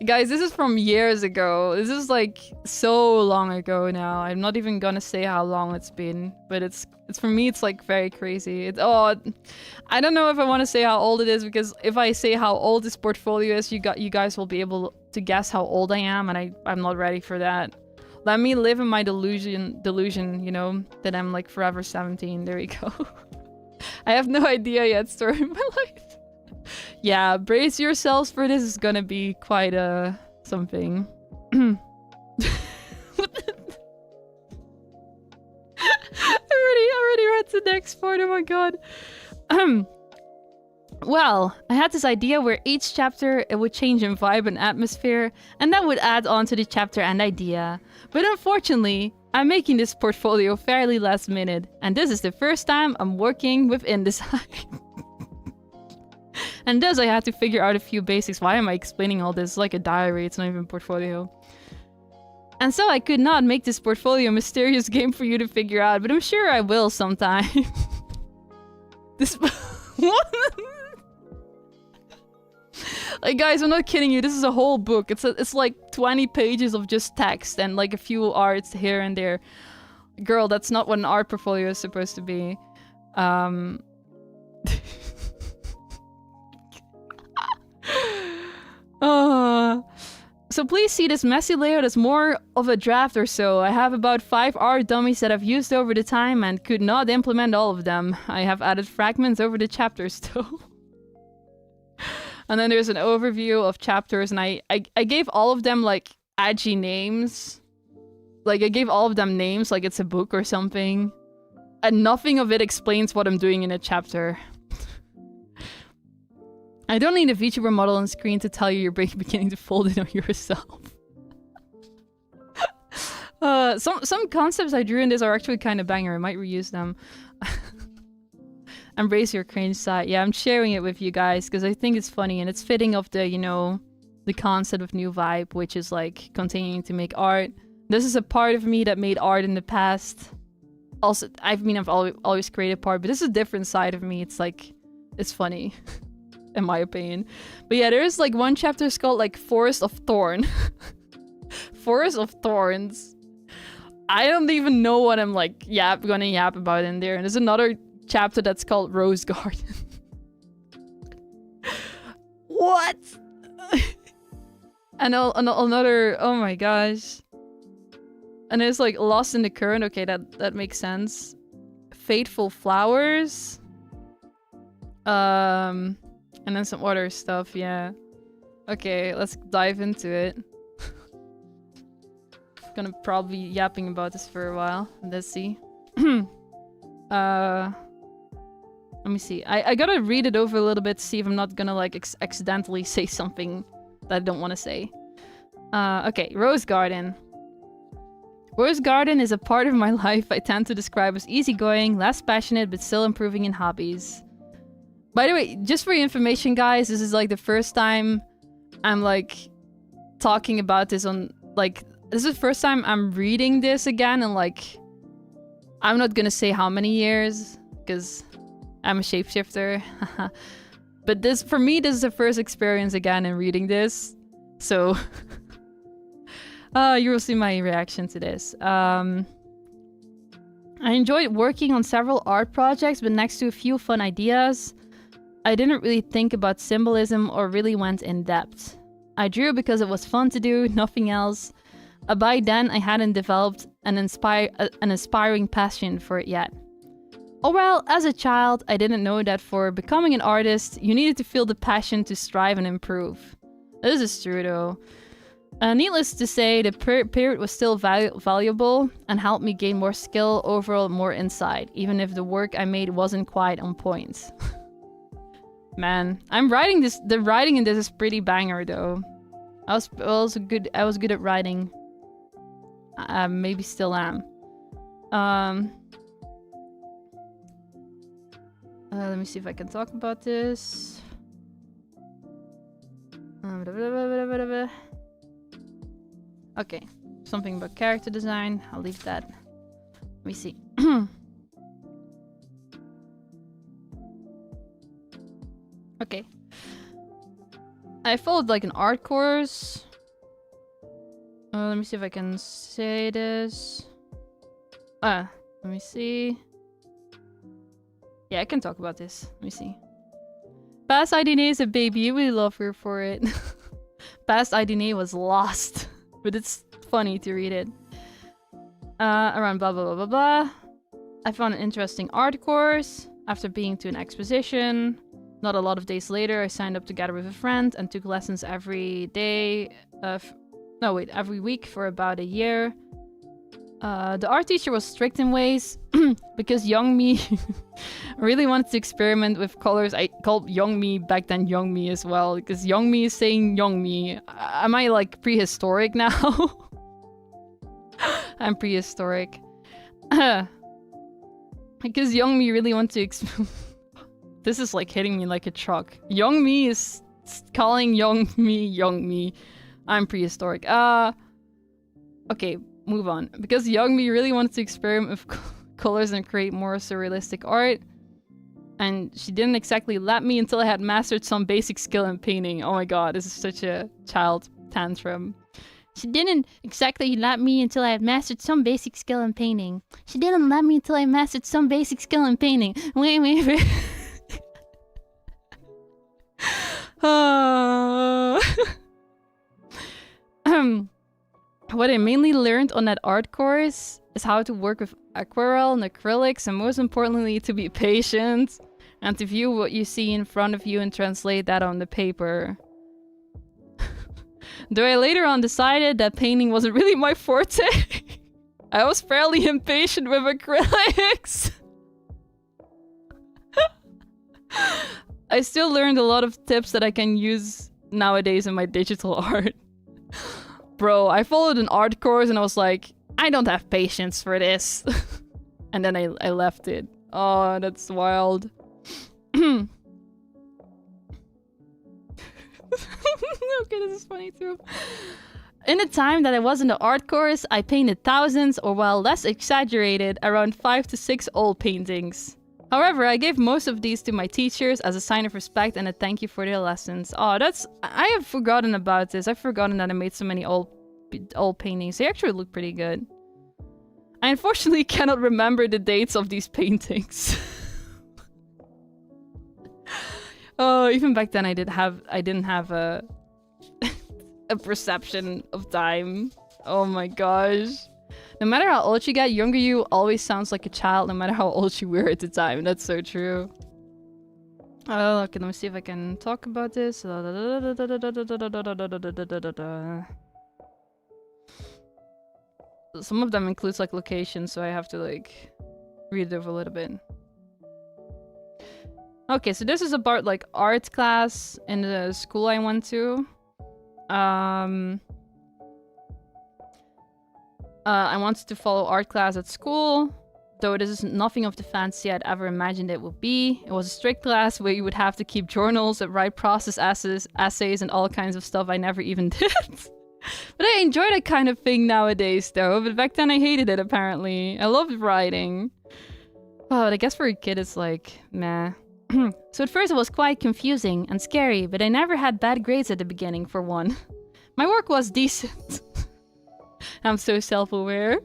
Guys, this is from years ago. This is like so long ago now. I'm not even gonna say how long it's been, but it's for me it's like very crazy. I don't know if I want to say how old it is, because if I say how old this portfolio is, you guys will be able to guess how old I am, and I'm not ready for that. Let me live in my delusion, you know, that I'm like forever 17. There we go. I have no idea yet, story of my life. Yeah, brace yourselves for this. Is gonna be quite something. I already read the next part. Oh my god. Well, I had this idea where each chapter it would change in vibe and atmosphere, and that would add on to the chapter and idea. But unfortunately, I'm making this portfolio fairly last minute, and this is the first time I'm working with InDesign. And thus I had to figure out a few basics. Why am I explaining all this? It's like a diary, it's not even a portfolio. And so I could not make this portfolio a mysterious game for you to figure out, but I'm sure I will sometime. This... What? Like, guys, I'm not kidding you. This is a whole book. It's like 20 pages of just text and like a few arts here and there. Girl, that's not what an art portfolio is supposed to be. So please see this messy layout as more of a draft or so. I have about 5 art dummies that I've used over the time and could not implement all of them. I have added fragments over the chapters though. And then there's an overview of chapters, and I gave all of them like edgy names. Like I gave all of them names like it's a book or something. And nothing of it explains what I'm doing in a chapter. I don't need a VTuber model on screen to tell you you're beginning to fold in on yourself. Some concepts I drew in this are actually kind of banger. I might reuse them. Embrace your cringe side. Yeah, I'm sharing it with you guys because I think it's funny and it's fitting of the, you know, the concept of new vibe, which is like continuing to make art. This is a part of me that made art in the past. Also, I've always created art, but this is a different side of me. It's like, it's funny. In my opinion. But yeah, there's like one chapter is called like Forest of Thorn. Forest of Thorns. I don't even know what I'm like gonna yap about in there. And there's another chapter that's called Rose Garden. What? And another, oh my gosh. And it's like Lost in the Current. Okay, that makes sense. Fateful Flowers. And then some other stuff, yeah. Okay, let's dive into it. Gonna probably be yapping about this for a while. Let's see. Let me see. I gotta read it over a little bit to see if I'm not gonna like accidentally say something that I don't want to say. Okay, Rose Garden. Rose Garden is a part of my life I tend to describe as easygoing, less passionate, but still improving in hobbies. By the way, just for your information, guys, this is like the first time I'm like talking about this on like, this is the first time I'm reading this again, and like, I'm not gonna say how many years because I'm a shapeshifter. But this, for me, this is the first experience again in reading this. So, you will see my reaction to this. I enjoyed working on several art projects, but next to a few fun ideas, I didn't really think about symbolism or really went in depth. I drew because it was fun to do, nothing else. By then, I hadn't developed an aspiring passion for it yet. Oh well, as a child, I didn't know that for becoming an artist, you needed to feel the passion to strive and improve. This is true though. Needless to say, the period was still valuable and helped me gain more skill, overall more insight, even if the work I made wasn't quite on point. Man, I'm writing this. The writing in this is pretty banger, though. I was good at writing. Maybe still am. Let me see if I can talk about this. Okay, something about character design. I'll leave that. Let me see. Okay. I followed like an art course. Let me see if I can say this. Let me see. Yeah, I can talk about this. Let me see. Past IDNA is a baby. We love her for it. Past IDNA was lost. But it's funny to read it. Around blah blah blah blah blah. I found an interesting art course. After being to an exposition, not a lot of days later, I signed up to gather with a friend and took lessons every day. Every week for about a year. The art teacher was strict in ways because young me really wanted to experiment with colors. I called young me back then young me as well because young me is saying young me. Am I like prehistoric now? I'm prehistoric. Because young me really wanted to This is like hitting me like a truck. Young me is calling young me. I'm prehistoric. Okay. Move on. Because young me really wanted to experiment with colors and create more surrealistic art. And she didn't exactly let me until I had mastered some basic skill in painting. Oh my god, this is such a child tantrum. She didn't exactly let me until I had mastered some basic skill in painting. She didn't let me until I mastered some basic skill in painting. Wait. What I mainly learned on that art course is how to work with aquarelle and acrylics, and most importantly, to be patient and to view what you see in front of you and translate that on the paper. Though I later on decided that painting wasn't really my forte, I was fairly impatient with acrylics. I still learned a lot of tips that I can use nowadays in my digital art. Bro, I followed an art course and I was like, I don't have patience for this. And then I left it. Oh, that's wild. Okay, this is funny too. In the time that I was in the art course, I painted thousands, or well, less exaggerated, around 5 to 6 old paintings. However, I gave most of these to my teachers as a sign of respect and a thank you for their lessons. Oh, I have forgotten about this. I've forgotten that I made so many old paintings. They actually look pretty good. I unfortunately cannot remember the dates of these paintings. Oh, even back then I didn't have a a perception of time. Oh my gosh. No matter how old you get, younger you always sounds like a child, no matter how old you were at the time. That's so true. Oh, okay, let me see if I can talk about this. Some of them includes like locations, so I have to like read it over a little bit. Okay, so this is about like art class in the school I went to. I wanted to follow art class at school, though this is nothing of the fancy I'd ever imagined it would be. It was a strict class where you would have to keep journals and write process essays and all kinds of stuff I never even did. But I enjoy that kind of thing nowadays, though. But back then I hated it, apparently. I loved writing. Oh, but I guess for a kid it's like, meh. So at first it was quite confusing and scary, but I never had bad grades at the beginning, for one. My work was decent. I'm so self-aware.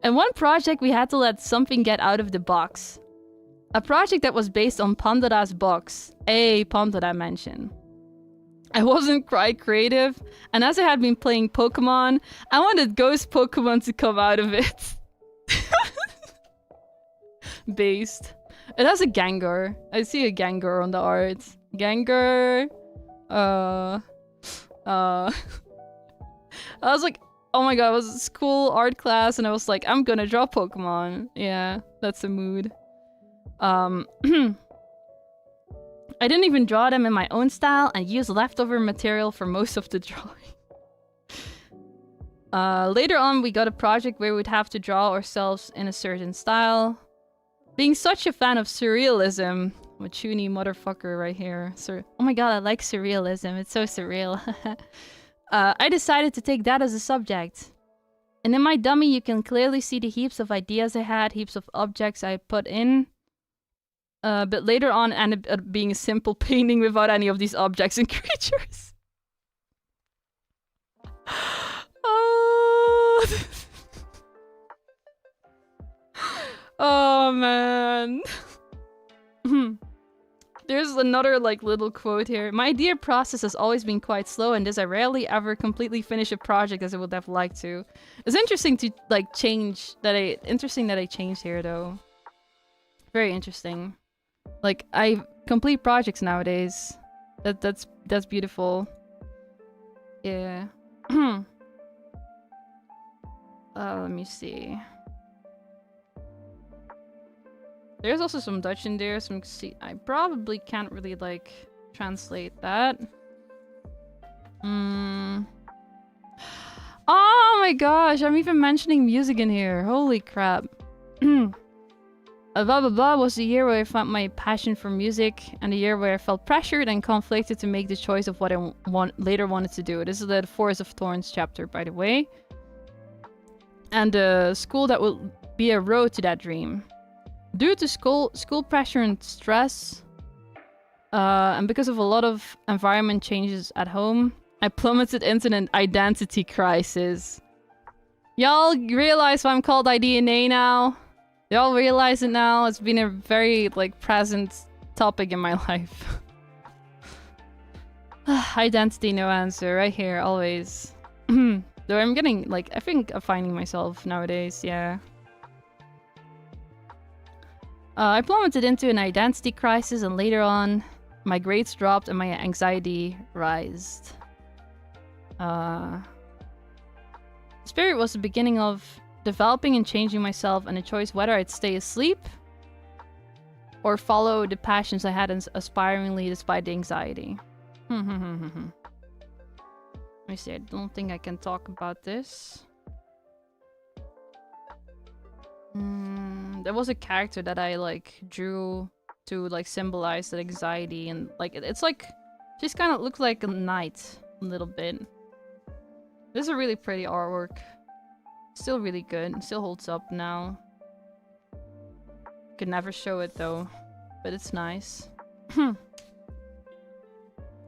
In one project, we had to let something get out of the box. A project that was based on Pandora's box, a Pandora mansion. I wasn't quite creative, and as I had been playing Pokemon, I wanted ghost Pokemon to come out of it. Based. It has a Gengar. I see a Gengar on the art. Gengar. I was like, oh my god, I was in school art class and I was like, I'm gonna draw Pokemon. Yeah, that's the mood. I didn't even draw them in my own style and used leftover material for most of the drawing. Later on, we got a project where we'd have to draw ourselves in a certain style. Being such a fan of surrealism, Machuni motherfucker right here. Oh my god, I like surrealism. It's so surreal. I decided to take that as a subject. And in my dummy, you can clearly see the heaps of ideas I had, heaps of objects I put in. But later on, ended up being a simple painting without any of these objects and creatures. Oh. Oh man. There's another like little quote here. My idea process has always been quite slow, and thus I rarely ever completely finish a project as I would have liked to. It's interesting to like change that interesting that I changed here though. Very interesting. Like I complete projects nowadays. That's beautiful. Yeah. Let me see. There's also some Dutch in there. I probably can't really like translate that. Oh my gosh! I'm even mentioning music in here. Holy crap! Blah blah blah was the year where I found my passion for music, and the year where I felt pressured and conflicted to make the choice of what I later wanted to do. This is the Forest of Thorns chapter, by the way. And the school that will be a road to that dream. Due to school pressure and stress, and because of a lot of environment changes at home, I plummeted into an identity crisis. Y'all realize why I'm called IDNA now? Y'all realize it now? It's been a very, like, present topic in my life. Identity, no answer. Right here, always. Though I'm getting, like, I think I'm finding myself nowadays, yeah. I plummeted into an identity crisis, and later on, my grades dropped and my anxiety rised. Spirit was the beginning of developing and changing myself, and a choice whether I'd stay asleep or follow the passions I had aspiringly despite the anxiety. Let me see, I don't think I can talk about this. There was a character that I like drew to like symbolize that anxiety, and like it's like just kind of looks like a knight a little bit. This is a really pretty artwork. Still really good. Still holds up now. Could never show it though, but it's nice.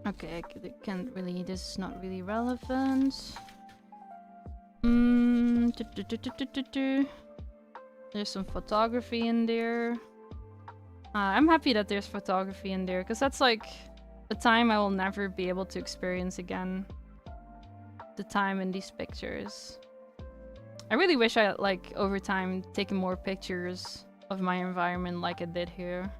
Okay, I can't really. This is not really relevant. There's some photography in there. I'm happy that there's photography in there, because that's like a time I will never be able to experience again. The time in these pictures. I really wish I, like, over time, taken more pictures of my environment like I did here.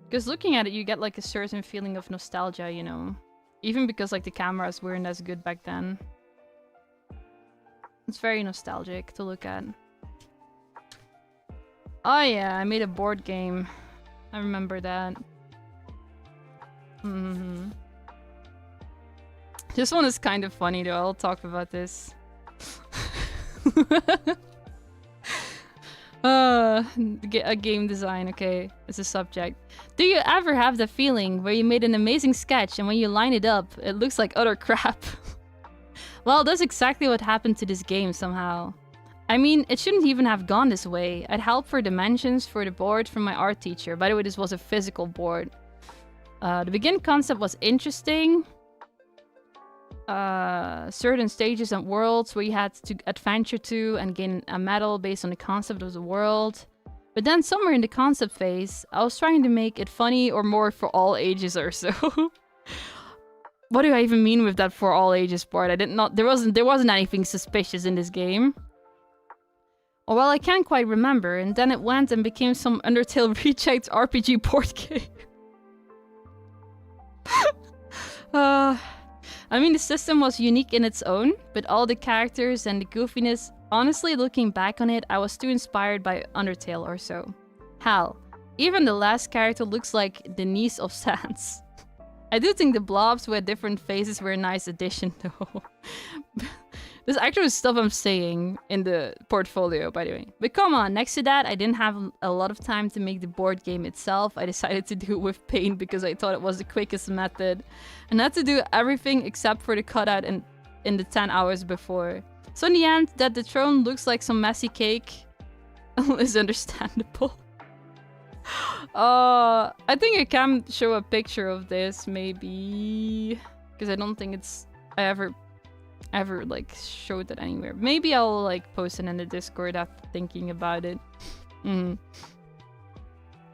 Because looking at it, you get like a certain feeling of nostalgia, you know? Even because like the cameras weren't as good back then. It's very nostalgic to look at. Oh yeah, I made a board game. I remember that. This one is kind of funny though, I'll talk about this. A game design, okay, it's a subject. Do you ever have the feeling where you made an amazing sketch and when you line it up, it looks like utter crap? Well, that's exactly what happened to this game somehow. I mean, it shouldn't even have gone this way. I'd helped for dimensions for the board from my art teacher. By the way, this was a physical board. The begin concept was interesting. Certain stages and worlds where you had to adventure to and gain a medal based on the concept of the world. But then somewhere in the concept phase, I was trying to make it funny or more for all ages or so. What do I even mean with that for all ages part? There wasn't anything suspicious in this game. Or well, I can't quite remember, and then it went and became some Undertale reject RPG board game. I mean, the system was unique in its own, but all the characters and the goofiness, honestly, looking back on it, I was too inspired by Undertale or so. Hell, even the last character looks like the niece of Sans. I do think the blobs with different faces were a nice addition, though. This actually is stuff I'm saying in the portfolio, by the way. But come on, next to that, I didn't have a lot of time to make the board game itself. I decided to do it with paint because I thought it was the quickest method. And had to do everything except for the cutout in the 10 hours before. So in the end, that the throne looks like some messy cake is understandable. I think I can show a picture of this, maybe. Because I don't think I ever like showed it anywhere. Maybe I'll like post it in the Discord after thinking about it.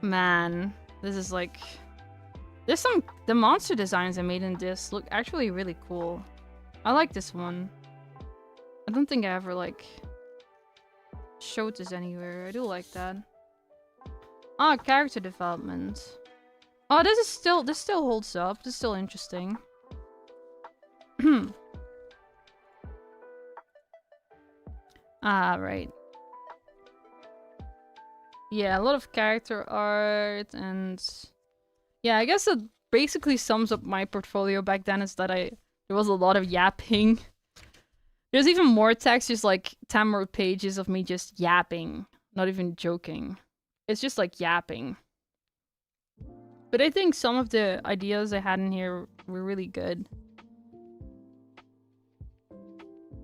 Man, this is like the monster designs I made in this look actually really cool. I like this one. I don't think I ever like showed this anywhere. I do like that. Ah, character development. Oh, this still holds up. This is still interesting. Ah, right. Yeah, a lot of character art and... Yeah, I guess it basically sums up my portfolio back then is that there was a lot of yapping. There's even more text, just like 10 more pages of me just yapping. Not even joking. It's just like yapping. But I think some of the ideas I had in here were really good.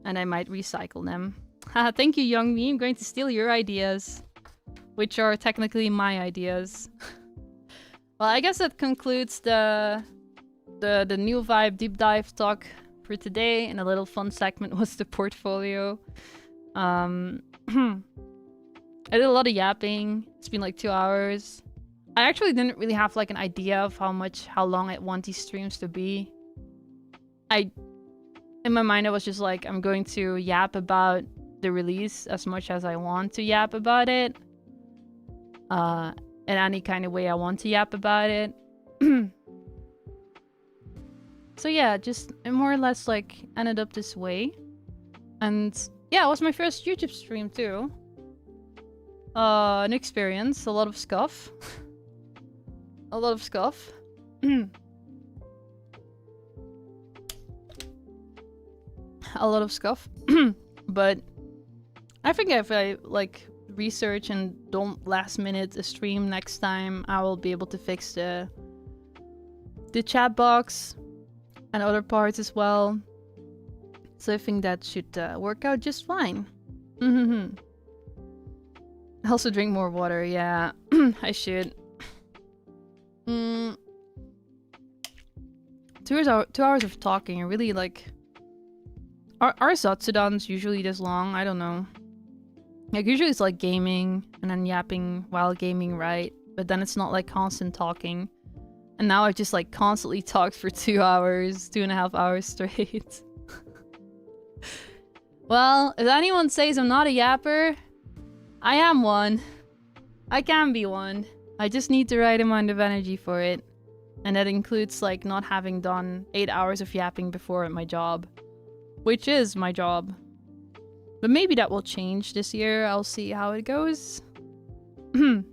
And I might recycle them. Haha, thank you, Young Me. I'm going to steal your ideas. Which are technically my ideas. Well, I guess that concludes the new vibe deep dive talk for today. And a little fun segment was the portfolio. I did a lot of yapping. It's been like 2 hours. I actually didn't really have like an idea of how long I want these streams to be. In my mind, I was just like, I'm going to yap about the release as much as I want to yap about it. In any kind of way I want to yap about it. So yeah, just more or less like ended up this way. And yeah, it was my first YouTube stream too. An experience, a lot of scuff. A lot of scuff. A lot of scuff. But I think if I like research and don't last minute a stream next time, I will be able to fix the chat box and other parts as well. So I think that should work out just fine. Also drink more water, yeah. I should. 2 hours of talking, I really like... Are Zatsudans usually this long? I don't know. Like, usually it's like gaming and then yapping while gaming, right? But then it's not like constant talking. And now I've just like constantly talked for 2 hours, 2.5 hours straight. Well, if anyone says I'm not a yapper, I am one. I can be one. I just need the right amount of energy for it. And that includes like not having done 8 hours of yapping before at my job. Which is my job. But maybe that will change this year. I'll see how it goes. And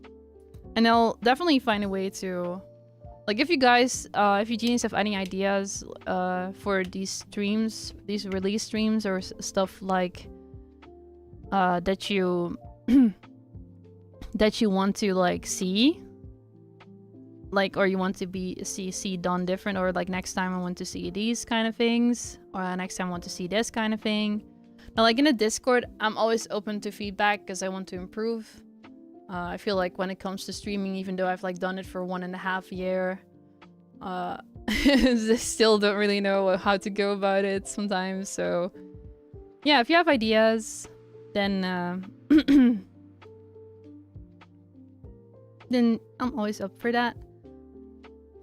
I'll definitely find a way to... Like, if you guys, if you genius have any ideas for these streams, these release streams or stuff like that you that you want to like see, like, or you want to see done different, or like next time I want to see these kind of things, or next time I want to see this kind of thing. Now, like in the Discord, I'm always open to feedback because I want to improve. I feel like when it comes to streaming, even though I've like done it for 1.5 years, I still don't really know how to go about it sometimes. So yeah, if you have ideas, then then I'm always up for that.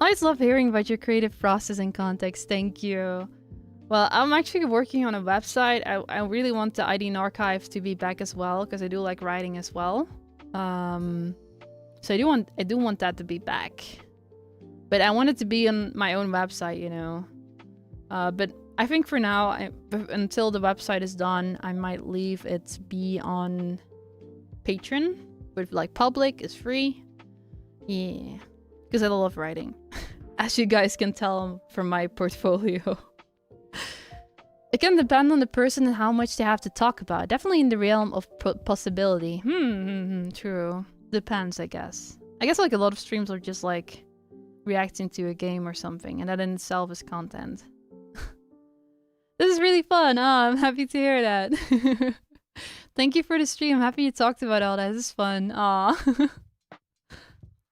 I always love hearing about your creative process and context. Thank you. Well, I'm actually working on a website. I really want the IDN archive to be back as well, because I do like writing as well. So I do want that to be back. But I want it to be on my own website, you know. But I think for now, until the website is done, I might leave it be on Patreon. With like public is free. Yeah. Because I love writing. As you guys can tell from my portfolio. It can depend on the person and how much they have to talk about. Definitely in the realm of possibility. True. Depends, I guess. I guess like a lot of streams are just like reacting to a game or something, and that in itself is content. This is really fun. Oh, I'm happy to hear that. Thank you for the stream. I'm happy you talked about all that. This is fun. Aw.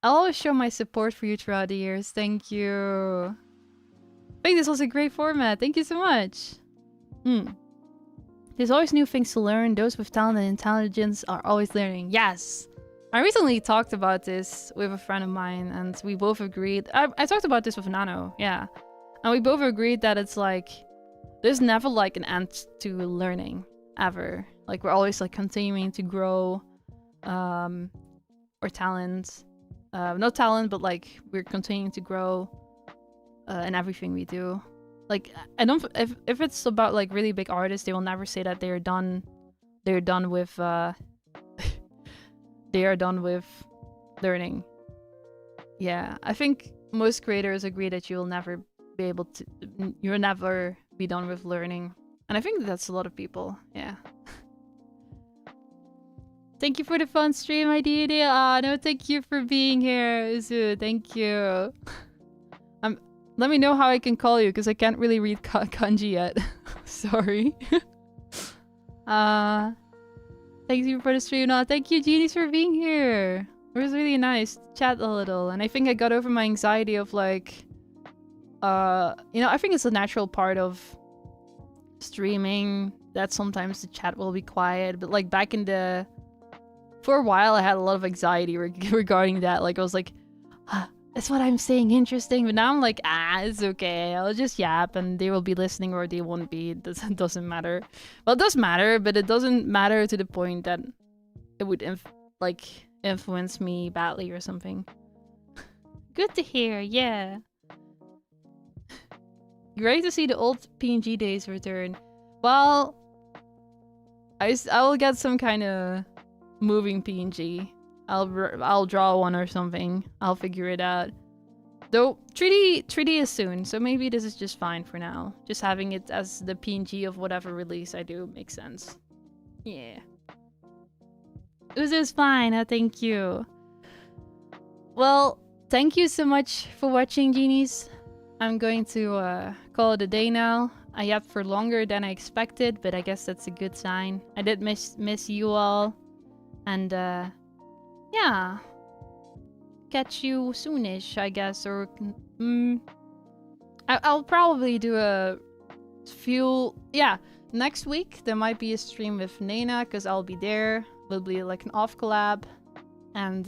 I'll always show my support for you throughout the years. Thank you. I think this was a great format. Thank you so much. There's always new things to learn. Those with talent and intelligence are always learning. Yes. I recently talked about this with a friend of mine, and we both agreed. I talked about this with Nano, yeah. And we both agreed that it's like, there's never like an end to learning, ever. Like we're always like continuing to grow, our talent. Not talent, but like we're continuing to grow in everything we do. Like I don't, if it's about like really big artists, they will never say that they're done with they are done with learning. Yeah, I think most creators agree that you'll never be able to, you'll never be done with learning. And I think that's a lot of people, yeah. Thank you for the fun stream, idea. No, thank you for being here, Uzu. Thank you. Let me know how I can call you, because I can't really read kanji yet. Sorry. Thank you for the stream. No, thank you, Genies, for being here. It was really nice to chat a little, and I think I got over my anxiety of like, you know, I think it's a natural part of streaming that sometimes the chat will be quiet, but like back in the, for a while I had a lot of anxiety regarding that. Like I was like, is what I'm saying interesting? But now I'm like, it's okay. I'll just yap and they will be listening or they won't be. It doesn't matter. Well, it does matter, but it doesn't matter to the point that it would influence me badly or something. Good to hear, yeah. Great to see the old PNG days return. Well, I will get some kind of moving PNG. I'll draw one or something. I'll figure it out. Though 3D is soon, so maybe this is just fine for now. Just having it as the PNG of whatever release I do makes sense. Yeah. This is fine. Thank you. Well, thank you so much for watching, Genies. I'm going to call it a day now. I yapped for longer than I expected, but I guess that's a good sign. I did miss you all, and yeah, catch you soonish, I guess, or I'll probably do a few. Yeah, next week there might be a stream with Nena because I'll be there. Will be like an off collab, and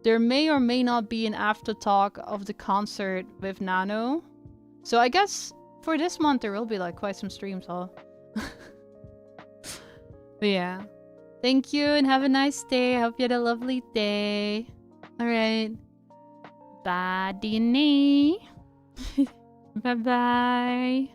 there may or may not be an after talk of the concert with Nano. So I guess for this month there will be like quite some streams, huh? But yeah. Thank you and have a nice day. I hope you had a lovely day. Alright. Bye, Dini. Bye-bye.